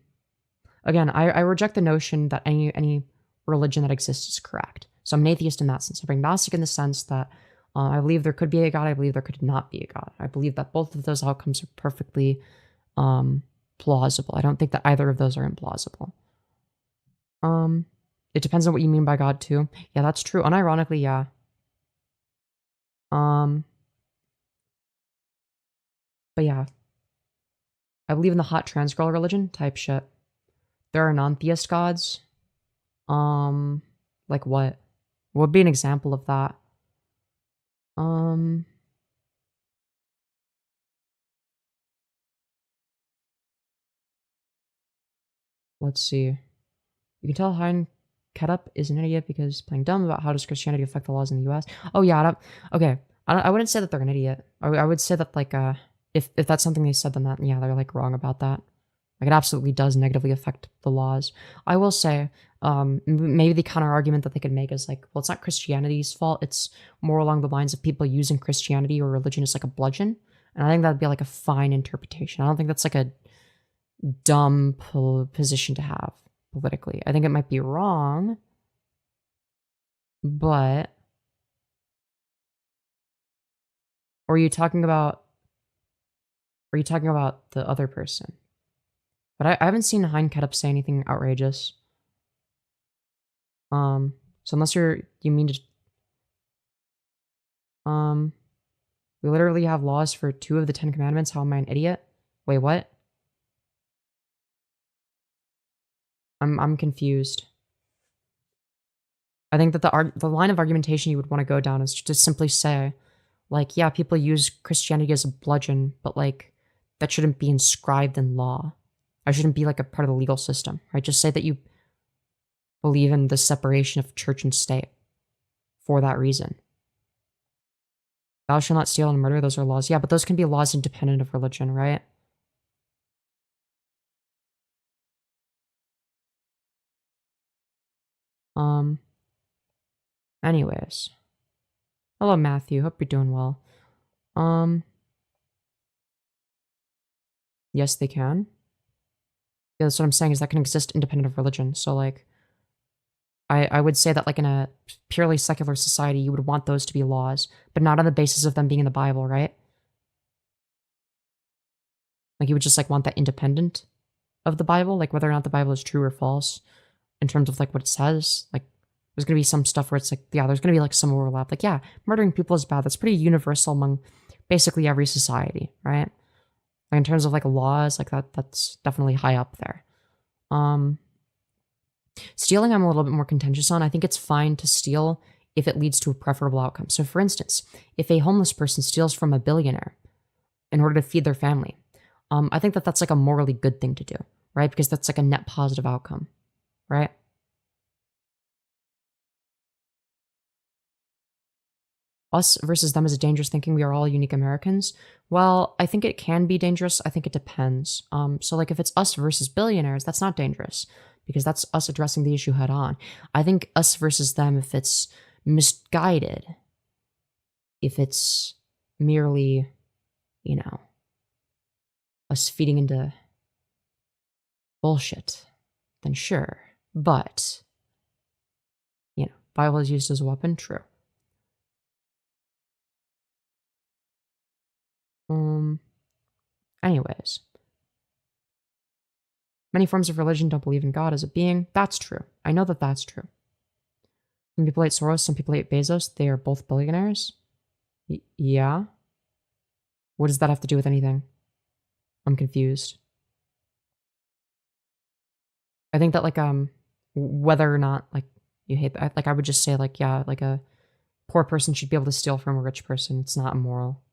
I reject the notion that any religion that exists is correct. So I'm an atheist in that sense. I'm agnostic in the sense that I believe there could be a God. I believe there could not be a God. I believe that both of those outcomes are perfectly plausible. I don't think that either of those are implausible. It depends on what you mean by God too. Yeah, that's true. Unironically, yeah. But yeah. I believe in the hot trans girl religion type shit. There are non-theist gods. Like what? What would be an example of that? Let's see. You can tell Hein Ketup is an idiot because playing dumb about how does Christianity affect the laws in the U.S. Oh yeah, okay. I wouldn't say that they're an idiot. I would say that like if that's something they said, then that yeah, they're like wrong about that. Like it absolutely does negatively affect the laws. I will say, maybe the counter argument that they could make is like, well, it's not Christianity's fault. It's more along the lines of people using Christianity or religion as like a bludgeon. And I think that'd be like a fine interpretation. I don't think that's like a dumb position to have politically. I think it might be wrong, but or are you talking about the other person? But I haven't seen Hein Ketup say anything outrageous. So unless you mean to we literally have laws for 2 of the 10 commandments. How am I an idiot? Wait, what? I'm confused. I think that the line of argumentation you would want to go down is to simply say, like, yeah, people use Christianity as a bludgeon, but like that shouldn't be inscribed in law. I shouldn't be like a part of the legal system, right? Just say that you believe in the separation of church and state for that reason. Thou shalt not steal and murder, those are laws. Yeah, but those can be laws independent of religion, right? Anyways. Hello, Matthew. Hope you're doing well. Yes, they can. Yeah, that's what I'm saying, is that can exist independent of religion. So, like, I would say that, like, in a purely secular society, you would want those to be laws, but not on the basis of them being in the Bible, right? Like, you would just, like, want that independent of the Bible, like, whether or not the Bible is true or false, in terms of, like, what it says. Like, there's gonna be some stuff where it's like, yeah, there's gonna be, like, some overlap. Like, yeah, murdering people is bad. That's pretty universal among basically every society, right? Like, in terms of, like, laws, like, that's definitely high up there. Stealing, I'm a little bit more contentious on. I think it's fine to steal if it leads to a preferable outcome. So, for instance, if a homeless person steals from a billionaire in order to feed their family, I think that that's, like, a morally good thing to do. right? Because that's like a net positive outcome, right? Us versus them is dangerous, thinking we are all unique Americans. Well, I think it can be dangerous. I think it depends. So like if it's us versus billionaires, that's not dangerous because that's us addressing the issue head on. I think us versus them, if it's misguided, if it's merely, you know, us feeding into bullshit, then sure. But, you know, Bible is used as a weapon, true. Anyways. Many forms of religion don't believe in God as a being. That's true. I know that that's true. Some people hate Soros, some people hate Bezos. They are both billionaires. Yeah? What does that have to do with anything? I'm confused. I think that, like, whether or not, like, you hate that, like, I would just say, like, yeah, like, a poor person should be able to steal from a rich person. It's not immoral.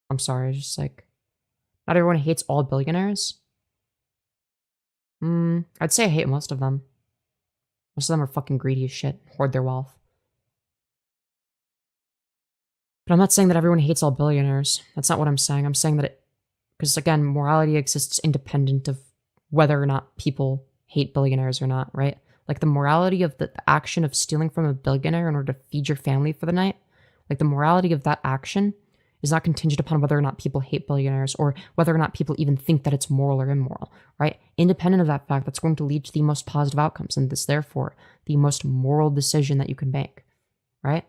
I'm sorry, it's just, like, not everyone hates all billionaires. I'd say I hate most of them. Most of them are fucking greedy as shit, hoard their wealth. But I'm not saying that everyone hates all billionaires. That's not what I'm saying. I'm saying that it, because again, morality exists independent of whether or not people hate billionaires or not, right? Like the morality of the action of stealing from a billionaire in order to feed your family for the night, like the morality of that action is not contingent upon whether or not people hate billionaires or whether or not people even think that it's moral or immoral, right? Independent of that fact, that's going to lead to the most positive outcomes and this, therefore, the most moral decision that you can make, right?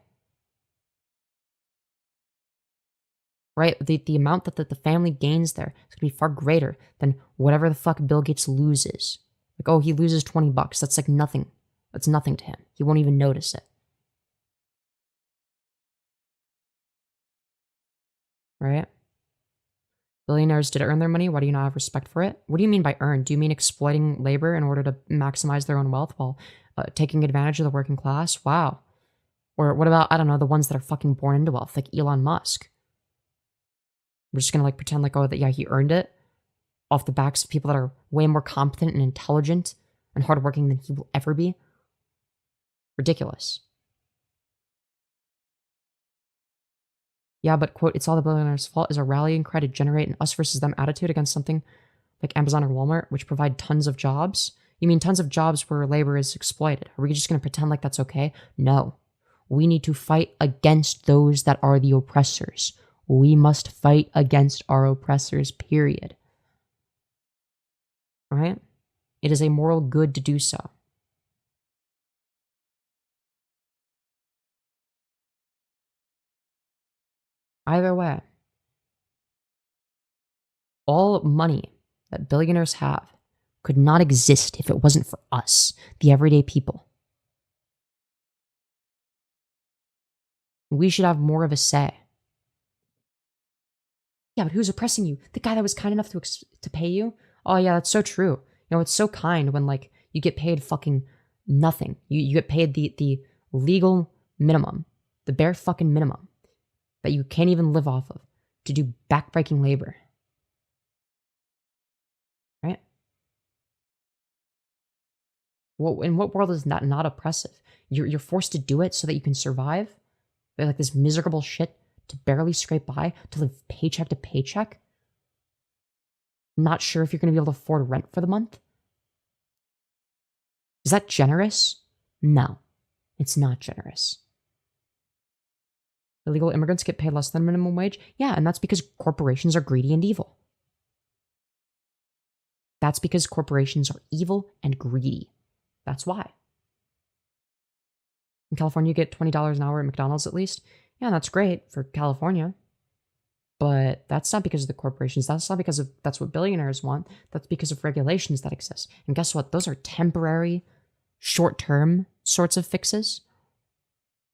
Right? The amount that the family gains there is going to be far greater than whatever the fuck Bill Gates loses. Like, oh, he loses $20. That's like nothing. That's nothing to him. He won't even notice it. Right? Billionaires did earn their money. Why do you not have respect for it? What do you mean by earn? Do you mean exploiting labor in order to maximize their own wealth while taking advantage of the working class? Wow. Or what about, I don't know, the ones that are fucking born into wealth, like Elon Musk? We're just gonna like pretend like, oh, that yeah, he earned it off the backs of people that are way more competent and intelligent and hardworking than he will ever be. Ridiculous. Yeah, but, quote, it's all the billionaires' fault is a rallying cry to generate an us versus them attitude against something like Amazon or Walmart, which provide tons of jobs. You mean tons of jobs where labor is exploited? Are we just going to pretend like that's okay? No. We need to fight against those that are the oppressors. We must fight against our oppressors, period. Right? It is a moral good to do so. Either way, all money that billionaires have could not exist if it wasn't for us, the everyday people. We should have more of a say. Yeah, but who's oppressing you? The guy that was kind enough to pay you? Oh yeah, that's so true. You know, it's so kind when like you get paid fucking nothing. You get paid the legal minimum, the bare fucking minimum that you can't even live off of to do backbreaking labor. Right? Well, in what world is that not oppressive? You're forced to do it so that you can survive? They're like this miserable shit to barely scrape by, to live paycheck to paycheck? Not sure if you're going to be able to afford rent for the month? Is that generous? No, it's not generous. Illegal immigrants get paid less than minimum wage? Yeah, and that's because corporations are greedy and evil. That's because corporations are evil and greedy. That's why. In California, you get $20 an hour at McDonald's at least. Yeah, that's great for California. But that's not because of the corporations. That's not because of that's what billionaires want. That's because of regulations that exist. And guess what? Those are temporary, short-term sorts of fixes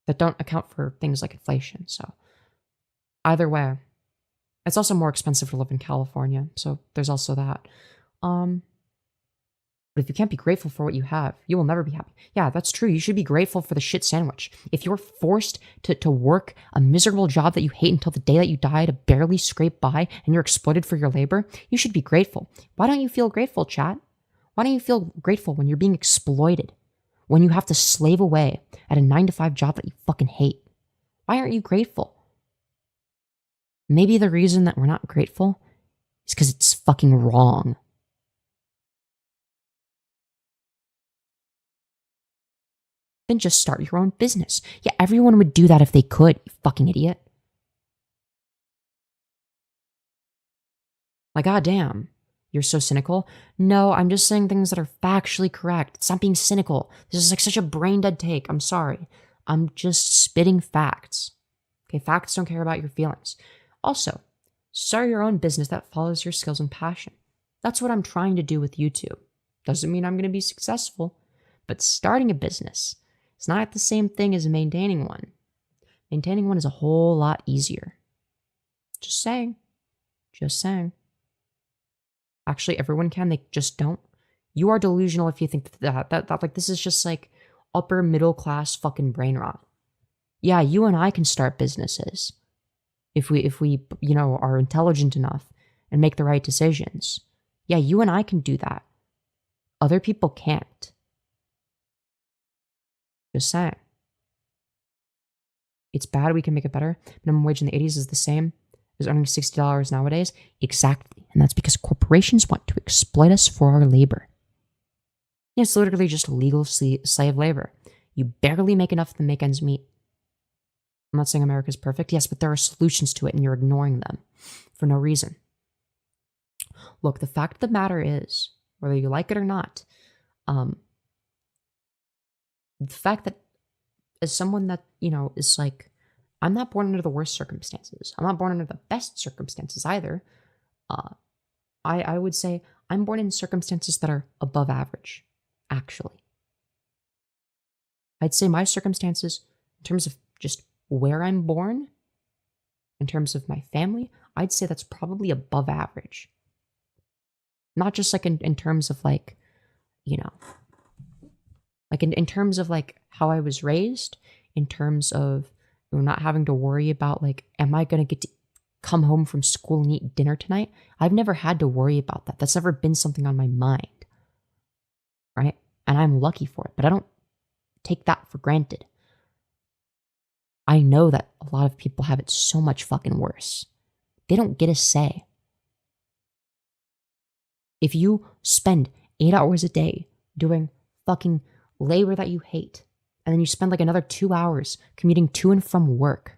that don't account for things like inflation. So either way, it's also more expensive to live in California. So there's also that. But if you can't be grateful for what you have, you will never be happy. Yeah, that's true. You should be grateful for the shit sandwich. If you're forced to work a miserable job that you hate until the day that you die to barely scrape by and you're exploited for your labor, you should be grateful. Why don't you feel grateful, chat? Why don't you feel grateful when you're being exploited? When you have to slave away at a 9-to-5 job that you fucking hate? Why aren't you grateful? Maybe the reason that we're not grateful is because it's fucking wrong. Then just start your own business. Yeah, everyone would do that if they could, you fucking idiot. Like, goddamn, you're so cynical. No, I'm just saying things that are factually correct. It's not being cynical. This is like such a brain dead take. I'm sorry. I'm just spitting facts. Okay, facts don't care about your feelings. Also, start your own business that follows your skills and passion. That's what I'm trying to do with YouTube. Doesn't mean I'm going to be successful, but starting a business, it's not the same thing as maintaining one. Maintaining one is a whole lot easier. Just saying. Just saying. Actually, everyone can, they just don't. You are delusional if you think that like this is just like upper middle class fucking brain rot. Yeah, you and I can start businesses if we are intelligent enough and make the right decisions. Yeah, you and I can do that. Other people can't. Just saying. It's bad, we can make it better. Minimum wage in the 80s is the same as earning $60 nowadays. Exactly. And that's because corporations want to exploit us for our labor. Yeah, it's literally just legal slave labor. You barely make enough to make ends meet. I'm not saying America's perfect. Yes, but there are solutions to it and you're ignoring them for no reason. Look, the fact of the matter is, whether you like it or not, the fact that as someone that, is like, I'm not born under the worst circumstances. I'm not born under the best circumstances either. I would say I'm born in circumstances that are above average, actually. I'd say my circumstances, in terms of just where I'm born, in terms of my family, I'd say that's probably above average. Not just like in terms of like, like in terms of like how I was raised, in terms of not having to worry about like, am I going to get to come home from school and eat dinner tonight? I've never had to worry about that. That's never been something on my mind, right? And I'm lucky for it, but I don't take that for granted. I know that a lot of people have it so much fucking worse. They don't get a say. If you spend 8 hours a day doing fucking labor that you hate, and then you spend like another 2 hours commuting to and from work,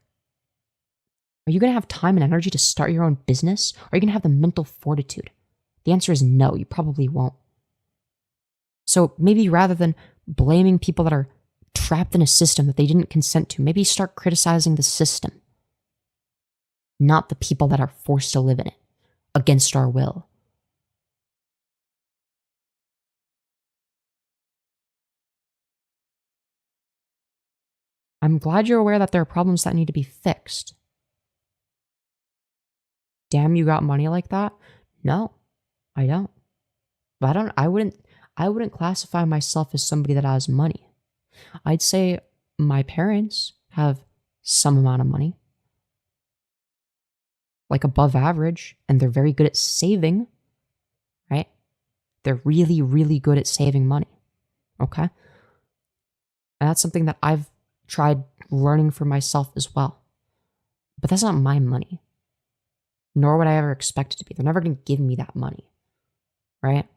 are you going to have time and energy to start your own business? Or are you going to have the mental fortitude? The answer is no, you probably won't. So maybe rather than blaming people that are trapped in a system that they didn't consent to, maybe start criticizing the system, not the people that are forced to live in it against our will. I'm glad you're aware that there are problems that need to be fixed. Damn, you got money like that? No, I don't. But I wouldn't classify myself as somebody that has money. I'd say my parents have some amount of money, like above average, and they're very good at saving, right? They're really, really good at saving money, okay? And that's something that I've tried learning for myself as well. But that's not my money, nor would I ever expect it to be. They're never going to give me that money, right?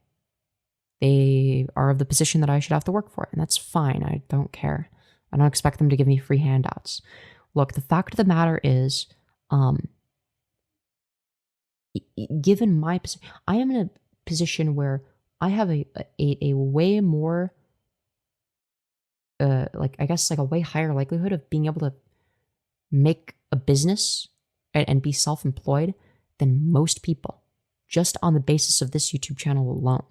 They are of the position that I should have to work for it, and that's fine. I don't care. I don't expect them to give me free handouts. Look, the fact of the matter is, given my position, I am in a position where I have a way more, like, I guess, like a way higher likelihood of being able to make a business and be self-employed than most people, just on the basis of this YouTube channel alone.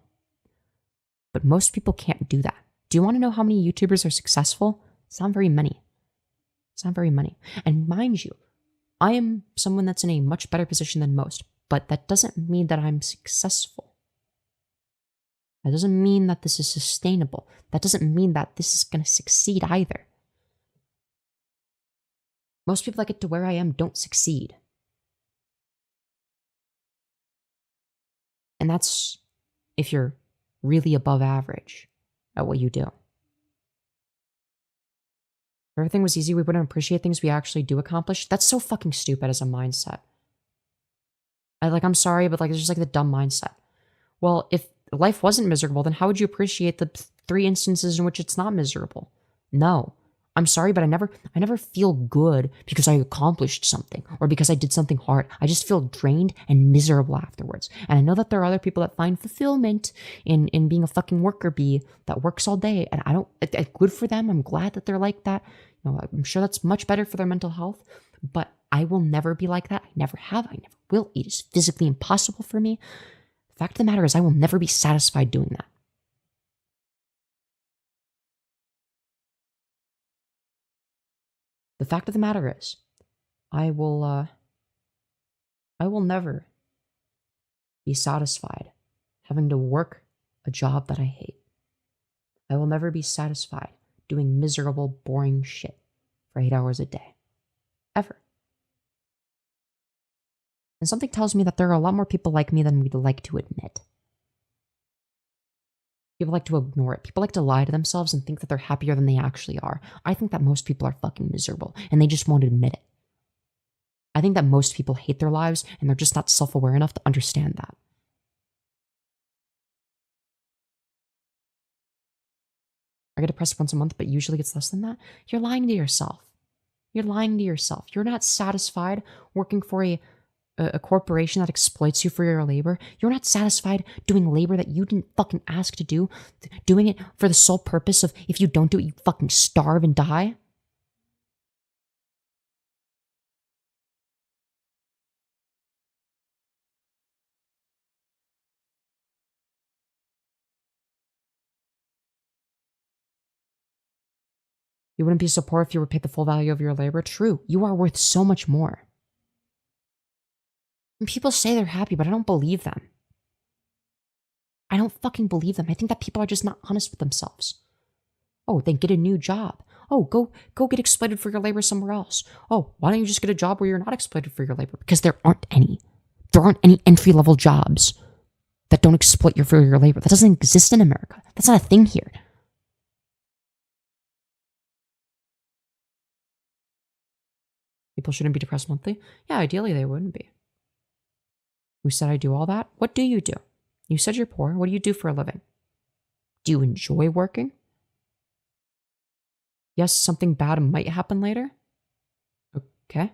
But most people can't do that. Do you want to know how many YouTubers are successful? It's not very many. It's not very many. And mind you, I am someone that's in a much better position than most, but that doesn't mean that I'm successful. That doesn't mean that this is sustainable. That doesn't mean that this is going to succeed either. Most people that get to where I am don't succeed. And that's if you're really above average at what you do. If everything was easy, we wouldn't appreciate things we actually do accomplish. That's so fucking stupid as a mindset. I'm sorry, but it's just the dumb mindset. Well, if life wasn't miserable, then how would you appreciate the 3 instances in which it's not miserable? No. I'm sorry, but I never feel good because I accomplished something or because I did something hard. I just feel drained and miserable afterwards. And I know that there are other people that find fulfillment in being a fucking worker bee that works all day. And good for them. I'm glad that they're like that. I'm sure that's much better for their mental health, but I will never be like that. I never have. I never will. It is physically impossible for me. The fact of the matter is I will never be satisfied doing that. The fact of the matter is, I will never be satisfied having to work a job that I hate. I will never be satisfied doing miserable, boring shit for 8 hours a day. Ever. And something tells me that there are a lot more people like me than we'd like to admit. People like to ignore it. People like to lie to themselves and think that they're happier than they actually are. I think that most people are fucking miserable and they just won't admit it. I think that most people hate their lives and they're just not self-aware enough to understand that. I get depressed once a month, but usually it's less than that. You're lying to yourself. You're lying to yourself. You're not satisfied working for a corporation that exploits you for your labor. You're not satisfied doing labor that you didn't fucking ask to do, doing it for the sole purpose of if you don't do it, you fucking starve and die. You wouldn't be so poor if you were paid the full value of your labor. True, you are worth so much more. And people say they're happy, but I don't believe them. I don't fucking believe them. I think that people are just not honest with themselves. Oh, then get a new job. Oh, go get exploited for your labor somewhere else. Oh, why don't you just get a job where you're not exploited for your labor? Because there aren't any. There aren't any entry-level jobs that don't exploit you for your labor. That doesn't exist in America. That's not a thing here. People shouldn't be depressed monthly? Yeah, ideally they wouldn't be. Who said I do all that? What do you do? You said you're poor. What do you do for a living? Do you enjoy working? Yes, something bad might happen later. Okay.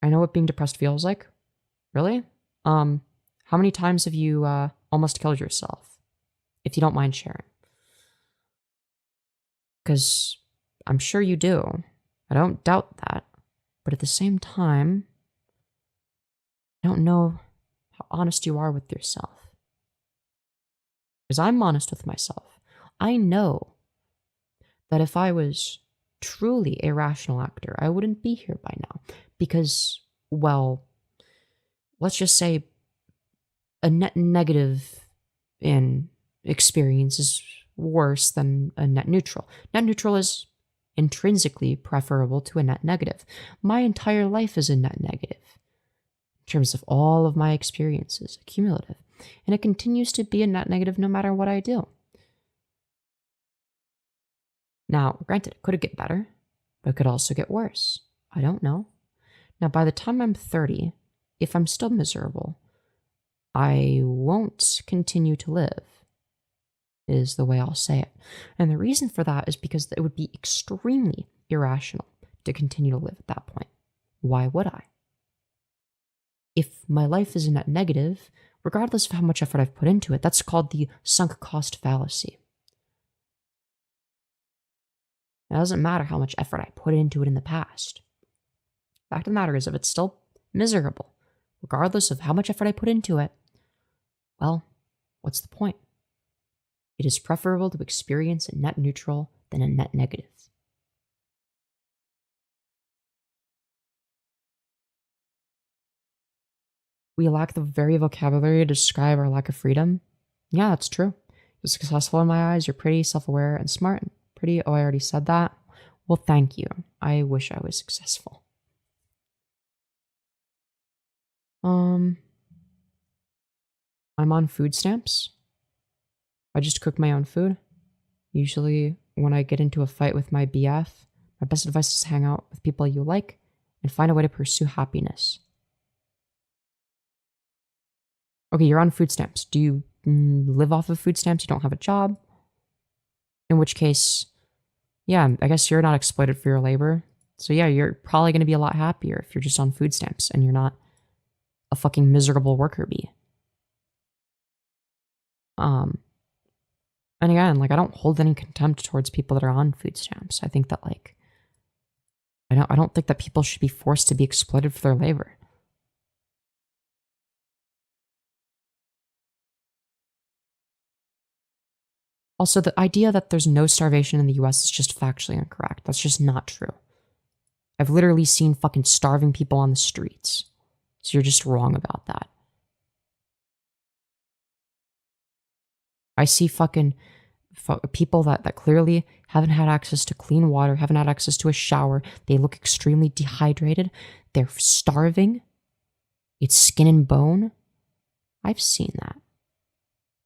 I know what being depressed feels like. Really? How many times have you almost killed yourself? If you don't mind sharing. Because I'm sure you do. I don't doubt that. But at the same time, I don't know how honest you are with yourself. Because I'm honest with myself. I know that if I was truly a rational actor, I wouldn't be here by now. Because, well, let's just say a net negative in experience is worse than a net neutral. Net neutral is intrinsically preferable to a net negative. My entire life is a net negative in terms of all of my experiences, cumulative. And it continues to be a net negative no matter what I do. Now, granted, it could get better, but it could also get worse. I don't know. Now, by the time I'm 30, if I'm still miserable, I won't continue to live, is the way I'll say it. And the reason for that is because it would be extremely irrational to continue to live at that point. Why would I? If my life is a net negative, regardless of how much effort I've put into it, that's called the sunk cost fallacy. It doesn't matter how much effort I put into it in the past. Fact of the matter is, if it's still miserable, regardless of how much effort I put into it, well, what's the point? It is preferable to experience a net neutral than a net negative. we lack the very vocabulary to describe our lack of freedom. Yeah, that's true. You're successful in my eyes. You're pretty, self-aware, and smart. Pretty. Oh, I already said that. Well, thank you. I wish I was successful. I'm on food stamps. I just cook my own food. Usually, when I get into a fight with my BF, my best advice is to hang out with people you like and find a way to pursue happiness. Okay, you're on food stamps. Do you live off of food stamps? You don't have a job? In which case, yeah, I guess you're not exploited for your labor. So yeah, you're probably going to be a lot happier if you're just on food stamps and you're not a fucking miserable worker bee. And again, like, I don't hold any contempt towards people that are on food stamps. I think that, like, I don't think that people should be forced to be exploited for their labor. Also, the idea that there's no starvation in the US is just factually incorrect. That's just not true. I've literally seen fucking starving people on the streets. So you're just wrong about that. I see fucking people that clearly haven't had access to clean water, haven't had access to a shower. They look extremely dehydrated. They're starving. It's skin and bone. I've seen that.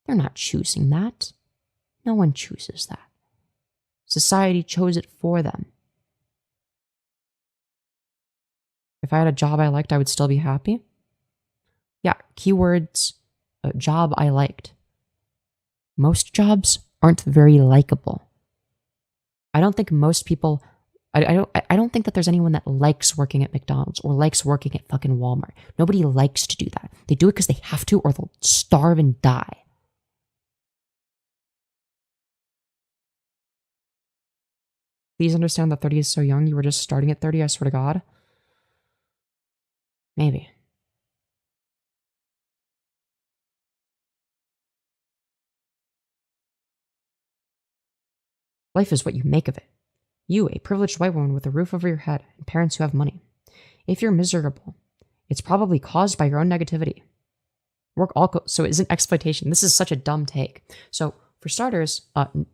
They're not choosing that. No one chooses that. Society chose it for them. If I had a job I liked, I would still be happy. Yeah, keywords, job I liked. Most jobs aren't very likable. I don't think most people, I don't think that there's anyone that likes working at McDonald's or likes working at fucking Walmart. Nobody likes to do that. They do it because they have to, or they'll starve and die. Please understand that 30 is so young. You were just starting at 30, I swear to God. Maybe. Life is what you make of it. You, a privileged white woman with a roof over your head and parents who have money. If you're miserable, it's probably caused by your own negativity. So isn't exploitation. This is such a dumb take. So for starters,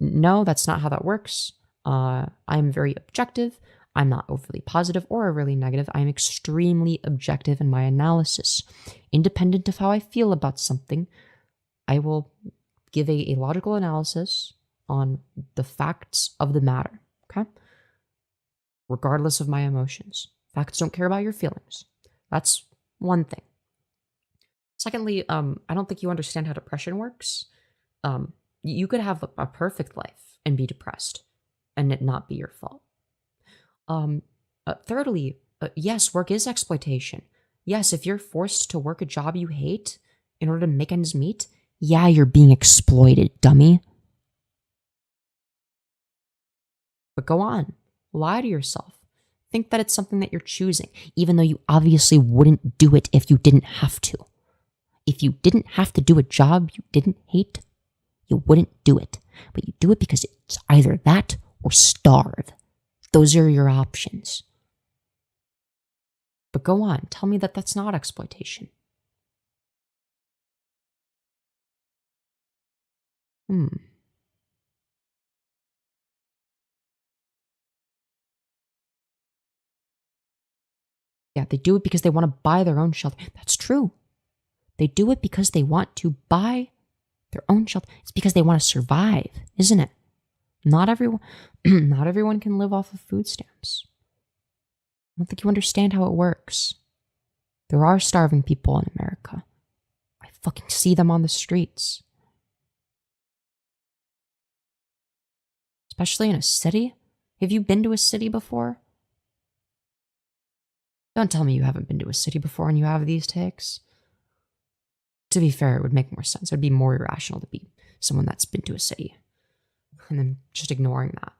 no, that's not how that works. I'm very objective. I'm not overly positive or overly negative. I'm extremely objective in my analysis. Independent of how I feel about something, I will give a logical analysis on the facts of the matter, okay? Regardless of my emotions. Facts don't care about your feelings. That's one thing. Secondly, I don't think you understand how depression works. You could have a perfect life and be depressed and it not be your fault. Thirdly, yes, work is exploitation. Yes, if you're forced to work a job you hate in order to make ends meet, yeah, you're being exploited, dummy. But go on, lie to yourself. Think that it's something that you're choosing, even though you obviously wouldn't do it if you didn't have to. If you didn't have to do a job you didn't hate, you wouldn't do it. But you do it because it's either that or starve. Those are your options. But go on, tell me that that's not exploitation. Yeah, they do it because they want to buy their own shelter. That's true. They do it because they want to buy their own shelter. It's because they want to survive, isn't it? Not everyone can live off of food stamps. I don't think you understand how it works. There are starving people in America. I fucking see them on the streets. Especially in a city. Have you been to a city before? Don't tell me you haven't been to a city before and you have these takes. To be fair, it would make more sense. It would be more irrational to be someone that's been to a city and then just ignoring that.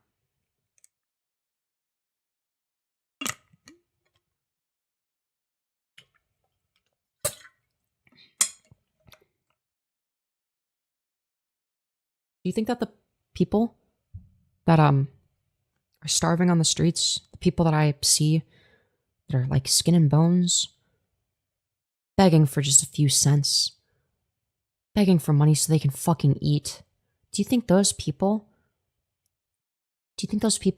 Do you think that the people that are starving on the streets, the people that I see that are like skin and bones, begging for just a few cents, begging for money so they can fucking eat. Do you think those people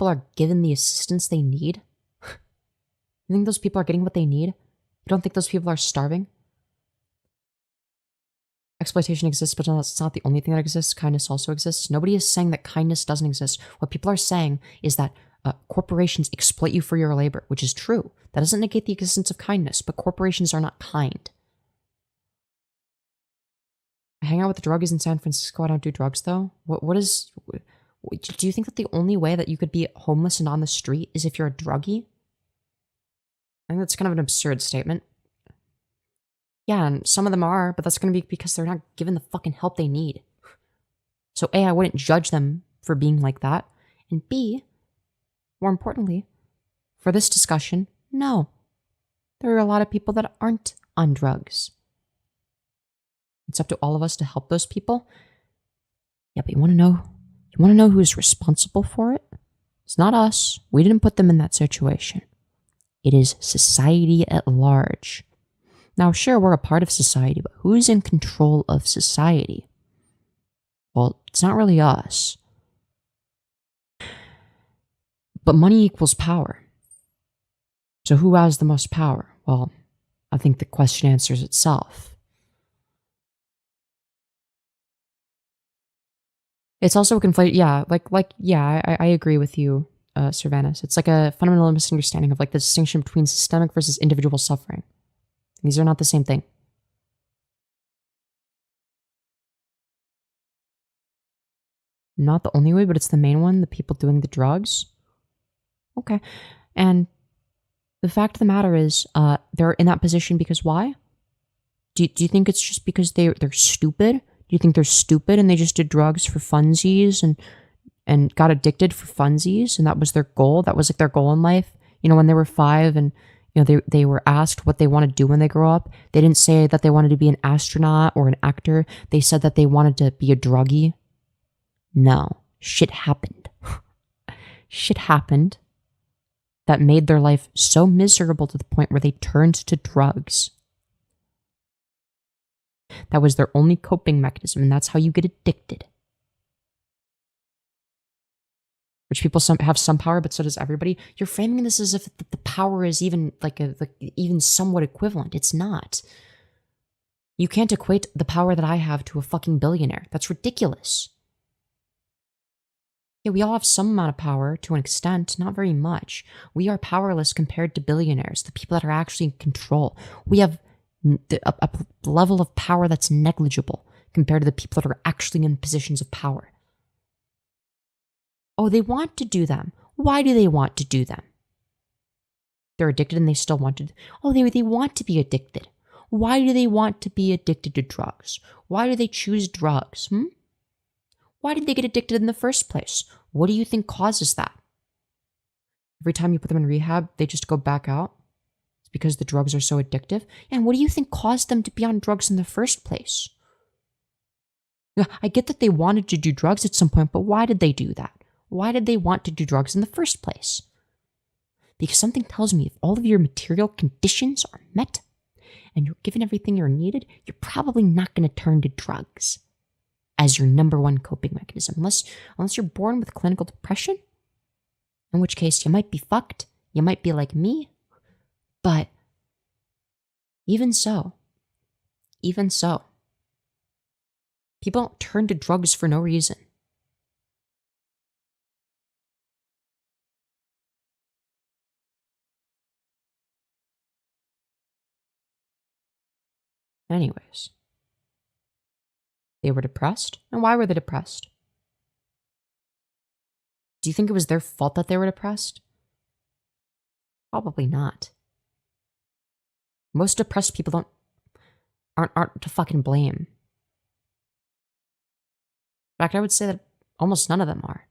are given the assistance they need? You think those people are getting what they need? You don't think those people are starving? Exploitation exists, but it's not the only thing that exists. Kindness also exists. Nobody is saying that kindness doesn't exist. What people are saying is that corporations exploit you for your labor, which is true. That doesn't negate the existence of kindness, but corporations are not kind. I hang out with druggies in San Francisco. I don't do drugs, though. Do you think that the only way that you could be homeless and on the street is if you're a druggie? I think that's kind of an absurd statement. Yeah, and some of them are, but that's going to be because they're not given the fucking help they need. So A, I wouldn't judge them for being like that. And B, more importantly, for this discussion, no. There are a lot of people that aren't on drugs. It's up to all of us to help those people. Yeah, but you want to know who's responsible for it? It's not us. We didn't put them in that situation. It is society at large. Now, sure, we're a part of society, but who's in control of society? Well, it's not really us. But money equals power. So who has the most power? Well, I think the question answers itself. It's also a conflate. Yeah, I agree with you, Cervantes. It's like a fundamental misunderstanding of like the distinction between systemic versus individual suffering. These are not the same thing. Not the only way, but it's the main one. The people doing the drugs. Okay, and the fact of the matter is, they're in that position because why? Do you think it's just because they're stupid? Do you think they're stupid and they just did drugs for funsies and got addicted for funsies and that was their goal? That was like their goal in life. You know, when they were 5 and they were asked what they want to do when they grow up. They didn't say that they wanted to be an astronaut or an actor. They said that they wanted to be a druggie. No, shit happened. Shit happened that made their life so miserable to the point where they turned to drugs. That was their only coping mechanism, and that's how you get addicted. Rich people have some power, but so does everybody. You're framing this as if the power is even even somewhat equivalent. It's not. You can't equate the power that I have to a fucking billionaire. That's ridiculous. Yeah, we all have some amount of power to an extent, not very much. We are powerless compared to billionaires, the people that are actually in control. We have a level of power that's negligible compared to the people that are actually in positions of power. Oh, they want to do them. Why do they want to do them? They're addicted and they still want to. Oh, they want to be addicted. Why do they want to be addicted to drugs? Why do they choose drugs? Why did they get addicted in the first place? What do you think causes that? Every time you put them in rehab, they just go back out? It's because the drugs are so addictive? And what do you think caused them to be on drugs in the first place? I get that they wanted to do drugs at some point, but why did they do that? Why did they want to do drugs in the first place? Because something tells me if all of your material conditions are met and you're given everything you're needed, you're probably not going to turn to drugs as your number one coping mechanism. Unless you're born with clinical depression, in which case you might be fucked. You might be like me. But even so, people don't turn to drugs for no reason. Anyways, they were depressed. And why were they depressed? Do you think it was their fault that they were depressed? Probably not. Most depressed people aren't to fucking blame. In fact, I would say that almost none of them are.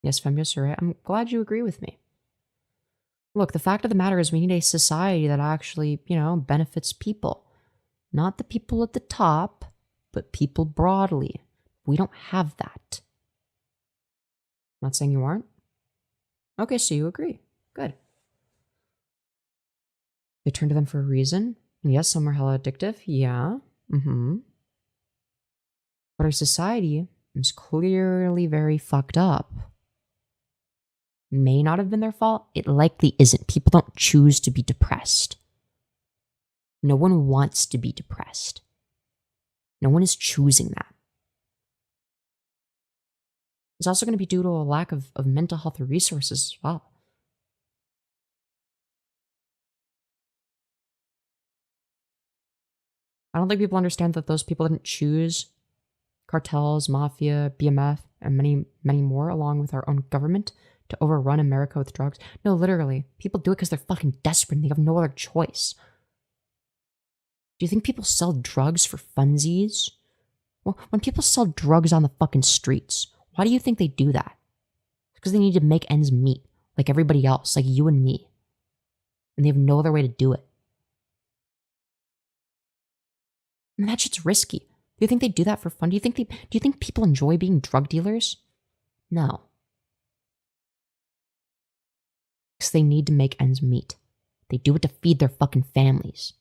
Yes, Femyoz, you're right. I'm glad you agree with me. Look, the fact of the matter is we need a society that actually, benefits people. Not the people at the top, but people broadly. We don't have that. I'm not saying you aren't. Okay, so you agree. Good. They turn to them for a reason. Yes, some are hella addictive. Yeah. Mm-hmm. But our society is clearly very fucked up. May not have been their fault. It likely isn't. People don't choose to be depressed. No one wants to be depressed. No one is choosing that. It's also going to be due to a lack of mental health resources as well. I don't think people understand that those people didn't choose cartels, mafia, BMF, and many, many more, along with our own government, to overrun America with drugs. No, literally, people do it because they're fucking desperate and they have no other choice. Do you think people sell drugs for funsies? Well, when people sell drugs on the fucking streets, why do you think they do that? Because they need to make ends meet, like everybody else, like you and me. And they have no other way to do it. And that shit's risky. Do you think they do that for fun? Do you think people enjoy being drug dealers? No. Because they need to make ends meet. They do it to feed their fucking families.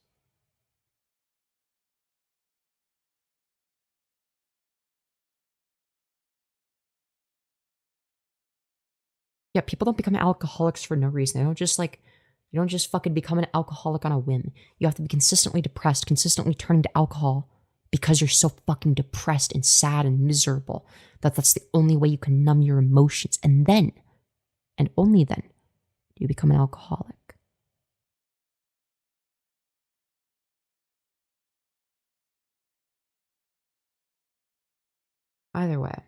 Yeah, people don't become alcoholics for no reason. They don't just fucking become an alcoholic on a whim. You have to be consistently depressed, consistently turning to alcohol because you're so fucking depressed and sad and miserable that that's the only way you can numb your emotions. And then, and only then, do you become an alcoholic. Either way.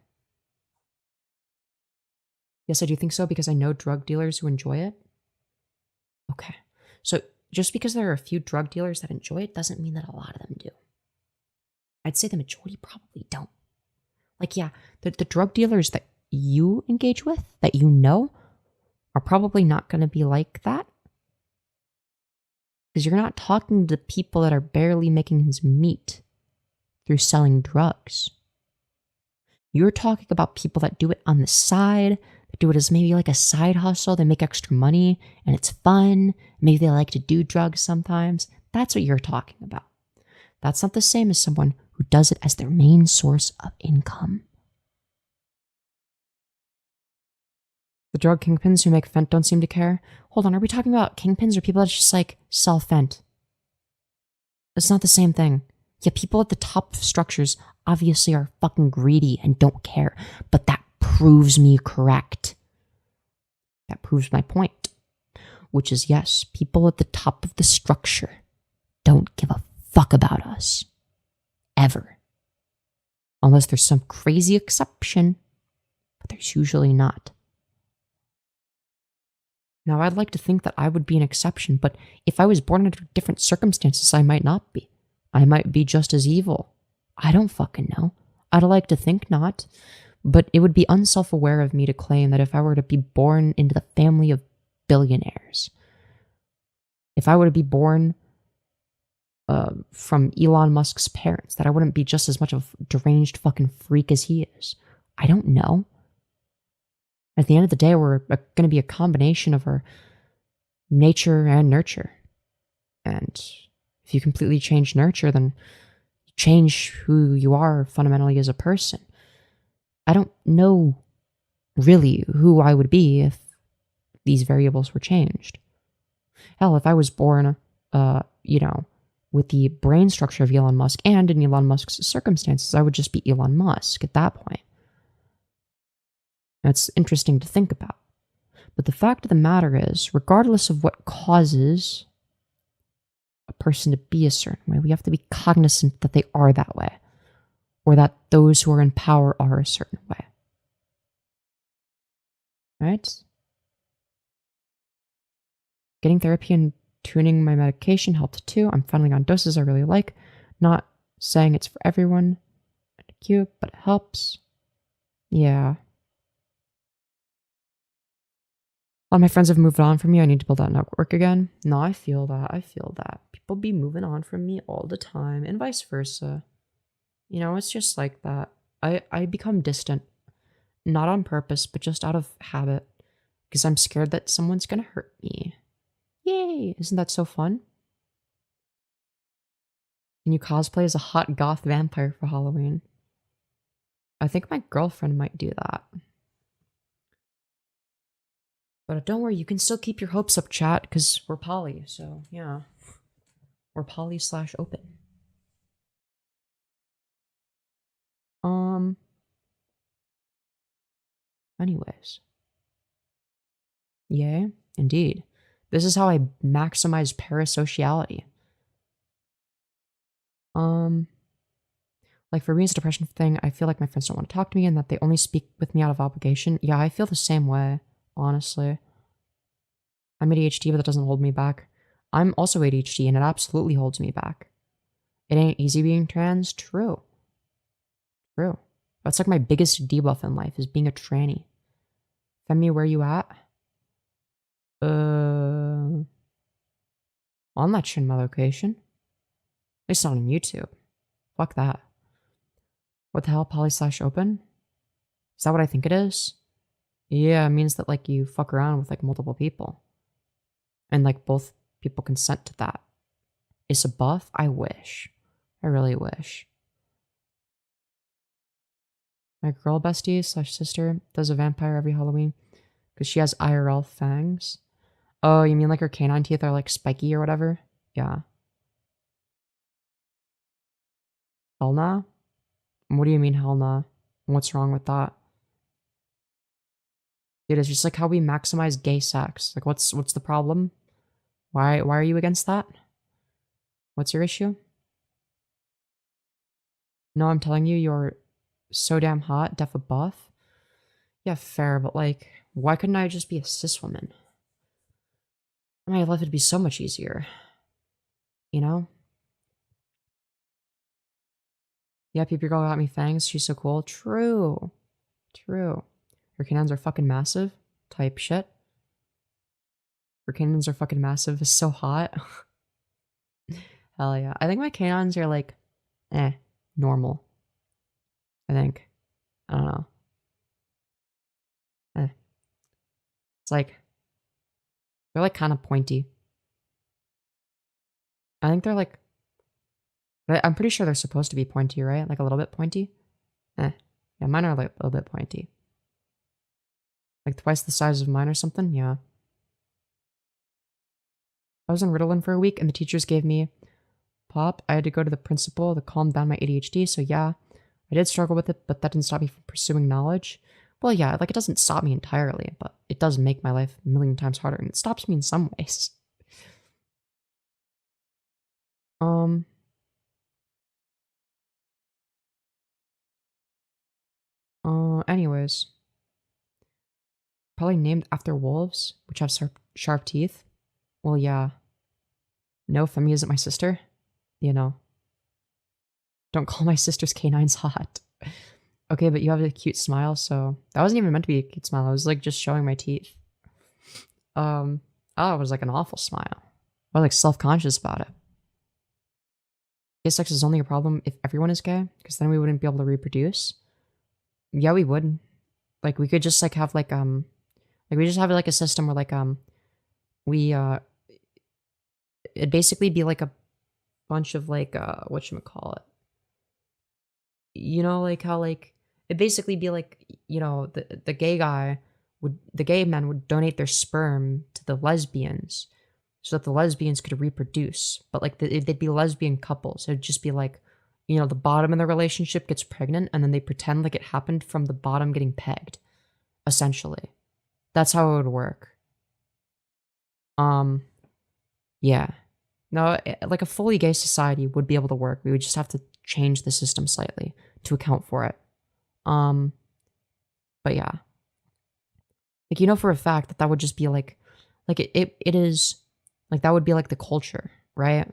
Yes, I do think so because I know drug dealers who enjoy it. Okay. So just because there are a few drug dealers that enjoy it doesn't mean that a lot of them do. I'd say the majority probably don't. Like, yeah, the drug dealers that you engage with, that you know, are probably not going to be like that. Because you're not talking to people that are barely making ends meet through selling drugs. You're talking about people that do it on the side, that do it as maybe like a side hustle. They make extra money and it's fun. Maybe they like to do drugs sometimes. That's what you're talking about. That's not the same as someone who does it as their main source of income. The drug kingpins who make fent don't seem to care. Hold on, are we talking about kingpins or people that just like sell fent? It's not the same thing. Yeah, people at the top of structures obviously are fucking greedy and don't care, but that proves me correct. That proves my point, which is yes, people at the top of the structure don't give a fuck about us. Ever. Unless there's some crazy exception, but there's usually not. Now, I'd like to think that I would be an exception, but if I was born under different circumstances, I might not be. I might be just as evil. I don't fucking know. I'd like to think not, but it would be unself-aware of me to claim that if I were to be born into the family of billionaires, if I were to be born from Elon Musk's parents, that I wouldn't be just as much of a deranged fucking freak as he is. I don't know. At the end of the day, we're going to be a combination of our nature and nurture. And if you completely change nurture, then you change who you are fundamentally as a person. I don't know really who I would be if these variables were changed. Hell, if I was born, with the brain structure of Elon Musk and in Elon Musk's circumstances, I would just be Elon Musk at that point. That's interesting to think about. But the fact of the matter is, regardless of what causes a person to be a certain way, we have to be cognizant that they are that way, or that those who are in power are a certain way. Right? Getting therapy and tuning my medication helped too. I'm finally on doses I really like. Not saying it's for everyone. Cute, but it helps. Yeah. A lot of my friends have moved on from me. I need to build that network again. No, I feel that. People be moving on from me all the time and vice versa. You know, it's just like that. I become distant. Not on purpose, but just out of habit. Because I'm scared that someone's gonna hurt me. Yay! Isn't that so fun? Can you cosplay as a hot goth vampire for Halloween? I think my girlfriend might do that. But don't worry, you can still keep your hopes up, chat, because we're poly, so yeah. We're poly/open. Anyways. Yay, indeed. This is how I maximize parasociality. Like for me, it's a depression thing. I feel like my friends don't want to talk to me and that they only speak with me out of obligation. Yeah, I feel the same way, honestly. I'm ADHD, but that doesn't hold me back. I'm also ADHD, and it absolutely holds me back. It ain't easy being trans. True. True. That's like my biggest debuff in life, is being a tranny. Femi, where you at? I'm not sharing my location. At least not on YouTube. Fuck that. What the hell, poly/open? Is that what I think it is? Yeah, it means that, like, you fuck around with, like, multiple people. And, like, both people consent to that. It's a buff? I wish. I really wish. My girl bestie/sister does a vampire every Halloween because she has IRL fangs. Oh, you mean like her canine teeth are, like, spiky or whatever? Yeah. Hell nah? What do you mean, hell nah? What's wrong with that? Dude, it's just like how we maximize gay sex. Like, what's the problem? Why are you against that? What's your issue? No, I'm telling you, you're so damn hot, def a buff. Yeah, fair, but like, why couldn't I just be a cis woman? My life would be so much easier. You know? Yeah, Peep Your Girl got me fangs. She's so cool. True. True. Her canines are fucking massive. Type shit. Her canines are fucking massive. Is so hot. Hell yeah. I think my canines are like, normal. I think. I don't know. It's like, they're like kind of pointy. I think they're like, I'm pretty sure they're supposed to be pointy, right? Like a little bit pointy. Yeah, mine are like a little bit pointy. Like twice the size of mine or something, yeah. I was in Ritalin for a week and the teachers gave me pop. I had to go to the principal to calm down my ADHD, so yeah. I did struggle with it, but that didn't stop me from pursuing knowledge. Well, yeah, like it doesn't stop me entirely, but it does make my life a million times harder, and it stops me in some ways. Anyways. Probably named after wolves, which have sharp teeth. Well, yeah. No, Femi isn't my sister. You know. Don't call my sister's canines hot. Okay, but you have a cute smile, so that wasn't even meant to be a cute smile. I was like just showing my teeth. Oh, it was like an awful smile. I was like self-conscious about it. Gay sex is only a problem if everyone is gay, because then we wouldn't be able to reproduce. Yeah, we would. Like we could just like have like we just have like a system where like it'd basically be like a bunch of like whatchamacallit. You know, like how like it'd basically be like, you know, the gay men would donate their sperm to the lesbians so that the lesbians could reproduce. But like they'd be lesbian couples. It'd just be like, you know, the bottom in the relationship gets pregnant and then they pretend like it happened from the bottom getting pegged. Essentially. That's how it would work. Yeah. No, like a fully gay society would be able to work. We would just have to change the system slightly to account for it. But yeah. Like, you know for a fact that that would just be like it is, like that would be like the culture, right?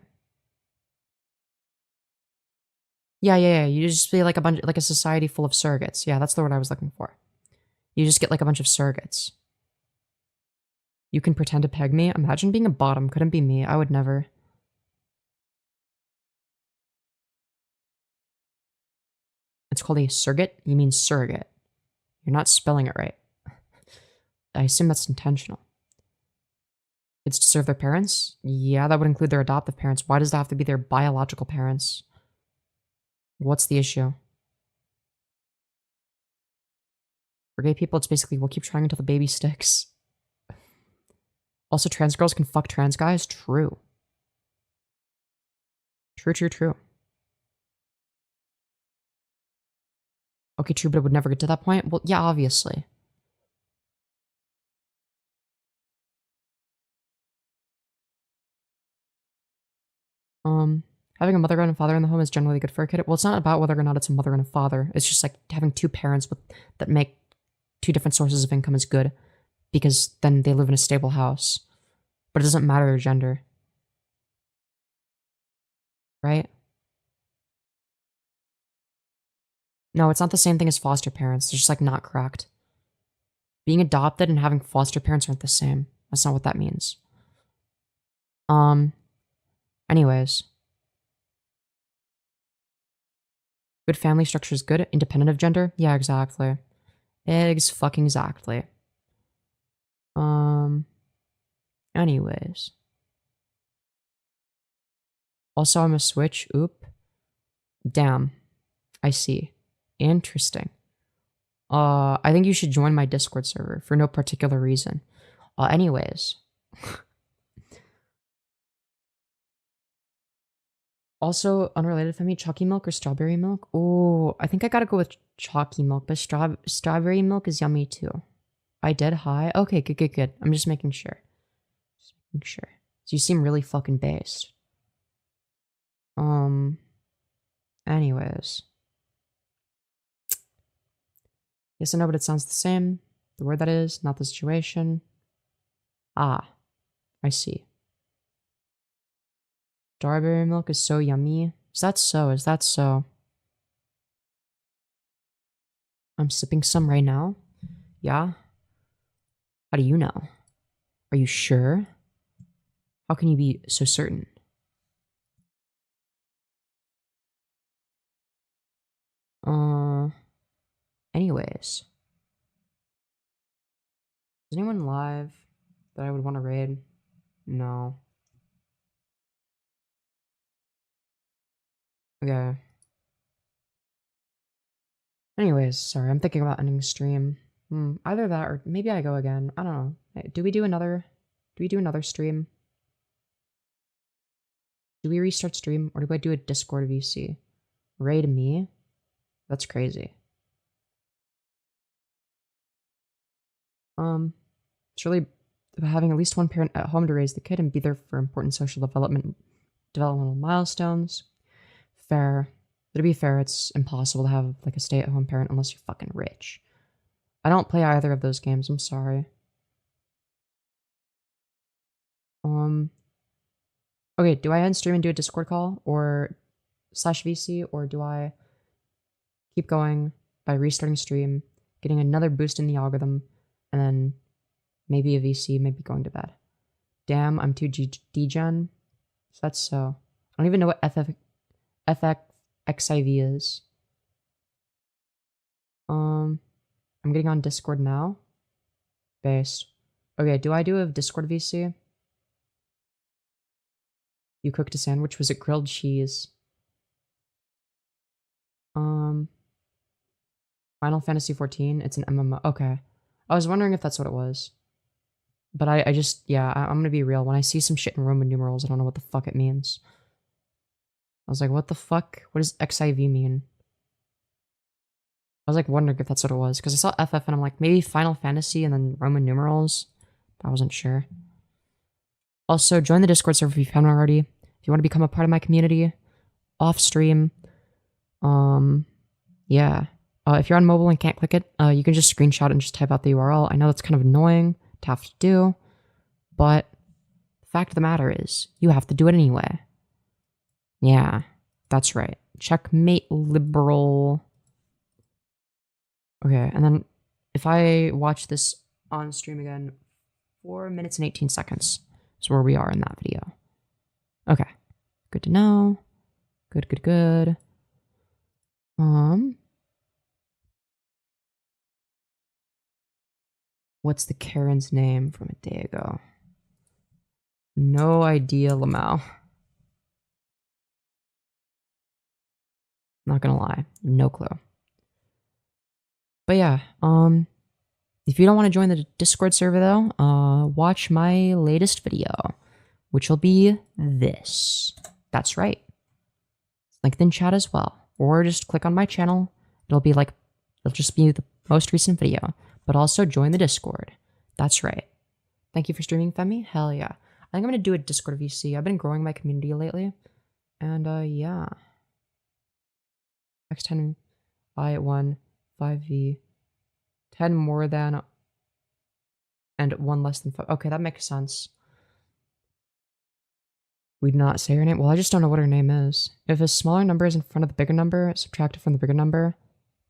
Yeah. You just be like a bunch, like a society full of surrogates. Yeah, that's the word I was looking for. You just get like a bunch of surrogates. You can pretend to peg me? Imagine being a bottom. Couldn't be me. I would never. It's called a surrogate? You mean surrogate. You're not spelling it right. I assume that's intentional. Kids to serve their parents? Yeah, that would include their adoptive parents. Why does that have to be their biological parents? What's the issue? For gay people, it's basically we'll keep trying until the baby sticks. Also, trans girls can fuck trans guys? True. True, true, true. Okay, true, but it would never get to that point? Well, yeah, obviously. Having a mother and a father in the home is generally good for a kid. Well, it's not about whether or not it's a mother and a father. It's just like having two parents that make two different sources of income is good because then they live in a stable house. But it doesn't matter their gender. Right? No, it's not the same thing as foster parents. They're just like not correct. Being adopted and having foster parents aren't the same. That's not what that means. Anyways. Good family structure is good, independent of gender? Yeah, exactly. Exactly. Anyways. Also, I'm a switch. Oop. Damn. I see. Interesting. I think you should join my Discord server for no particular reason. Anyways. Also, unrelated for me, chalky milk or strawberry milk? Oh, I think I gotta go with chalky milk, but strawberry milk is yummy too. I did high? Okay, good. I'm just making sure. Just making sure. So you seem really fucking based. Anyways. Yes, I know, but it sounds the same. The word that is, not the situation. Ah, I see. Strawberry milk is so yummy. Is that so? Is that so? I'm sipping some right now. Yeah? How do you know? Are you sure? How can you be so certain? Anyways. Is anyone live that I would want to raid? No. Okay. Anyways, sorry, I'm thinking about ending the stream. Either that or maybe I go again. I don't know. Do we do another stream? Do we restart stream or do I do a Discord VC? Raid me? That's crazy. It's really having at least one parent at home to raise the kid and be there for important social developmental milestones. Fair. But to be fair, it's impossible to have like a stay-at-home parent unless you're fucking rich. I don't play either of those games, I'm sorry. Okay, do I end stream and do a Discord call or /VC, or do I keep going by restarting stream, getting another boost in the algorithm, and then maybe a VC, maybe going to bed? Damn, I'm too degen. So that's so. I don't even know what FXIV is. I'm getting on Discord now. Based. Okay, do I do a Discord VC? You cooked a sandwich? Was it grilled cheese? Final Fantasy 14. It's an MMO. Okay. I was wondering if that's what it was. But I just, yeah, I'm gonna be real. When I see some shit in Roman numerals, I don't know what the fuck it means. I was like, what the fuck? What does XIV mean? I was like wondering if that's what it was. Because I saw FF and I'm like, maybe Final Fantasy and then Roman numerals. But I wasn't sure. Also, join the Discord server if you haven't already. If you want to become a part of my community, off stream. Yeah. If you're on mobile and can't click it, you can just screenshot it and just type out the URL. I know that's kind of annoying to have to do, but the fact of the matter is, you have to do it anyway. Yeah, that's right. Checkmate liberal. Okay, and then if I watch this on stream again, 4 minutes and 18 seconds is where we are in that video. Okay, good to know. Good. What's the Karen's name from a day ago? No idea, Lamau. Not gonna lie, no clue. But yeah, if you don't want to join the Discord server though, watch my latest video, which will be this. That's right. Linked in chat as well. Or just click on my channel. It'll just be the most recent video. But also join the Discord. That's right. Thank you for streaming, Femi. Hell yeah. I think I'm gonna do a Discord VC. I've been growing my community lately. And yeah. X10 I at 1, 5v, 10 more than, and 1 less than 5. Okay, that makes sense. We'd not say her name? Well, I just don't know what her name is. If a smaller number is in front of the bigger number, subtract it from the bigger number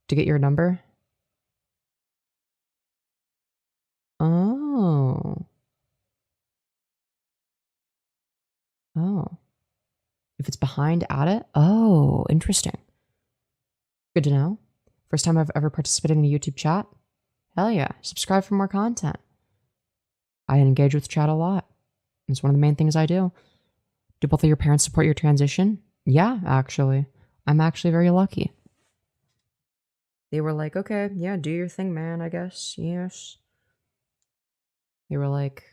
to get your number. Oh. Oh. If it's behind, add it? Oh, interesting. Good to know. First time I've ever participated in a YouTube chat? Hell yeah. Subscribe for more content. I engage with chat a lot. It's one of the main things I do. Do both of your parents support your transition? Yeah, actually. I'm actually very lucky. They were like, okay, yeah, do your thing, man, I guess. Yes. They were like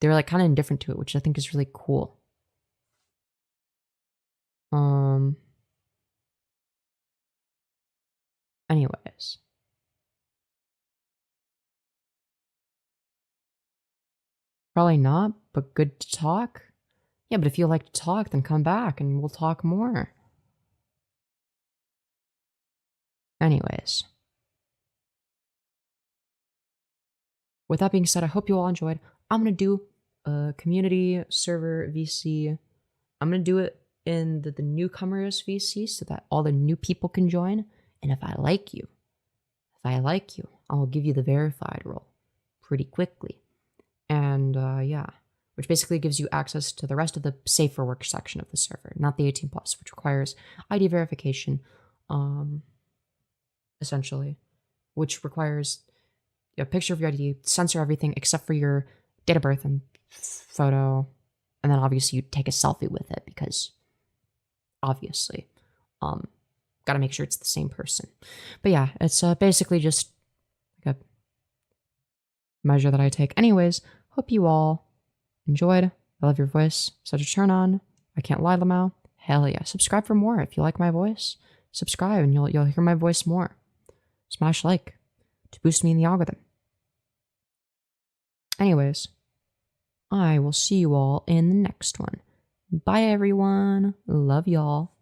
kind of indifferent to it, which I think is really cool. Anyways. Probably not, but good to talk. Yeah, but if you like to talk, then come back and we'll talk more. Anyways. With that being said, I hope you all enjoyed. I'm going to do a community server VC. I'm going to do it in the newcomers VC so that all the new people can join. And if I like you, I'll give you the verified role pretty quickly. And yeah, which basically gives you access to the rest of the safer work section of the server, not the 18+, which requires ID verification, essentially, which requires a picture of your ID, censor everything except for your date of birth and photo, and then obviously you take a selfie with it because obviously, gotta make sure it's the same person. But yeah, it's basically just like a measure that I take. Anyways, hope you all enjoyed. I love your voice. Such a turn on. I can't lie, Lamau. Hell yeah. Subscribe for more. If you like my voice, subscribe and you'll hear my voice more. Smash like to boost me in the algorithm. Anyways, I will see you all in the next one. Bye, everyone. Love y'all.